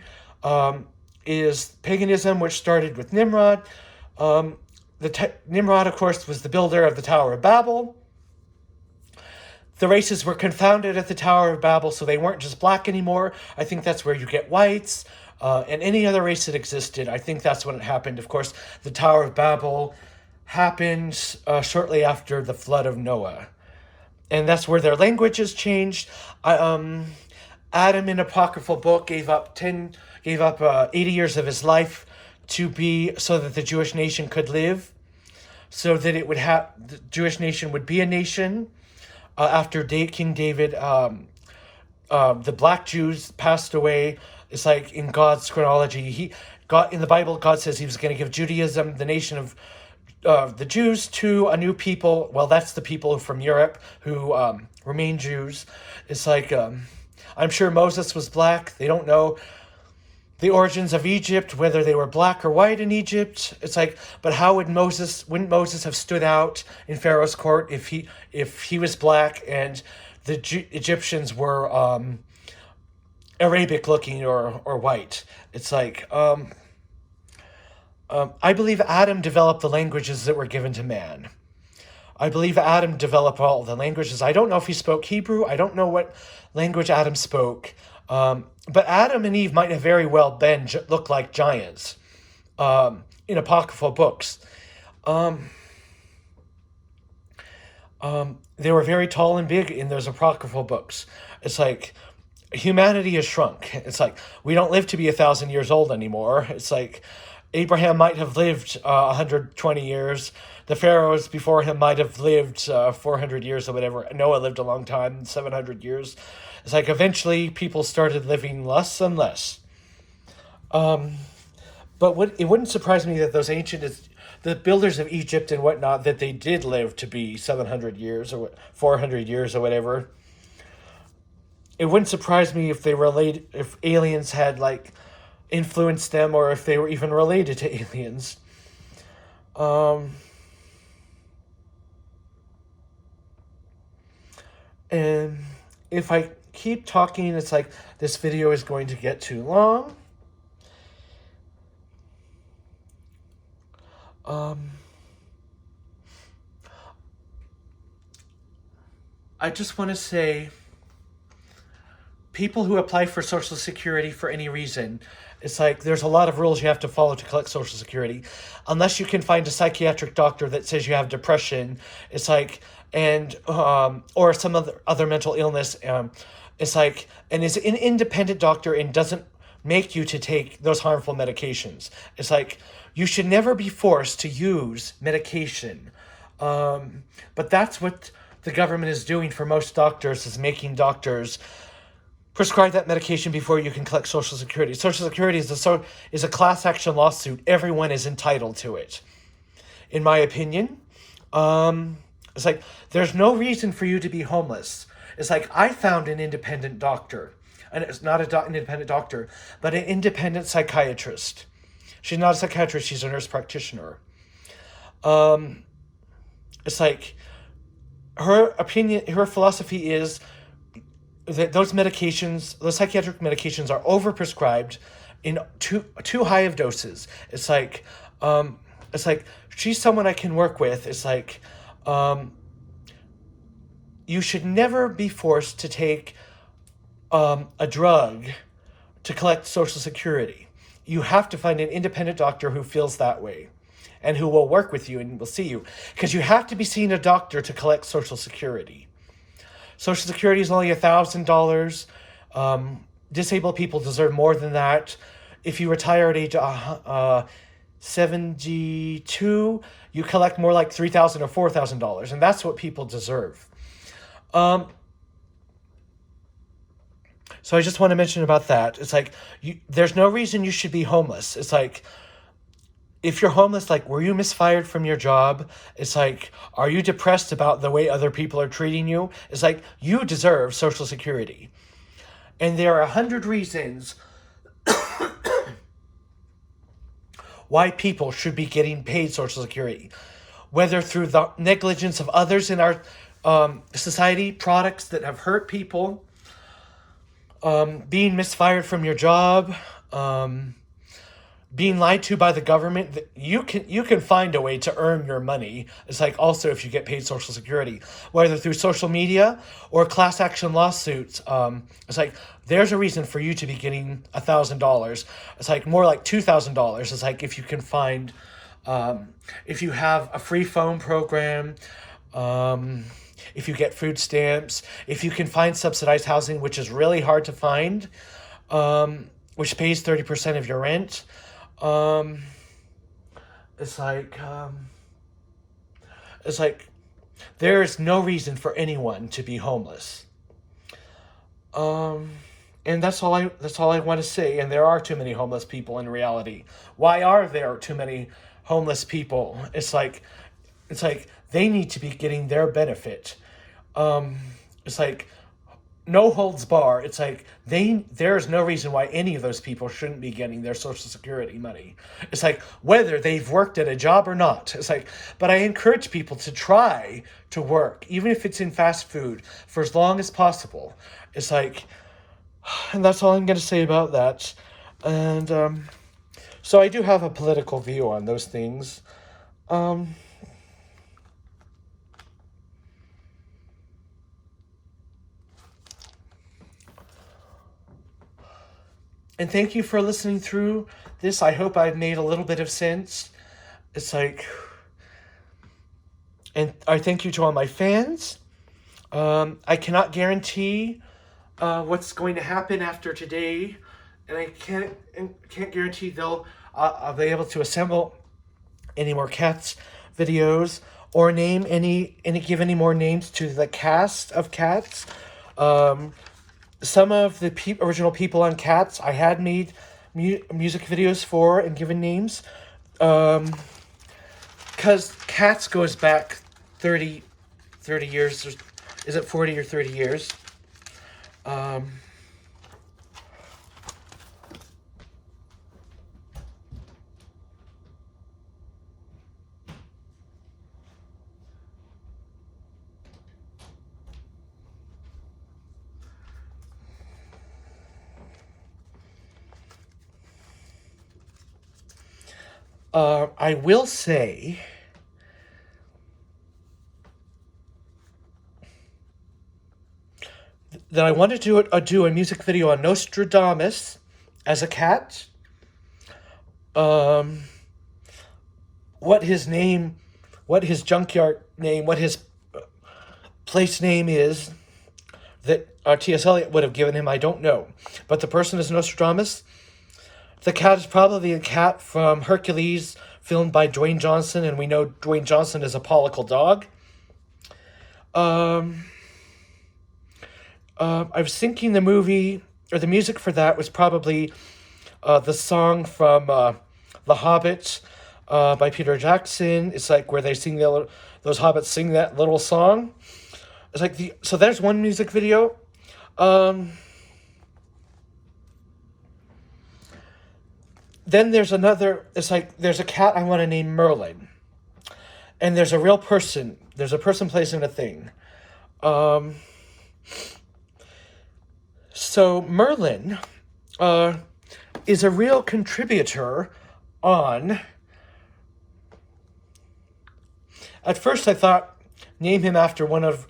is paganism, which started with Nimrod. Nimrod, of course, was the builder of the Tower of Babel. The races were confounded at the Tower of Babel, so they weren't just black anymore. I think that's where you get whites. And any other race that existed, I think that's when it happened. Of course, the Tower of Babel happened shortly after the flood of Noah. And that's where their language has changed. Adam, in apocryphal book, gave up 80 years of his life to be so that the Jewish nation could live, so that it would have the Jewish nation would be a nation. After King David, the black Jews passed away. It's like in God's chronology. In the Bible, God says He was going to give Judaism, the nation of the Jews, to a new people. Well, that's the people from Europe who remain Jews. It's like I'm sure Moses was black. They don't know the origins of Egypt, whether they were black or white in Egypt. It's like, but how wouldn't Moses have stood out in Pharaoh's court if he was black and the Egyptians were Arabic looking or white? It's like I believe Adam developed the languages that were given to man. I believe Adam developed all the languages. I don't know if he spoke Hebrew. I don't know what language Adam spoke. But Adam and Eve might have very well looked like giants in apocryphal books. They were very tall and big in those apocryphal books. It's like humanity has shrunk. It's like we don't live to be 1,000 years old anymore. It's like Abraham might have lived 120 years. The pharaohs before him might have lived 400 years or whatever. Noah lived a long time, 700 years. It's like eventually people started living less and less. But it wouldn't surprise me that those the builders of Egypt and whatnot, that they did live to be 700 years or 400 years or whatever. It wouldn't surprise me if if aliens had like influenced them, or if they were even related to aliens. And if I keep talking, it's like this video is going to get too long. I just want to say, people who apply for Social Security for any reason, it's like there's a lot of rules you have to follow to collect Social Security. Unless you can find a psychiatric doctor that says you have depression, it's like, and or some other mental illness, it's like, and is an independent doctor and doesn't make you to take those harmful medications. It's like you should never be forced to use medication. But that's what the government is doing for most doctors, is making doctors prescribe that medication before you can collect Social Security. Social Security is a class action lawsuit. Everyone is entitled to it, in my opinion. It's like there's no reason for you to be homeless. It's like I found an independent doctor, and it's not an independent doctor, but an independent psychiatrist. She's not a psychiatrist, she's a nurse practitioner. It's like her philosophy is that those psychiatric medications are overprescribed in too high of doses. It's like she's someone I can work with. It's like you should never be forced to take a drug to collect Social Security. You have to find an independent doctor who feels that way and who will work with you and will see you, because you have to be seeing a doctor to collect Social Security. Social Security is only $1,000. Disabled people deserve more than that. If you retire at age 72, you collect more like $3,000 or $4,000, and that's what people deserve. So I just want to mention about that. It's like there's no reason you should be homeless. It's like if you're homeless, like, were you misfired from your job? It's like, are you depressed about the way other people are treating you? It's like, you deserve Social Security. And there are 100 reasons why people should be getting paid Social Security. Whether through the negligence of others in our society, products that have hurt people, being misfired from your job, being lied to by the government. You can find a way to earn your money. It's like also if you get paid Social Security, whether through social media or class action lawsuits. It's like there's a reason for you to be getting $1,000. It's like more like $2,000. It's like if you can find If you have a free phone program, if you get food stamps, if you can find subsidized housing, which is really hard to find, which pays 30% of your rent, it's like it's like there is no reason for anyone to be homeless. And that's all I want to say. And there are too many homeless people in reality. Why are there too many homeless people? It's like they need to be getting their benefit. It's like no holds bar. It's like there's no reason why any of those people shouldn't be getting their social security money. It's like whether they've worked at a job or not. It's like, but I encourage people to try to work, even if it's in fast food, for as long as possible. It's like, and that's all I'm going to say about that. And so I do have a political view on those things. Um, and thank you for listening through this. I hope I've made a little bit of sense. It's like, and I thank you to all my fans. I cannot guarantee what's going to happen after today, and I can't guarantee I'll be able to assemble any more Cats videos or give any more names to the cast of Cats. Some of the original people on Cats I had made music videos for and given names, because Cats goes back 30 years. Is it 40 or 30 years? I will say that I wanted to do a music video on Nostradamus as a cat. What his junkyard name, what his place name is that T.S. Eliot would have given him, I don't know. But the person is Nostradamus. The cat is probably a cat from Hercules, filmed by Dwayne Johnson, and we know Dwayne Johnson is a pollical dog. I was thinking the movie, or the music for that was probably the song from The Hobbit by Peter Jackson. It's like where they sing those hobbits sing that little song. It's like so there's one music video. Then there's another, it's like, there's a cat I want to name Merlin. And there's a real person. There's a person placing a thing. So Merlin is a real contributor on... At first I thought, name him after one of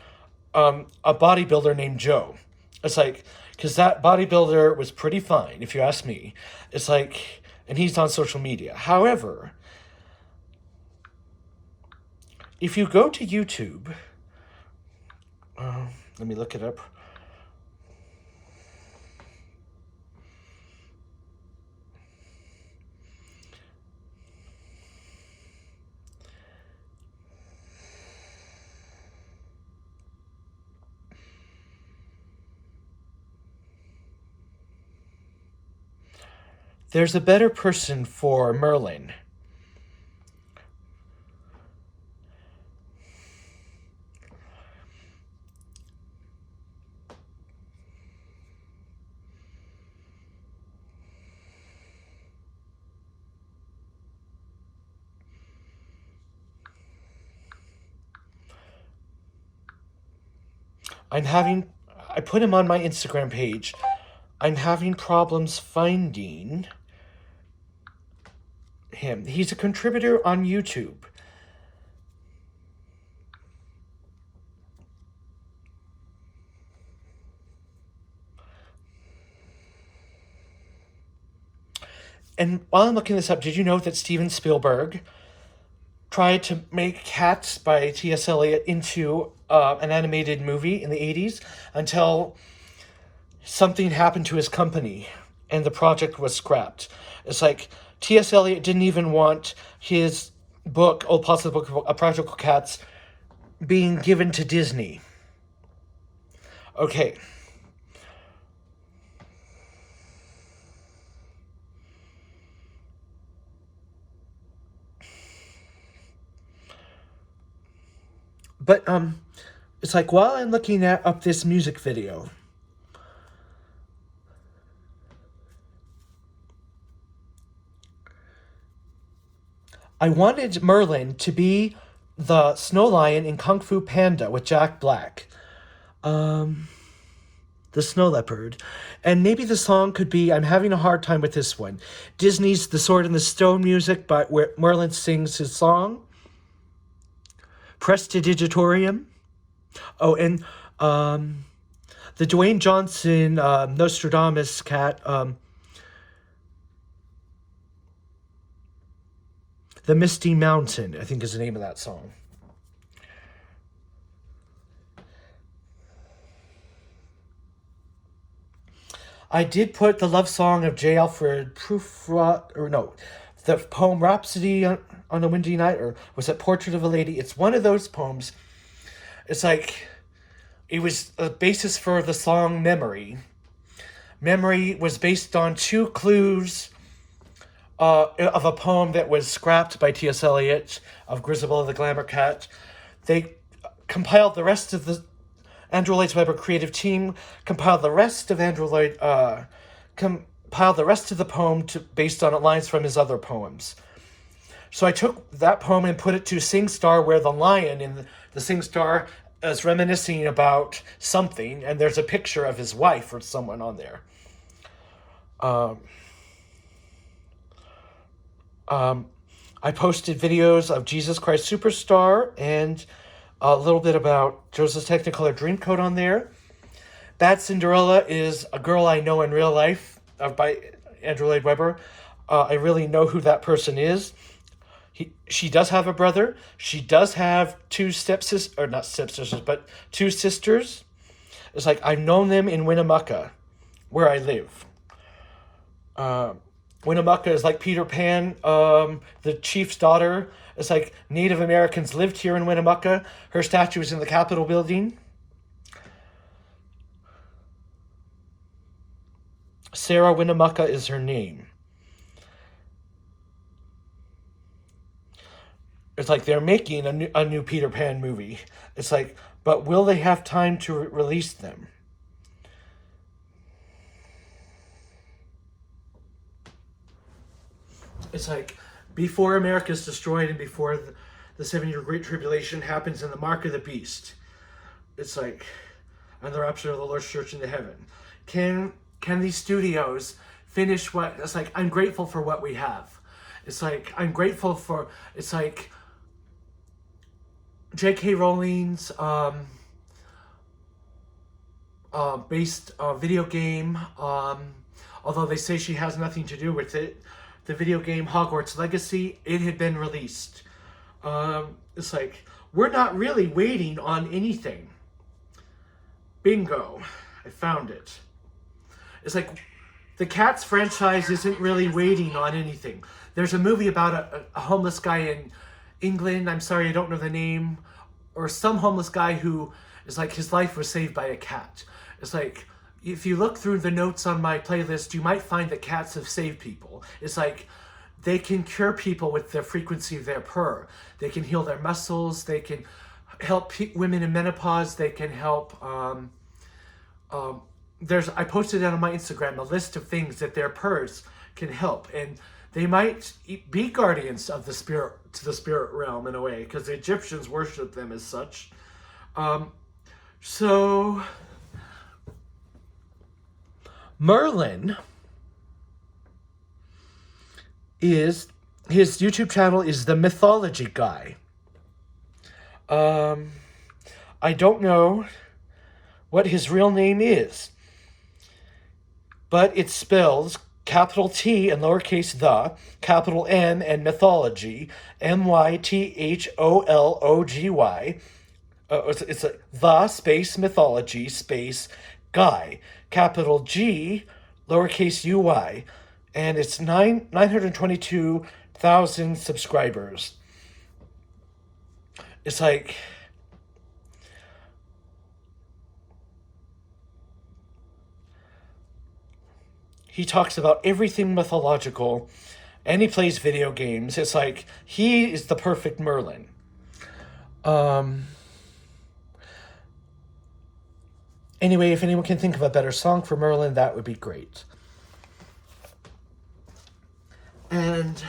a bodybuilder named Joe. It's like, because that bodybuilder was pretty fine, if you ask me. It's like... And he's on social media. However, if you go to YouTube, let me look it up. There's a better person for Merlin. I put him on my Instagram page. I'm having problems finding him. He's a contributor on YouTube. And while I'm looking this up, did you know that Steven Spielberg tried to make Cats by T.S. Eliot into an animated movie in the 80s until something happened to his company and the project was scrapped. It's like T.S. Eliot didn't even want his book, Old Possible Book of Practical Cats, being given to Disney. Okay. But it's like while I'm looking up this music video, I wanted Merlin to be the Snow Lion in Kung Fu Panda with Jack Black. The Snow Leopard. And maybe the song could be, I'm having a hard time with this one, Disney's The Sword and the Stone music, but where Merlin sings his song. Prestidigitatorium. Oh, and the Dwayne Johnson Nostradamus cat, The Misty Mountain, I think is the name of that song. I did put the love song of J. Alfred Prufrock, or no, the poem Rhapsody on a Windy Night, or was it Portrait of a Lady? It's one of those poems. It's like, it was a basis for the song Memory. Memory was based on 2 clues of a poem that was scrapped by T.S. Eliot of Grisabella the Glamour Cat. They compiled the rest of the Andrew Lloyd Webber creative team, compiled the rest of the poem based on lines from his other poems. So I took that poem and put it to Sing Star, where the lion in the Sing Star is reminiscing about something, and there's a picture of his wife or someone on there. I posted videos of Jesus Christ Superstar and a little bit about Joseph's Technicolor Dreamcoat on there. Bad Cinderella is A Girl I Know in Real Life by Andrew Lloyd Webber. I really know who that person is. She does have a brother. She does have 2 stepsisters, or not stepsisters, but 2 sisters. It's like, I've known them in Winnemucca, where I live. Winnemucca is like Peter Pan, the chief's daughter. It's like Native Americans lived here in Winnemucca. Her statue is in the Capitol building. Sarah Winnemucca is her name. It's like they're making a new Peter Pan movie. It's like, but will they have time to release them? It's like, before America is destroyed and before the 7-year Great Tribulation happens in the mark of the beast, it's like, and the rapture of the Lord's church into heaven. Can these studios finish what, it's like, I'm grateful for what we have. It's like, I'm grateful for, it's like, J.K. Rowling's based video game, although they say she has nothing to do with it. The video game Hogwarts Legacy, it had been released. It's like, we're not really waiting on anything. Bingo. I found it. It's like, the Cats franchise isn't really waiting on anything. There's a movie about a homeless guy in England, I'm sorry, I don't know the name, or some homeless guy who is like, his life was saved by a cat. It's like, if you look through the notes on my playlist, you might find that cats have saved people. It's like, they can cure people with the frequency of their purr. They can heal their muscles. They can help women in menopause. They can help. I posted it on my Instagram, a list of things that their purrs can help, and they might be guardians of the spirit realm in a way, because the Egyptians worship them as such. So Merlin his YouTube channel is The Mythology Guy. I don't know what his real name is, but it spells capital T and lowercase the, capital M and mythology, mythology. It's a the space mythology space guy, capital G, lowercase uy, and it's 922,000 subscribers. It's like, he talks about everything mythological, and he plays video games. It's like, he is the perfect Merlin. Anyway, if anyone can think of a better song for Merlin, that would be great. And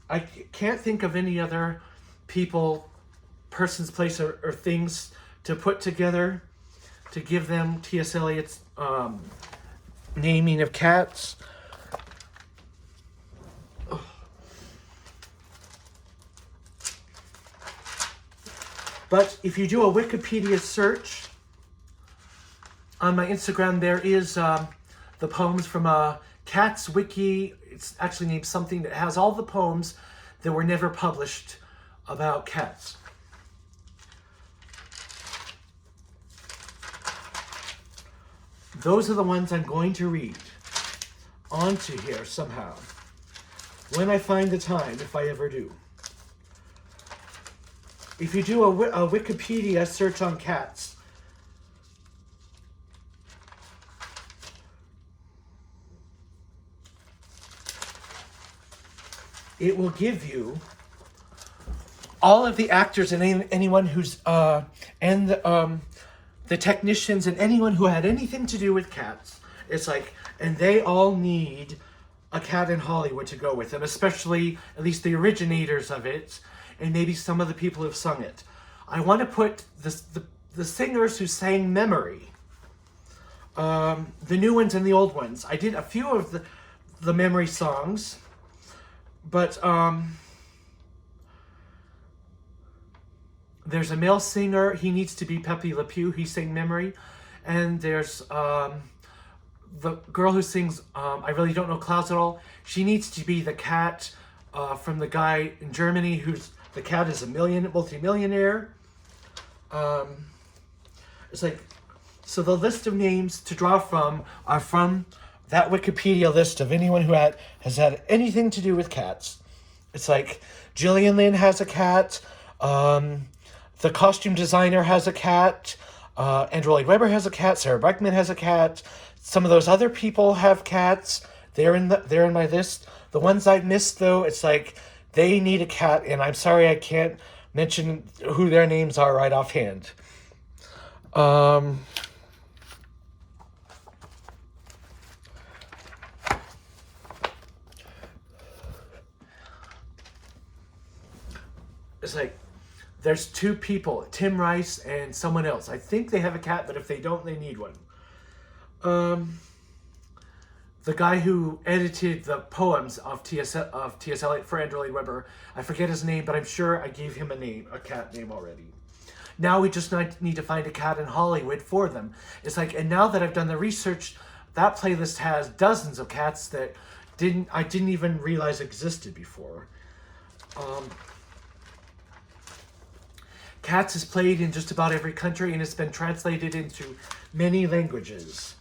I can't think of any other people, persons, place, or things to put together to give them T.S. Eliot's naming of cats. But if you do a Wikipedia search, on my Instagram there is the poems from Cats Wiki. It's actually named something that has all the poems that were never published about cats. Those are the ones I'm going to read onto here somehow, when I find the time, if I ever do. If you do a Wikipedia search on cats, it will give you all of the actors and anyone who's and the technicians and anyone who had anything to do with cats. It's like, and they all need a cat in Hollywood to go with them, especially at least the originators of it, and maybe some of the people who've sung it. I want to put the singers who sang Memory, the new ones and the old ones. I did a few of the Memory songs, but there's a male singer. He needs to be Pepe Le Pew. He sang Memory. And there's the girl who sings I Really Don't Know Clouds at All. She needs to be the cat from the guy in Germany who's, the cat is a multi-millionaire. It's like, so the list of names to draw from are from that Wikipedia list of anyone who has had anything to do with cats. It's like, Gillian Lynn has a cat. The costume designer has a cat. Andrew Lloyd Webber has a cat. Sarah Brightman has a cat. Some of those other people have cats. They're in my list. The ones I've missed, though, it's like, they need a cat, and I'm sorry I can't mention who their names are right offhand. It's like, there's two people, Tim Rice and someone else. I think they have a cat, but if they don't, they need one. The guy who edited the poems of T.S. Eliot for Andrew Lloyd Webber, I forget his name, but I'm sure I gave him a cat name already. Now we just need to find a cat in Hollywood for them. It's like, and now that I've done the research, that playlist has dozens of cats that I didn't even realize existed before. Cats is played in just about every country, and it's been translated into many languages.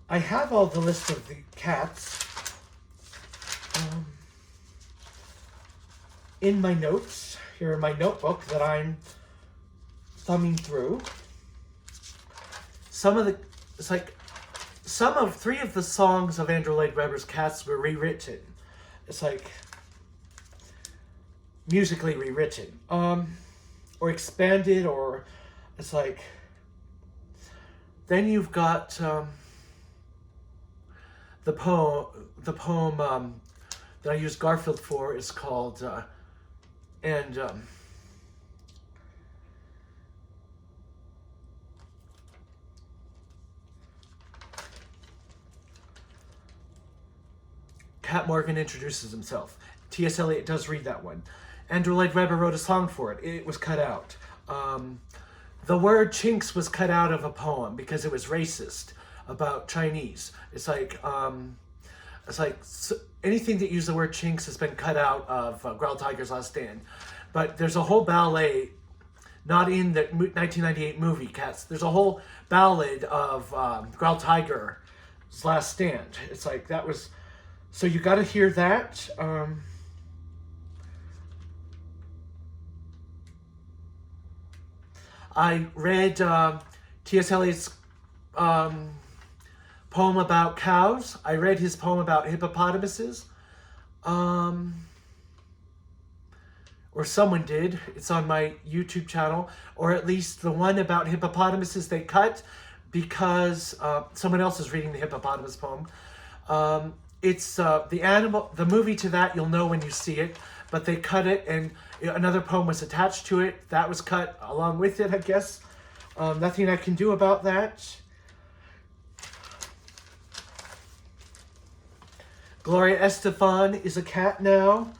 I have all the list of the cats. in my notes, here in my notebook that I'm thumbing through, three of the songs of Andrew Lloyd Webber's Cats were rewritten. It's like musically rewritten, or expanded, or it's like. Then you've got the poem that I used Garfield for is called Cat Morgan introduces himself. T.S. Eliot does read that one. Andrew Lloyd Webber wrote a song for it. It was cut out. The word chinks was cut out of a poem because it was racist about Chinese. It's like anything that used the word chinks has been cut out of Growl Tiger's Last Stand. But there's a whole ballet, not in the 1998 movie Cats. There's a whole ballad of Growl Tiger's Last Stand. It's like that was. So you got to hear that. I read T.S. Eliot's poem about cows. I read his poem about hippopotamuses. Or someone did. It's on my YouTube channel. Or at least the one about hippopotamuses they cut because someone else is reading the hippopotamus poem. It's the movie to that you'll know when you see it, but they cut it and another poem was attached to it. That was cut along with it, I guess. Nothing I can do about that. Gloria Estefan is a cat now.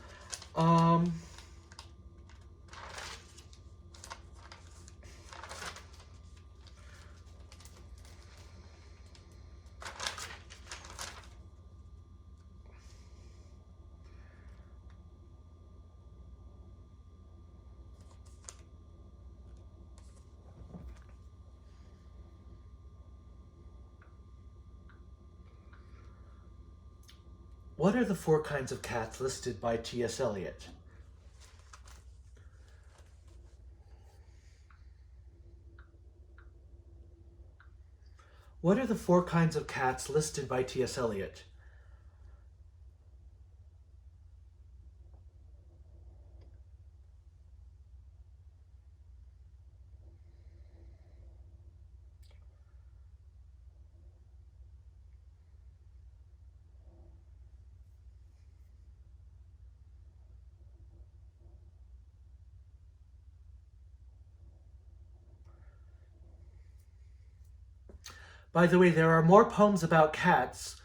What are the 4 kinds of cats listed by T.S. Eliot? What are the 4 kinds of cats listed by T.S. Eliot? By the way, there are more poems about cats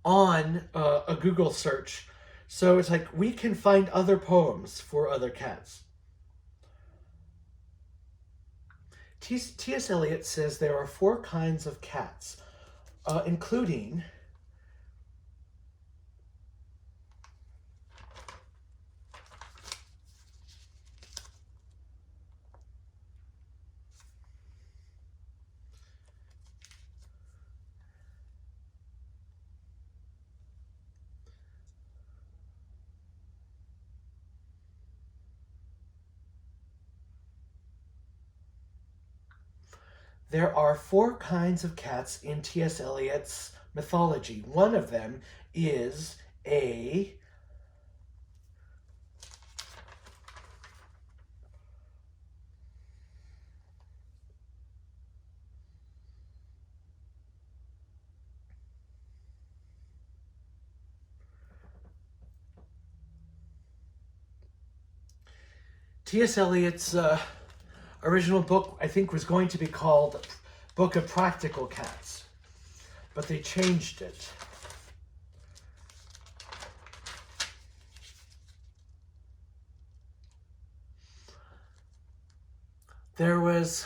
on a Google search. So it's like we can find other poems for other cats. T.S. Eliot says there are 4 kinds of cats, including there are 4 kinds of cats in T.S. Eliot's mythology. One of them is a T.S. Eliot's original book, I think, was going to be called Book of Practical Cats, but they changed it. There was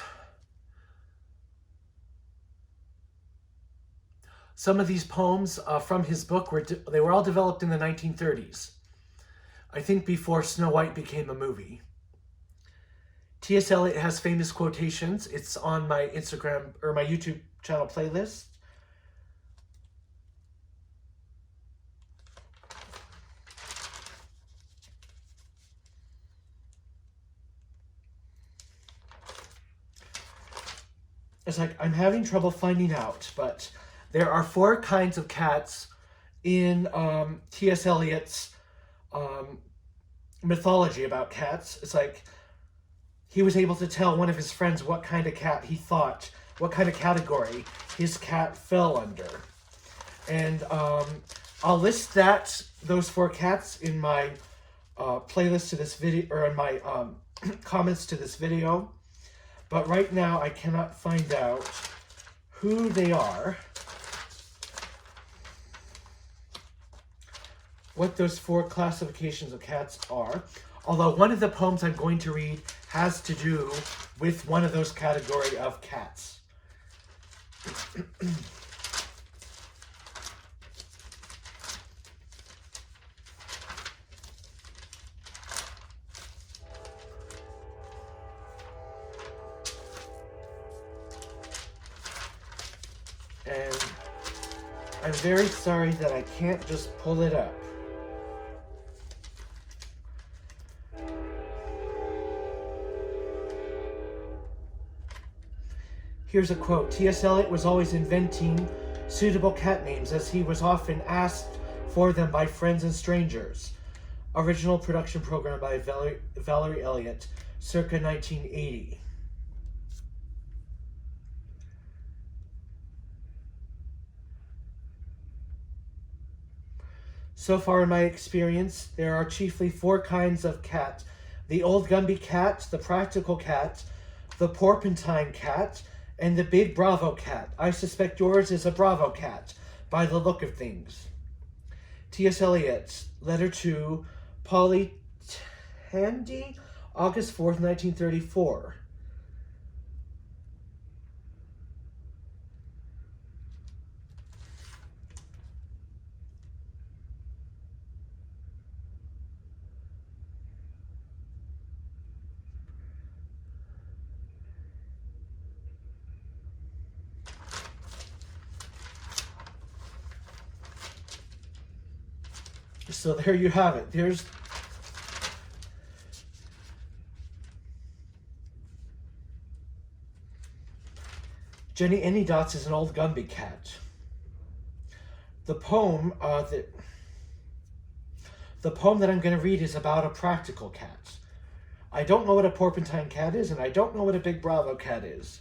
some of these poems from his book they were all developed in the 1930s. I think before Snow White became a movie. T.S. Eliot has famous quotations. It's on my Instagram or my YouTube channel playlist. It's like, I'm having trouble finding out, but there are 4 kinds of cats in T.S. Eliot's mythology about cats. It's like, he was able to tell one of his friends what kind of cat he thought, what kind of category his cat fell under. And I'll list those 4 cats in my playlist to this video, or in my comments to this video. But right now I cannot find out who they are, what those 4 classifications of cats are. Although one of the poems I'm going to read has to do with one of those category of cats. And I'm very sorry that I can't just pull it up. Here's a quote. T.S. Eliot was always inventing suitable cat names, as he was often asked for them by friends and strangers. Original production program by Valerie Elliott, circa 1980. So far in my experience, there are chiefly 4 kinds of cat. The old Gumby cat, the practical cat, the porpentine cat, and the big Bravo cat. I suspect yours is a Bravo cat, by the look of things. T.S. Eliot, letter to Polly Tandy, August 4th, 1934. So there you have it. There's Jenny Anydots is an old Gumby cat. The poem the poem that I'm going to read is about a practical cat. I don't know what a porpentine cat is, and I don't know what a big Bravo cat is.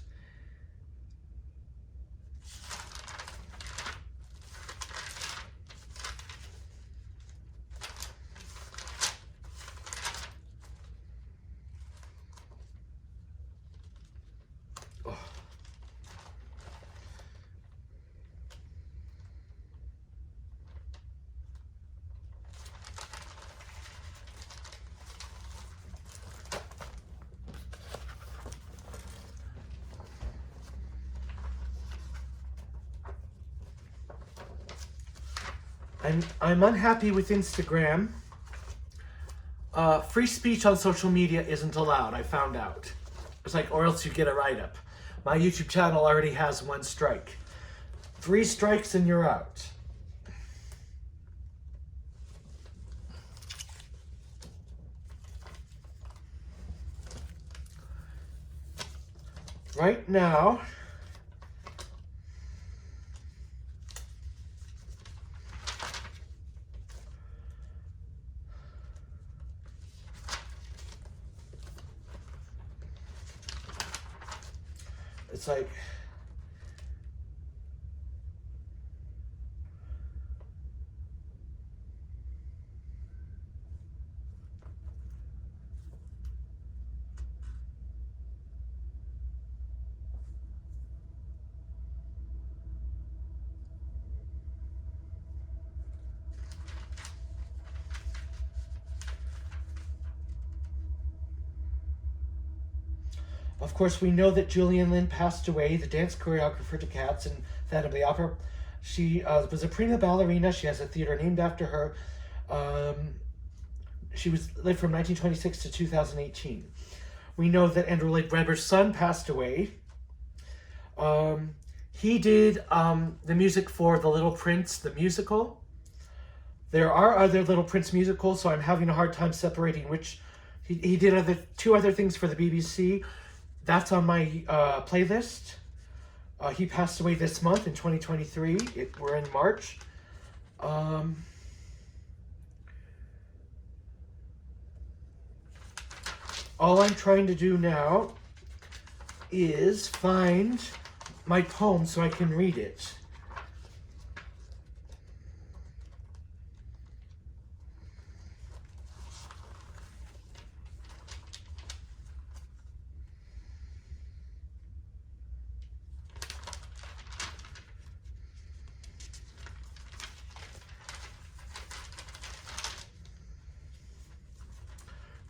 I'm unhappy with Instagram. Free speech on social media isn't allowed, I found out. It's like, or else you get a write-up. My YouTube channel already has 1 strike. 3 strikes and you're out. Right now, it's like, of course, we know that Julian Lynn passed away, the dance choreographer to Cats and Phantom of the Opera. She was a prima ballerina. She has a theater named after her. She lived from 1926 to 2018. We know that Andrew Lloyd Webber's son passed away. He did the music for The Little Prince, the musical. There are other Little Prince musicals, so I'm having a hard time separating which. He did 2 other things for the BBC. That's on my playlist. He passed away this month in 2023. We're in March. All I'm trying to do now is find my poem so I can read it.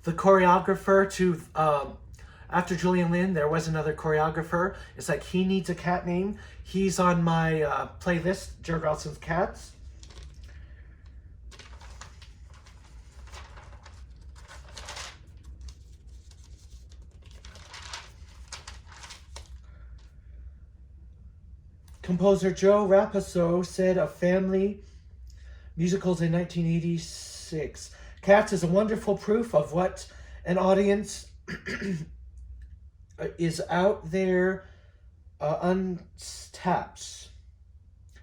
The choreographer to after Julian Lin, there was another choreographer. It's like he needs a cat name. He's on my playlist, Jared Routson's Cats. Composer Joe Raposo said of family musicals in 1986, Cats is a wonderful proof of what an audience is out there untapped.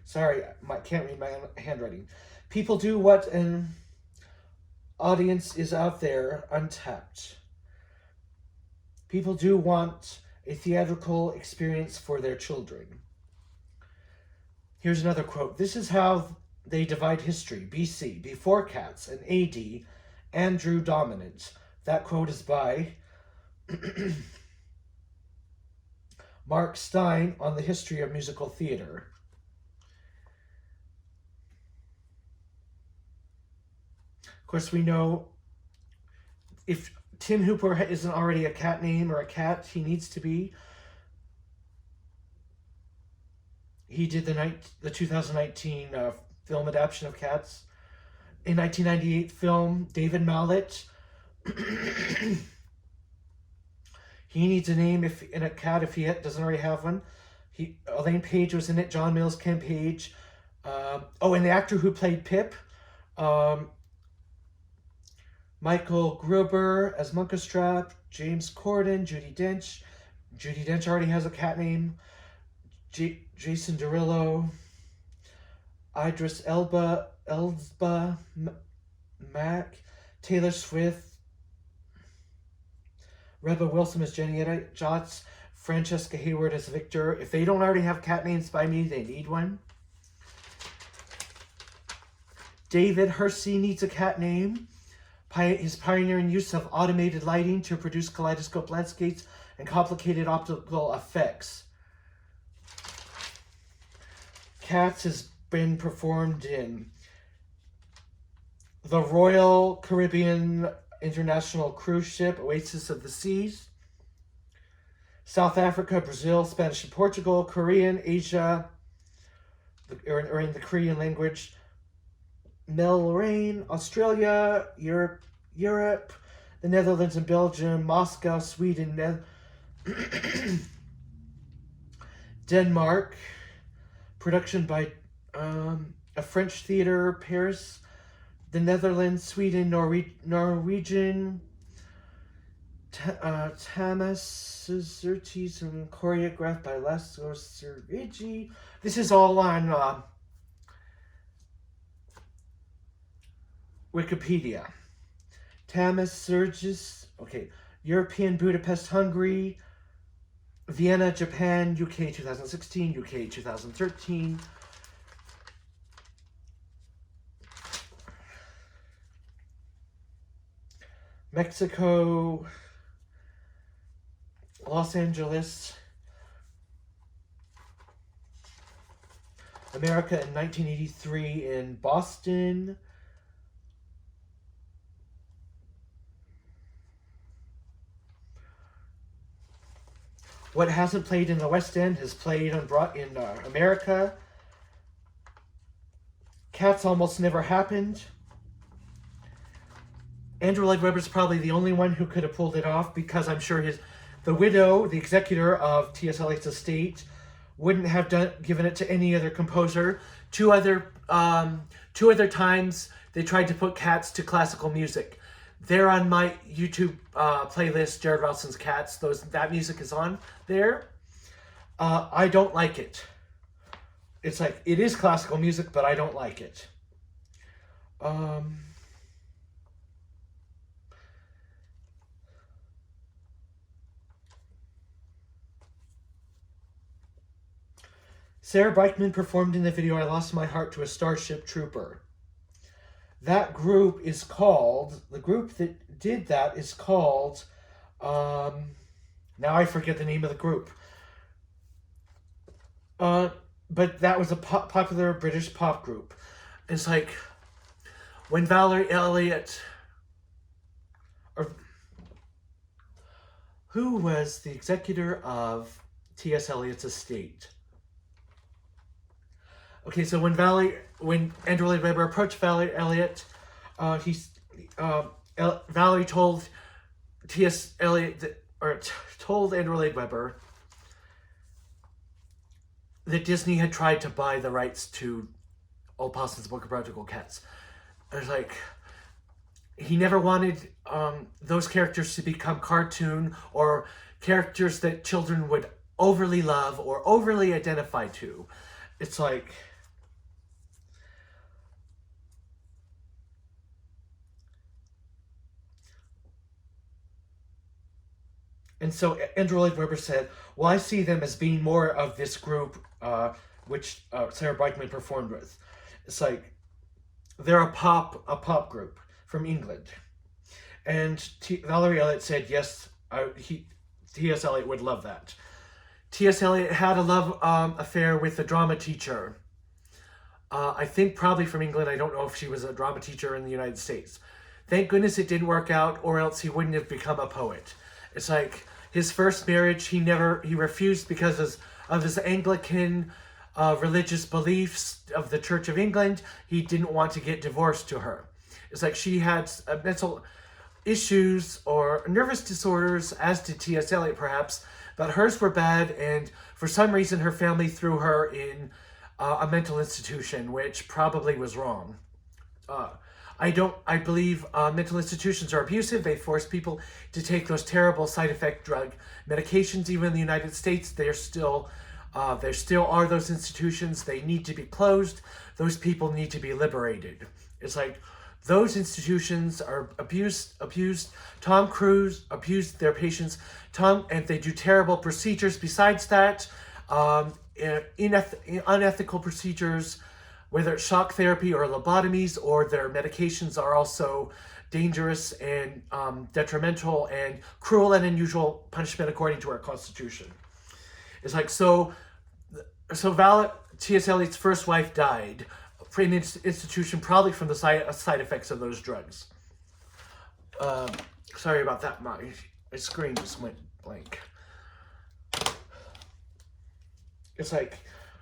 Sorry, I can't read my handwriting. People do what an audience is out there untapped. People do want a theatrical experience for their children. Here's another quote. This is how they divide history. BC, before Cats, and AD, Andrew Dominant. That quote is by Mark Stein on the history of musical theater. Of course, we know if Tim Hooper isn't already a cat name or a cat, he needs to be. He did the 2019 film adaptation of Cats. In 1998 film, David Mallet. He needs a name in a cat if he doesn't already have one. Elaine Page was in it. John Mills, Ken Page. And the actor who played Pip, Michael Gruber as Munkustrap, James Corden, Judi Dench. Judi Dench already has a cat name. Jason Derulo, Idris Elba, Mac, Taylor Swift, Rebel Wilson as Jenny Jots, Francesca Hayward as Victor. If they don't already have cat names by me, they need one. David Hersey needs a cat name. His pioneering use of automated lighting to produce kaleidoscope landscapes and complicated optical effects. Cats has been performed in the Royal Caribbean International Cruise Ship, Oasis of the Seas, South Africa, Brazil, Spanish and Portugal, Korean, Asia, or in the Korean language, Melbourne, Australia, Europe, the Netherlands and Belgium, Moscow, Sweden, Denmark. Production by a French theater, Paris, the Netherlands, Sweden, Norwegian, Tamas Zertis, and choreographed by Laszlo Serigi. This is all on Wikipedia. Tamas Zergis, okay, European, Budapest, Hungary, Vienna, Japan, UK 2016, UK 2013. Mexico, Los Angeles, America in 1983 in Boston. What hasn't played in the West End has played and brought in America. Cats almost never happened. Andrew Lloyd Webber's probably the only one who could have pulled it off, because I'm sure the widow, the executor of T.S. Eliot's estate, wouldn't have given it to any other composer. Two other times they tried to put cats to classical music. They're on my YouTube playlist, Jared Routson's Cats. That music is on there. I don't like it. It's like, it is classical music, but I don't like it. Sarah Brightman performed in the video I Lost My Heart to a Starship Trooper. That group is called, the group that did that is called, now I forget the name of the group. But that was a popular British pop group. It's like, when Valerie Elliott, or who was the executor of T.S. Eliot's estate? Okay, so when Andrew Lloyd Webber approached Valerie Elliott, Valerie told T.S. Eliot told Andrew Lloyd Webber that Disney had tried to buy the rights to Old Possum's Book of Practical Cats. It's like, he never wanted those characters to become cartoon or characters that children would overly love or overly identify to. It's like, and so Andrew Lloyd Webber said, well, I see them as being more of this group, which Sarah Brightman performed with. It's like, they're a pop group from England. And Valerie Elliott said, yes, T.S. Eliot would love that. T.S. Eliot had a love affair with a drama teacher. I think probably from England. I don't know if she was a drama teacher in the United States. Thank goodness it didn't work out, or else he wouldn't have become a poet. It's like, his first marriage, he refused because of his Anglican religious beliefs of the Church of England. He didn't want to get divorced to her. It's like, she had mental issues or nervous disorders, as did T.S. Eliot perhaps, but hers were bad, and for some reason her family threw her in a mental institution, which probably was wrong. I believe mental institutions are abusive. They force people to take those terrible side effect drug medications. Even in the United States, there still are those institutions. They need to be closed. Those people need to be liberated. It's like, those institutions are abused. Tom Cruise abused their patients. And they do terrible procedures besides that. Unethical procedures, whether it's shock therapy or lobotomies, or their medications are also dangerous and detrimental and cruel and unusual punishment according to our Constitution. It's like, so T.S. Eliot's first wife died in an institution, probably from the side effects of those drugs. Sorry about that, my screen just went blank. It's like,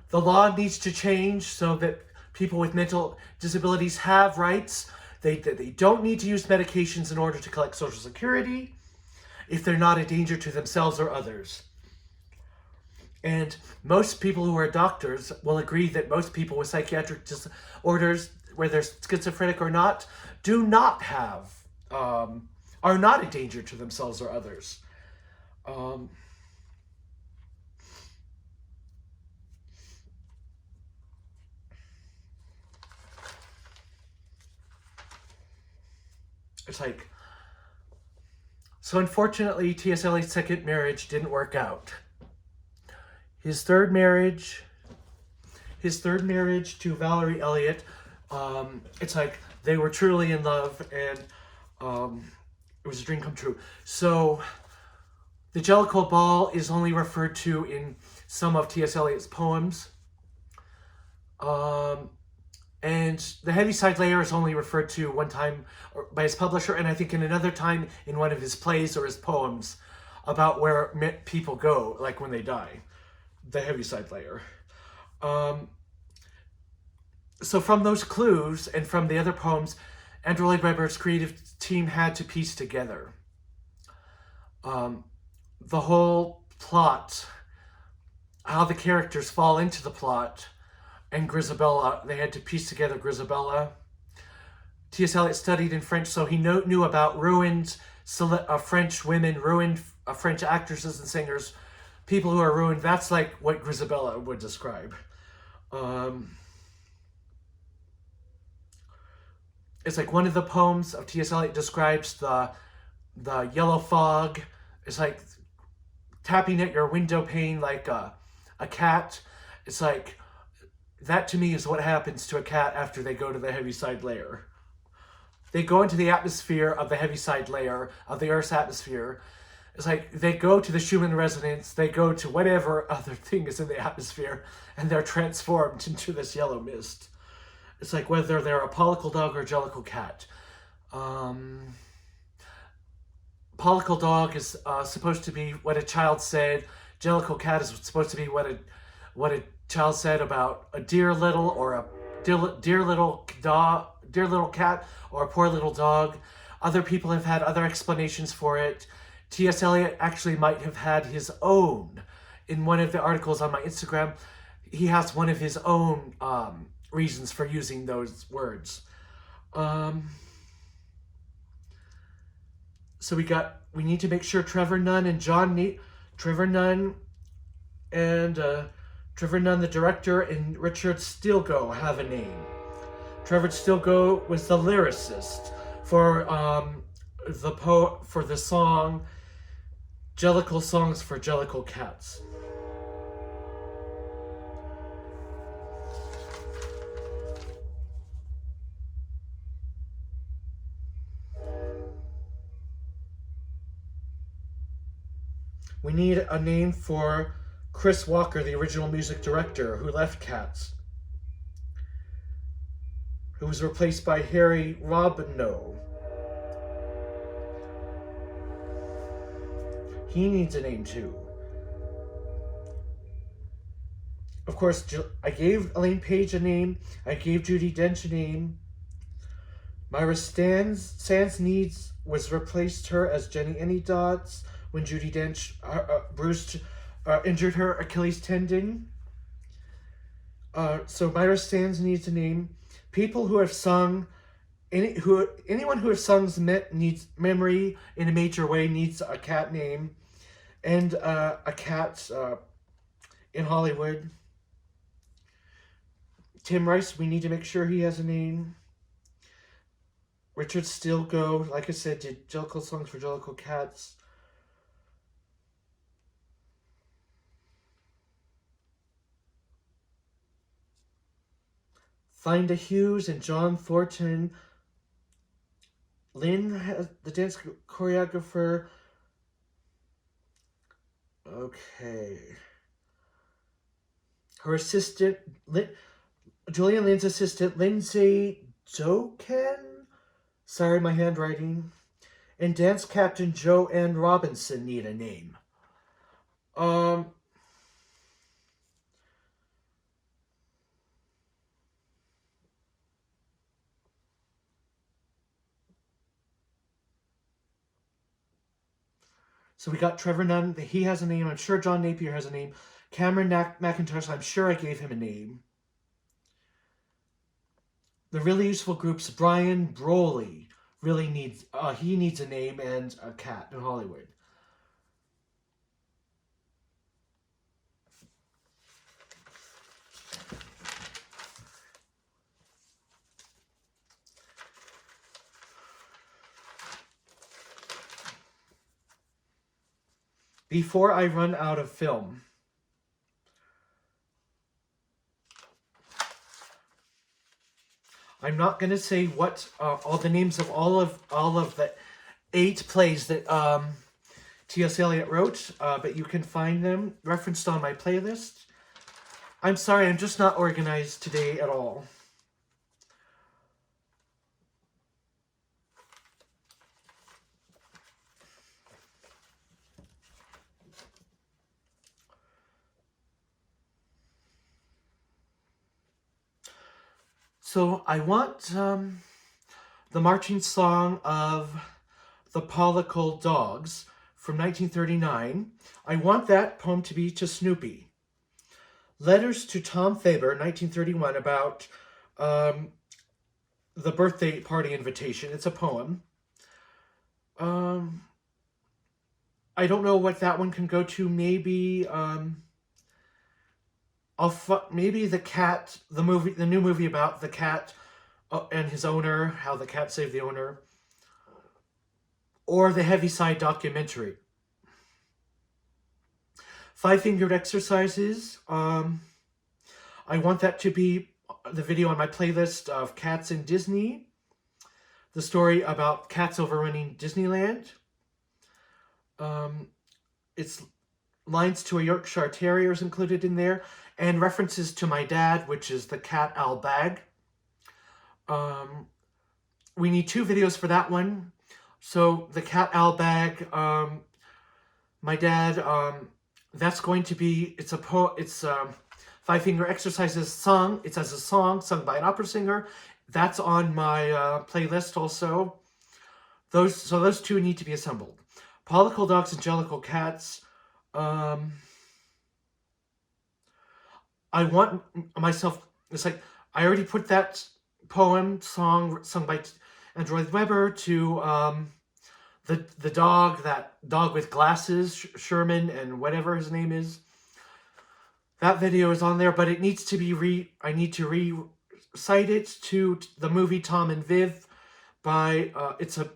the law needs to change so that people with mental disabilities have rights. They don't need to use medications in order to collect Social Security if they're not a danger to themselves or others. And most people who are doctors will agree that most people with psychiatric disorders, whether schizophrenic or not, are not a danger to themselves or others. It's like, so unfortunately, T.S. Eliot's second marriage didn't work out. His third marriage to Valerie Elliott, it's like, they were truly in love, and it was a dream come true. So, the Jellicoe Ball is only referred to in some of T.S. Eliot's poems. And the Heaviside Layer is only referred to one time by his publisher, and I think in another time in one of his plays or his poems about where people go, like when they die. The Heaviside Layer. So from those clues and from the other poems, Andrew Lloyd Webber's creative team had to piece together the whole plot, how the characters fall into the plot, and Grisabella. They had to piece together Grisabella. T.S. Eliot studied in French, so he knew about ruined French women, ruined French actresses and singers. people who are ruined. That's like what Grisabella would describe. It's like one of the poems of T.S. Eliot describes the yellow fog. It's like tapping at your window pane like a cat. It's like that to me is what happens to a cat after they go to the Heaviside layer. They go into the atmosphere of the Heaviside layer of the Earth's atmosphere. It's like they go to the Schumann resonance, they go to whatever other thing is in the atmosphere, and they're transformed into this yellow mist. It's like whether they're a pollicle dog or a jellicle cat. Pollicle dog is supposed to be what a child said. Jellicle cat is supposed to be what a child said about a dear little or a dear little dog, dear little cat, or a poor little dog. Other people have had other explanations for it. T.S. Eliot actually might have had his own. In one of the articles on my Instagram, he has one of his own reasons for using those words. So we need to make sure Trevor Nunn, the director, and Richard Stilgoe have a name. Trevor Stilgoe was the lyricist for the song Jellicle Songs for Jellicle Cats. We need a name for Chris Walker, the original music director, who left Cats, who was replaced by Harry Robino. He needs a name too. Of course, I gave Elaine Page a name. I gave Judi Dench a name. Myra Sands was replaced her as Jenny Anydots when Judi Dench injured her Achilles tendon. So Myra Sands needs a name. People who have sung, anyone who has sung needs memory in a major way needs a cat name, and a cat in Hollywood. Tim Rice, we need to make sure he has a name. Richard Stilgoe, like I said, did Jellicle Songs for Jellicle Cats. Thinda Hughes and John Thornton. Lynn has the dance choreographer. Okay. Her assistant, Julian Lynn's assistant, Lindsay Doken. Sorry, my handwriting. And dance captain Joanne Robinson need a name. So we got Trevor Nunn. He has a name. I'm sure John Napier has a name. Cameron McIntosh, I'm sure I gave him a name. The really useful groups, Brian Broly really needs, he needs a name and a cat in Hollywood. Before I run out of film, I'm not going to say what all the names of all of the 8 plays that T.S. Eliot wrote, but you can find them referenced on my playlist. I'm sorry, I'm just not organized today at all. So I want the marching song of the Pollicle Dogs from 1939. I want that poem to be to Snoopy. Letters to Tom Faber, 1931, about the birthday party invitation. It's a poem. I don't know what that one can go to. Maybe maybe the cat, the movie, the new movie about the cat and his owner, how the cat saved the owner, or the Heaviside documentary. Five Fingered Exercises. I want that to be the video on my playlist of Cats in Disney. The story about cats overrunning Disneyland. It's lines to a Yorkshire Terrier is included in there, and references to my dad, which is the cat Al Bag. We need 2 videos for that one. So the cat Al Bag, my dad, that's going to be, it's Five Finger Exercises sung. It's as a song sung by an opera singer. That's on my playlist also. Those 2 need to be assembled. Pollicle Dogs and Jellicle Cats. I want myself, it's like, I already put that song sung by Andrew Lloyd Webber to the dog, that dog with glasses, Sherman and whatever his name is. That video is on there, but it needs to be I need to recite it to the movie Tom and Viv by, it's a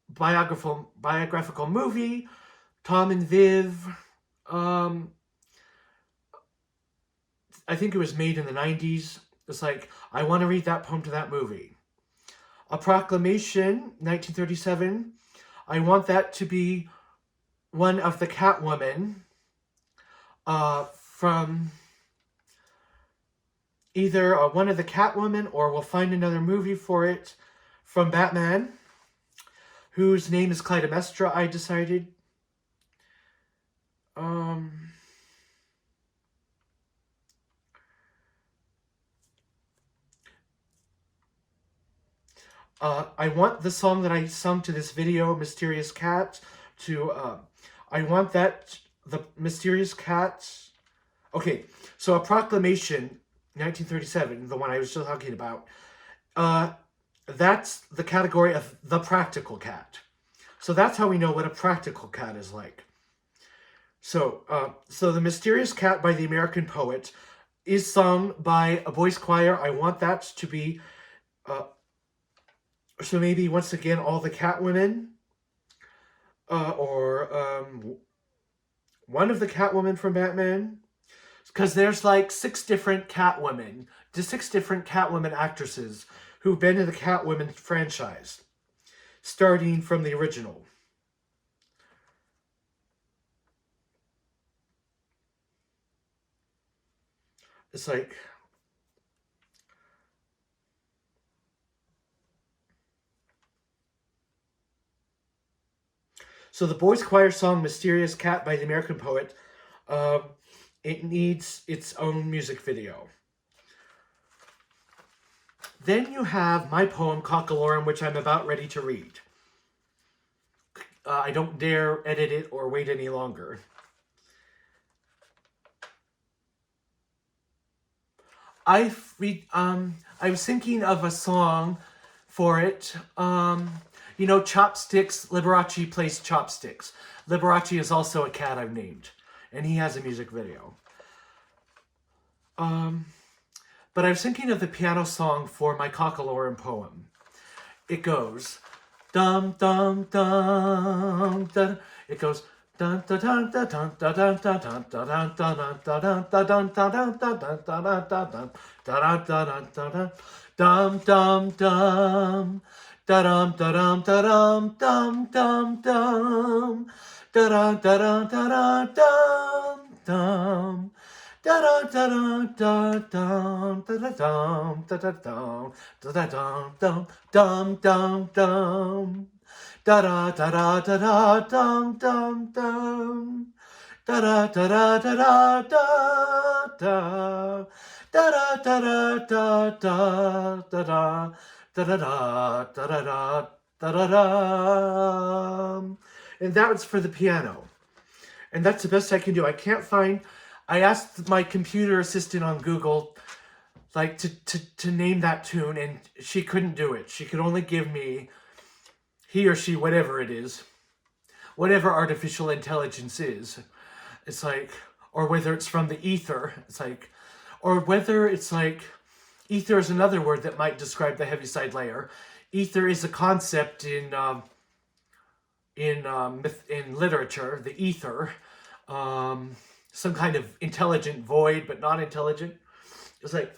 biographical movie, Tom and Viv. I think it was made in the 90s. It's like, I want to read that poem to that movie. A Proclamation, 1937. I want that to be one of the Catwoman from either one of the Catwoman, or we'll find another movie for it from Batman, whose name is Clytemnestra, I decided. I want the song that I sung to this video, Mysterious Cat, to, I want that, the Mysterious Cat, okay, so A Proclamation, 1937, the one I was just talking about, that's the category of the practical cat. So that's how we know what a practical cat is like. So, so The Mysterious Cat by the American Poet is sung by a voice choir. I want that to be, so maybe once again, all the Catwomen, or one of the Catwomen from Batman, because there's like 6 different Catwomen, 6 different Catwoman actresses who've been in the Catwoman franchise, starting from the original. It's like, so the boys' choir song Mysterious Cat by the American Poet, it needs its own music video. Then you have my poem Cockalorum, which I'm about ready to read. I don't dare edit it or wait any longer. I was thinking of a song for it. You know, Chopsticks, Liberace plays Chopsticks. Liberace is also a cat I've named, and he has a music video. But I was thinking of the piano song for my Cockalorum poem. It goes, dum dum dum dum. It goes, dun dun dun dun dun dun dun dun dun dun dun dun dun dun dun dum dum dum. Da-dum, da-dum, da-dum, dum, dum, dum. Da-dum, da-dum, da-dum, dum, dum. Da-dum, da-dum, da-dum, da-da-dum, da-da-dum, da-da-dum, dum, dum, dum, dum. Da-da, da-da, da-da, dum, dum, dum. Da-da, da-da, da-da, da-da. Da-da, da-da, da-da, da-da. Da-da-da, da-da-da, da-da-da. And that was for the piano. And that's the best I can do. I can't find, I asked my computer assistant on Google, like, to name that tune, and she couldn't do it. She could only give me, he or she, whatever it is, whatever artificial intelligence is. It's like, or whether it's from the ether. It's like, or whether it's like, ether is another word that might describe the Heaviside Layer. Ether is a concept in literature, the ether, some kind of intelligent void, but not intelligent. It's like,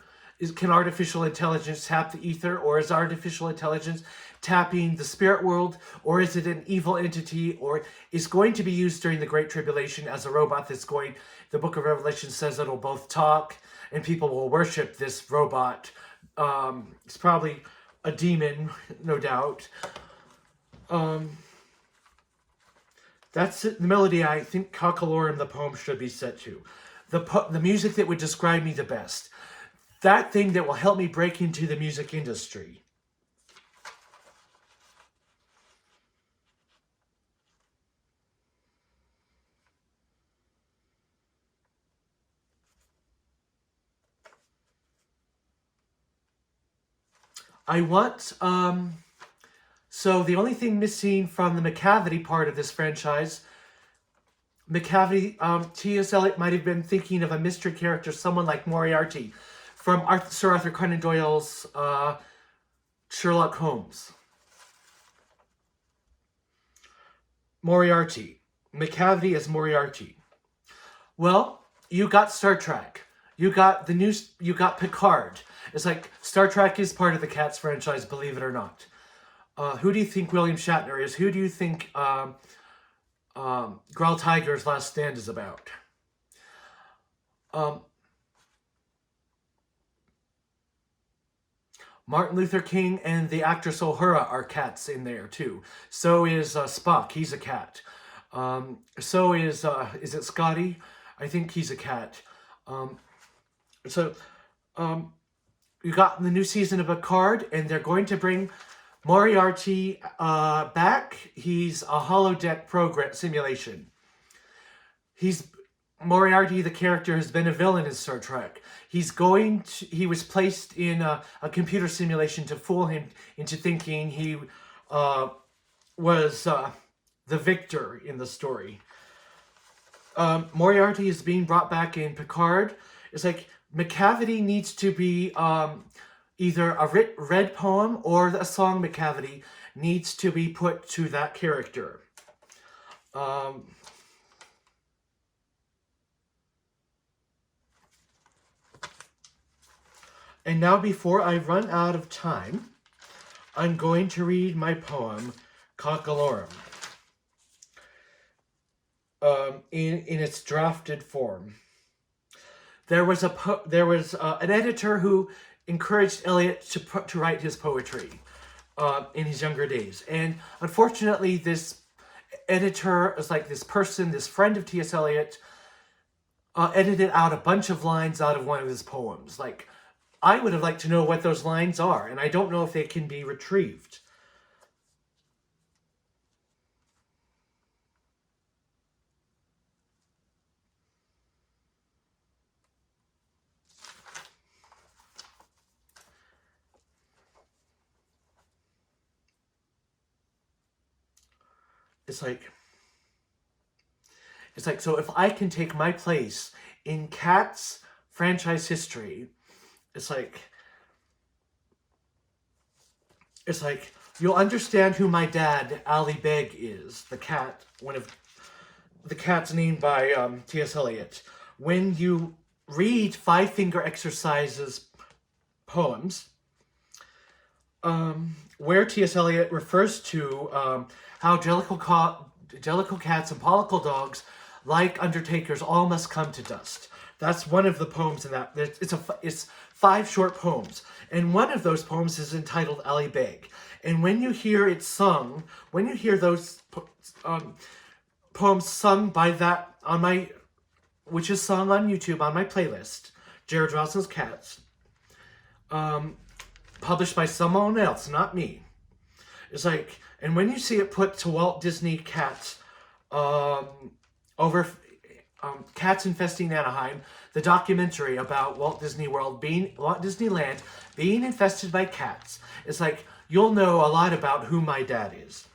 can artificial intelligence tap the ether, or is artificial intelligence tapping the spirit world, or is it an evil entity, or is going to be used during the Great Tribulation as a robot that's going, the book of Revelation says it'll both talk, and people will worship this robot. It's probably a demon, no doubt. That's the melody I think Cockalorum, the poem, should be set to. The music that would describe me the best. That thing that will help me break into the music industry. I want, so the only thing missing from the McCavity part of this franchise, McCavity, T.S. Eliot might have been thinking of a mystery character, someone like Moriarty, from Sir Arthur Conan Doyle's Sherlock Holmes. Moriarty. McCavity as Moriarty. Well, you got Star Trek. You got Picard. It's like, Star Trek is part of the Cats franchise, believe it or not. Who do you think William Shatner is? Who do you think Growl Tiger's Last Stand is about? Martin Luther King and the actress O'Hara are cats in there too. So is Spock. He's a cat. So is it Scotty? I think he's a cat. You got the new season of Picard, and they're going to bring Moriarty back. He's a holodeck program simulation. Moriarty, the character, has been a villain in Star Trek. He was placed in a computer simulation to fool him into thinking he was the victor in the story. Moriarty is being brought back in Picard. It's like, McCavity needs to be either a read poem or a song McCavity needs to be put to that character. And now, before I run out of time, I'm going to read my poem, Cockalorum, in its drafted form. There was an editor who encouraged Eliot to write his poetry in his younger days, and unfortunately, this editor is like this friend of T.S. Eliot, edited out a bunch of lines out of one of his poems. Like, I would have liked to know what those lines are, and I don't know if they can be retrieved. It's like, so if I can take my place in Cats franchise history, it's like, you'll understand who my dad, Ali Beg, is, the cat, one of the cats named by T.S. Eliot. When you read Five Finger Exercises poems, where T.S. Eliot refers to how jellicle cats and pollicle dogs, like undertakers, all must come to dust. That's one of the poems in that. It's 5 short poems, and one of those poems is entitled Ali Beg. And when you hear it sung, when you hear those poems sung by that which is sung on YouTube on my playlist, Jared Routson's Cats, published by someone else, not me. It's like, and when you see it put to Walt Disney Cats over Cats Infesting Anaheim, the documentary about Walt Disneyland being infested by cats, it's like, you'll know a lot about who my dad is.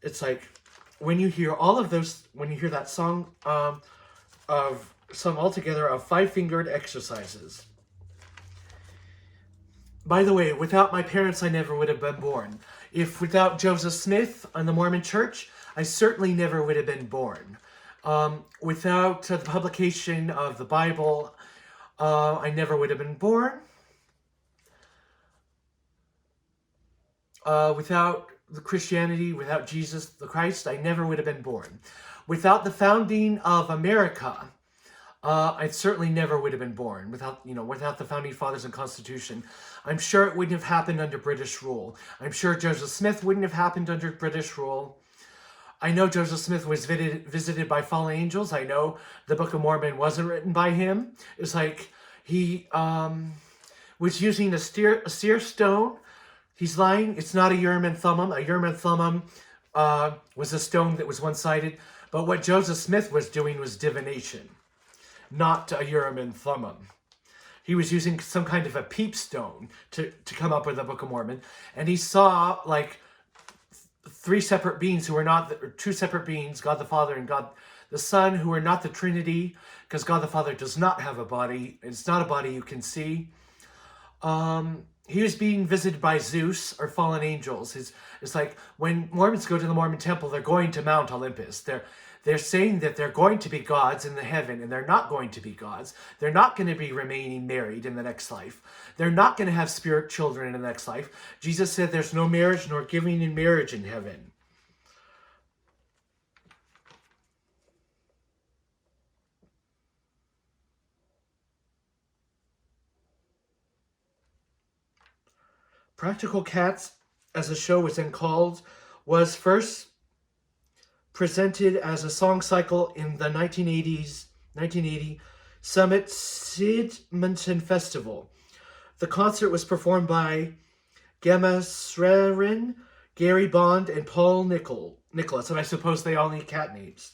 It's like, when you hear all of those, when you hear that song sung all together of five-fingered exercises. By the way, without my parents, I never would have been born. If without Joseph Smith and the Mormon Church, I certainly never would have been born. Without the publication of the Bible, I never would have been born. Without the Christianity, without Jesus the Christ, I never would have been born. Without the founding of America, I certainly never would have been born. Without the founding fathers and Constitution, I'm sure it wouldn't have happened under British rule. I'm sure Joseph Smith wouldn't have happened under British rule. I know Joseph Smith was visited by fallen angels. I know the Book of Mormon wasn't written by him. It's like he was using a seer stone. He's lying. It's not a Urim and Thummim. A Urim and Thummim was a stone that was one-sided. But what Joseph Smith was doing was divination, not a Urim and Thummim. He was using some kind of a peep stone to come up with the Book of Mormon. And he saw like three separate beings who were not, or two separate beings, God the Father and God the Son, who are not the Trinity, because God the Father does not have a body. It's not a body you can see. He was being visited by Zeus or fallen angels. It's like when Mormons go to the Mormon temple, they're going to Mount Olympus. They're saying that they're going to be gods in the heaven, and they're not going to be gods. They're not going to be remaining married in the next life. They're not going to have spirit children in the next life. Jesus said there's no marriage nor giving in marriage in heaven. Practical Cats, as the show was then called, was first presented as a song cycle in the 1980 Summit Sidmonton Festival. The concert was performed by Gemma Srerin, Gary Bond, and Paul Nicholas, and I suppose they all need cat names.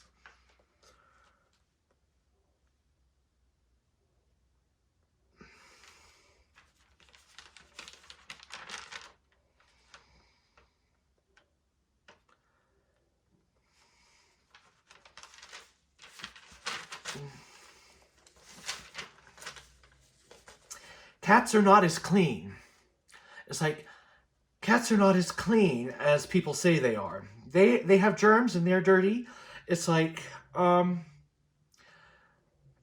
Cats are not as clean. It's like, cats are not as clean as people say they are. They have germs and they're dirty. It's like, there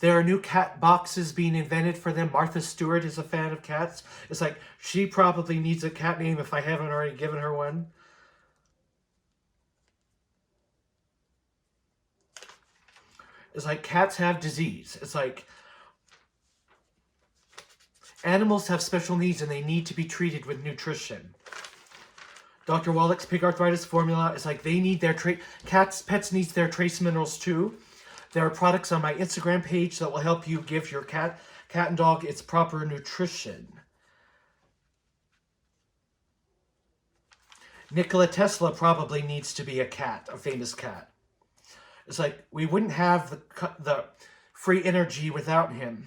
are new cat boxes being invented for them. Martha Stewart is a fan of cats. It's like, she probably needs a cat name if I haven't already given her one. It's like, cats have disease. It's like, animals have special needs and they need to be treated with nutrition. Dr. Wallach's pig arthritis formula is like they need their pets needs their trace minerals too. There are products on my Instagram page that will help you give your cat and dog its proper nutrition. Nikola Tesla probably needs to be a cat, a famous cat. It's like we wouldn't have the free energy without him.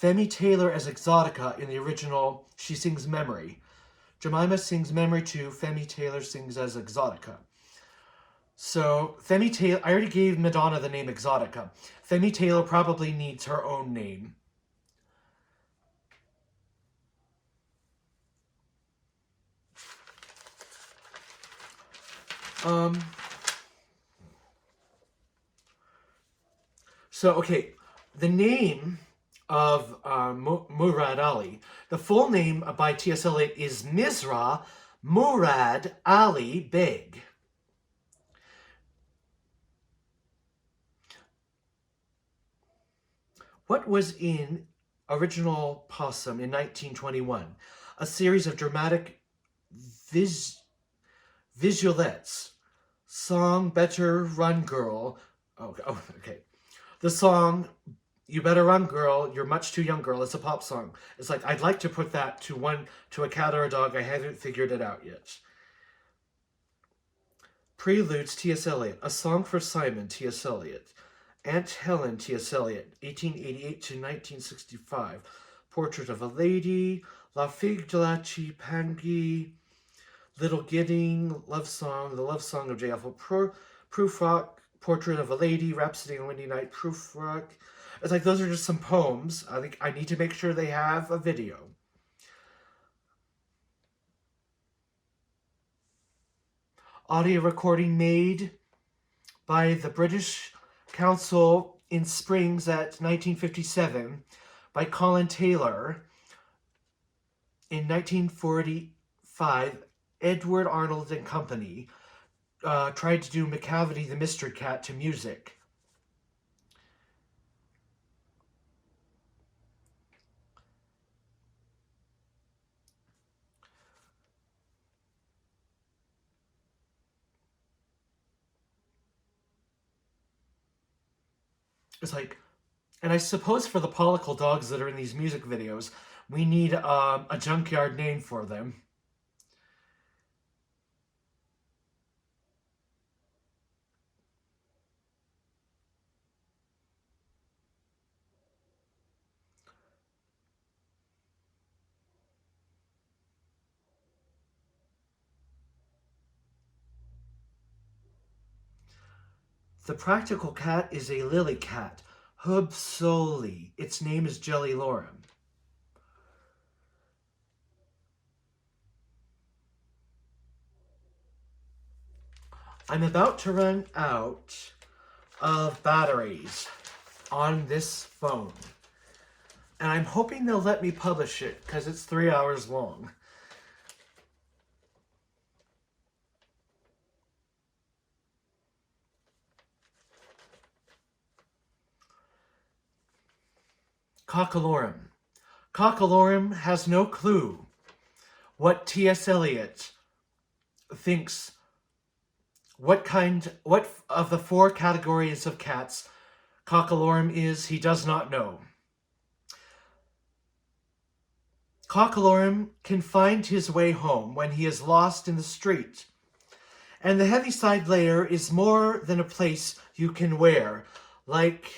Femi Taylor as Exotica in the original, she sings Memory. Jemima sings Memory too. Femi Taylor sings as Exotica. So, Femi Taylor, I already gave Madonna the name Exotica. Femi Taylor probably needs her own name. Okay, the name of Murad Ali. The full name by T.S. Eliot is Mizra Murad Ali Beg. What was in original Possum in 1921? A series of dramatic visualettes. Song Better Run Girl. Okay. The song You Better Run Girl, You're Much Too Young Girl. It's a pop song. It's like, I'd like to put that to a cat or a dog. I haven't figured it out yet. Preludes, T.S. Eliot. A Song for Simon, T.S. Eliot. Aunt Helen, T.S. Eliot, 1888 to 1965. Portrait of a Lady. La Figue de la Chipangui. Little Gidding, Love Song, The Love Song of J. Alpha Prufrock, Portrait of a Lady, Rhapsody on a Windy Night, Prufrock. It's like those are just some poems. I think I need to make sure they have a video. Audio recording made by the British Council in Springs at 1957 by Colin Taylor. In 1945, Edward Arnold and Company tried to do Macavity the Mystery Cat to music. It's like, and I suppose for the pollicle dogs that are in these music videos, we need a junkyard name for them. The practical cat is a lily cat, Hub Soli. Its name is Jelly Lorem. I'm about to run out of batteries on this phone. And I'm hoping they'll let me publish it because it's 3 hours long. Cockalorum. Cockalorum has no clue what T.S. Eliot thinks, what of the 4 categories of cats Cockalorum is, he does not know. Cockalorum can find his way home when he is lost in the street. And the Heaviside layer is more than a place you can wear, like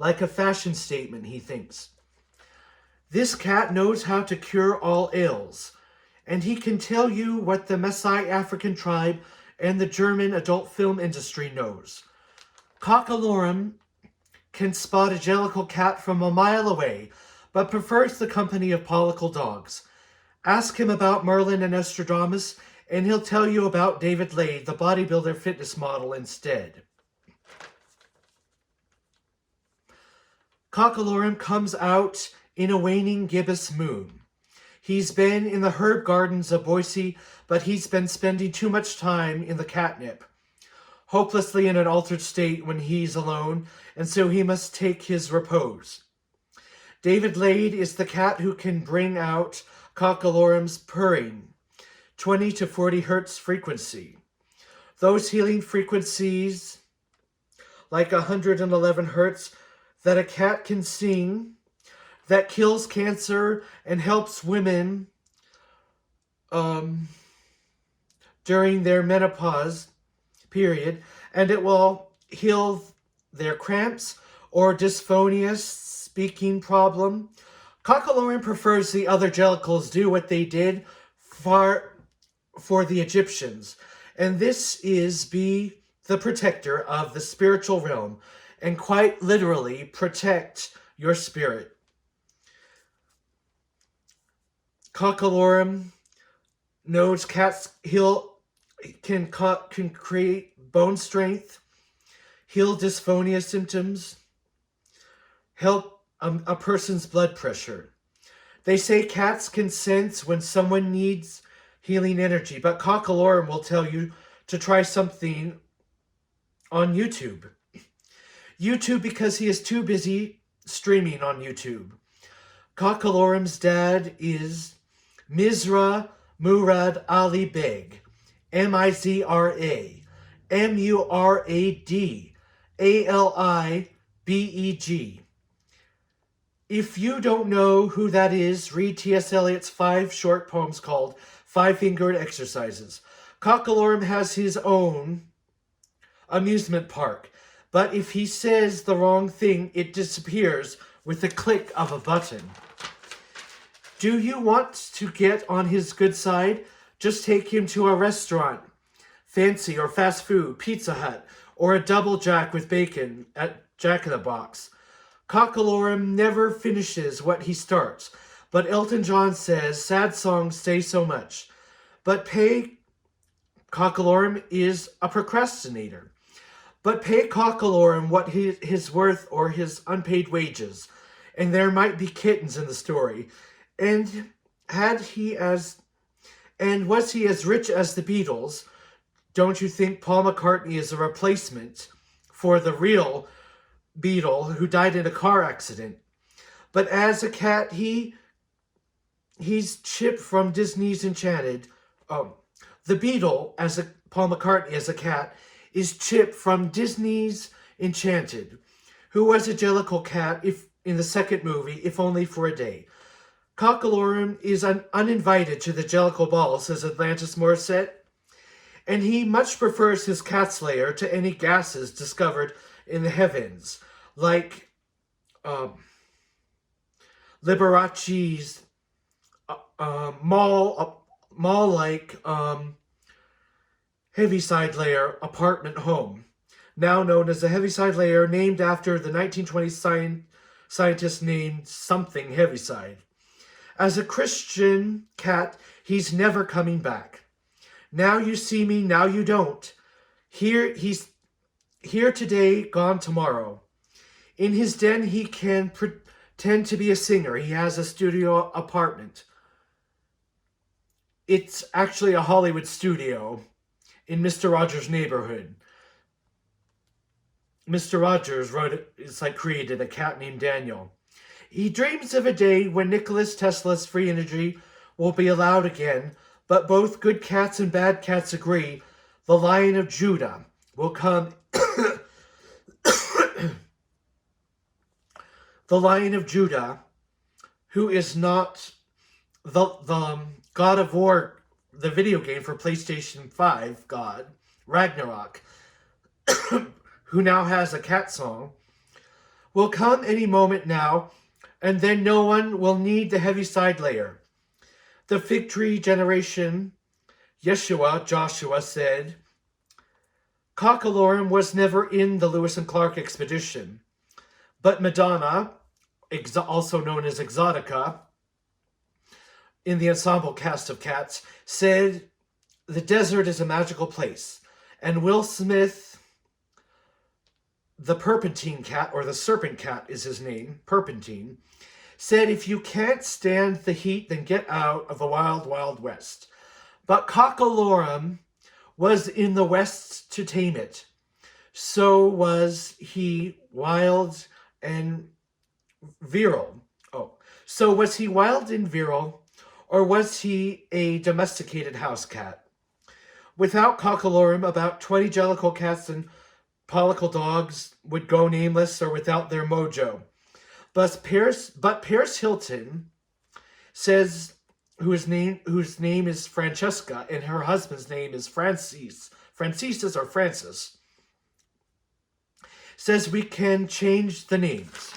a fashion statement, he thinks. This cat knows how to cure all ills, and he can tell you what the Maasai African tribe and the German adult film industry knows. Cockalorum can spot a jellicle cat from a mile away, but prefers the company of pollicle dogs. Ask him about Merlin and Nostradamus, and he'll tell you about David Lade, the bodybuilder fitness model, instead. Cockalorum comes out in a waning gibbous moon. He's been in the herb gardens of Boise, but he's been spending too much time in the catnip, hopelessly in an altered state when he's alone, and so he must take his repose. David Lade is the cat who can bring out Cockalorum's purring, 20 to 40 hertz frequency. Those healing frequencies, like 111 hertz, that a cat can sing, that kills cancer and helps women during their menopause period, and it will heal their cramps or dysphonia, speaking problem. Cockalorum prefers the other jellicles do what they did for the Egyptians, and this is be the protector of the spiritual realm, and quite literally protect your spirit. Cockalorum knows cats can create bone strength, heal dysphonia symptoms, help a person's blood pressure. They say cats can sense when someone needs healing energy, but Cockalorum will tell you to try something on YouTube. YouTube because he is too busy streaming on YouTube. Cockalorum's dad is Mizra Murad Ali Beg, Mizra Murad Alibeg. If you don't know who that is, read T.S. Eliot's 5 short poems called Five-Fingered Exercises. Cockalorum has his own amusement park, but if he says the wrong thing, it disappears with the click of a button. Do you want to get on his good side? Just take him to a restaurant. Fancy or fast food, Pizza Hut, or a double jack with bacon at Jack in the Box. Cockalorum never finishes what he starts, but Elton John says sad songs say so much. But Cockalorum is a procrastinator. But pay Cockalorum what his worth or his unpaid wages, and there might be kittens in the story. And was he as rich as the Beatles? Don't you think Paul McCartney is a replacement for the real Beatle who died in a car accident? But as a cat, he's Chip from Disney's Enchanted. The Beatle, Paul McCartney as a cat, is Chip from Disney's Enchanted, who was a jellicle cat in the second movie, if only for a day. Cockalorum is uninvited to the jellicle ball, says Atlantis Morissette, and he much prefers his cat's lair to any gases discovered in the heavens, like Liberace's mall-like Heaviside Layer apartment home, now known as the Heaviside Layer, named after the 1920s scientist named something Heaviside. As a Christian cat, he's never coming back. Now you see me, now you don't. He's here today, gone tomorrow. In his den, he can pretend to be a singer. He has a studio apartment. It's actually a Hollywood studio in Mr. Rogers' neighborhood. Mr. Rogers created a cat named Daniel. He dreams of a day when Nikola Tesla's free energy will be allowed again, but both good cats and bad cats agree the Lion of Judah will come. The Lion of Judah, who is not the God of War, the video game for PlayStation 5 God, Ragnarok, who now has a cat song, will come any moment now, and then no one will need the Heaviside Layer. The fig tree generation, Joshua said, Cockalorum was never in the Lewis and Clark expedition, but Madonna, also known as Exotica, in the ensemble cast of cats, said the desert is a magical place, and Will Smith, the Perpentine cat, or the Serpent cat is his name, Perpentine, said if you can't stand the heat, then get out of the wild, wild west. But Cockalorum was in the west to tame it. So was he wild and virile. So was he wild and virile, or was he a domesticated house cat? Without Cockalorum, about 20 jellicle cats and pollicle dogs would go nameless or without their mojo. But Paris Hilton says, whose name is Francesca, and her husband's name is Francis, says we can change the names.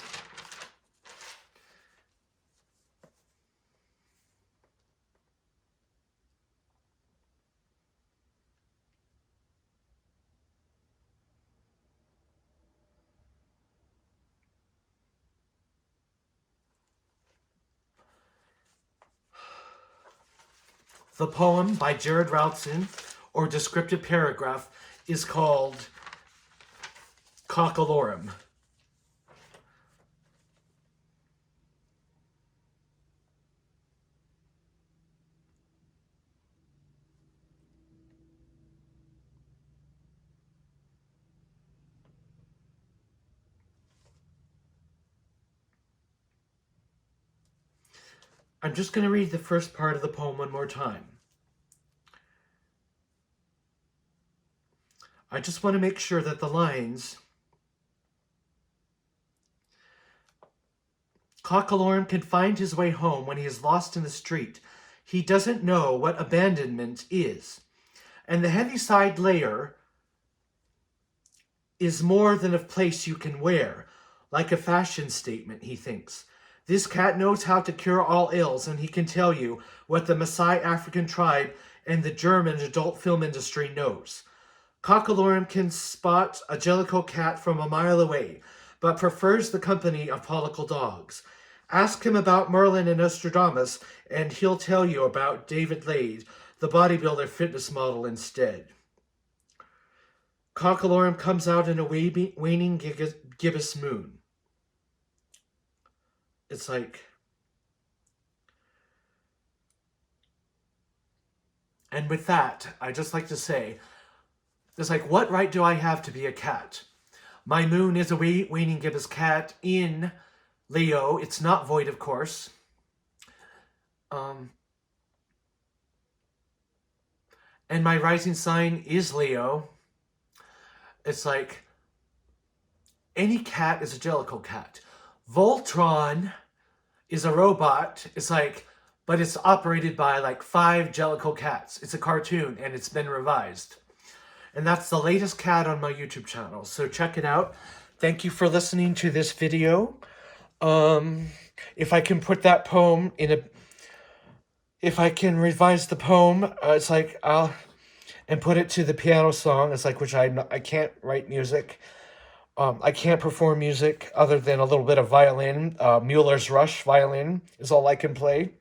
The poem by Jared Routson, or descriptive paragraph, is called Cockalorum. I'm just going to read the first part of the poem one more time. I just want to make sure that the lines... Cockalorum can find his way home when he is lost in the street. He doesn't know what abandonment is. And the Heaviside Layer is more than a place you can wear, like a fashion statement, he thinks. This cat knows how to cure all ills, and he can tell you what the Maasai African tribe and the German adult film industry knows. Cockalorum can spot a jellicoe cat from a mile away, but prefers the company of pollicle dogs. Ask him about Merlin and Nostradamus, and he'll tell you about David Lade, the bodybuilder fitness model, instead. Cockalorum comes out in a waning gibbous moon. It's like... And with that, I just like to say, it's like, what right do I have to be a cat? My moon is a waning gibbous cat in Leo. It's not void, of course. And my rising sign is Leo. It's like, any cat is a jellicoe cat. Voltron is a robot. It's like, but it's operated by like 5 jellicoe cats. It's a cartoon, and it's been revised. And that's the latest cat on my YouTube channel, so check it out. Thank you for listening to this video. If I can put that poem in a... If I can revise the poem, it's like, and put it to the piano song. It's like, which I can't write music. I can't perform music other than a little bit of violin. Mueller's Rush violin is all I can play.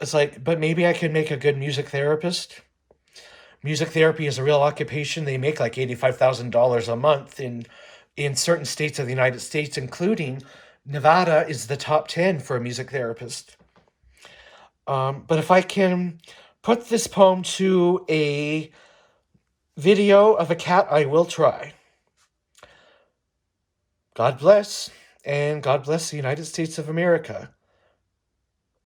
It's like, but maybe I can make a good music therapist. Music therapy is a real occupation. They make like $85,000 a month in certain states of the United States, including Nevada is the top 10 for a music therapist. But if I can put this poem to a video of a cat, I will try. God bless, and God bless the United States of America.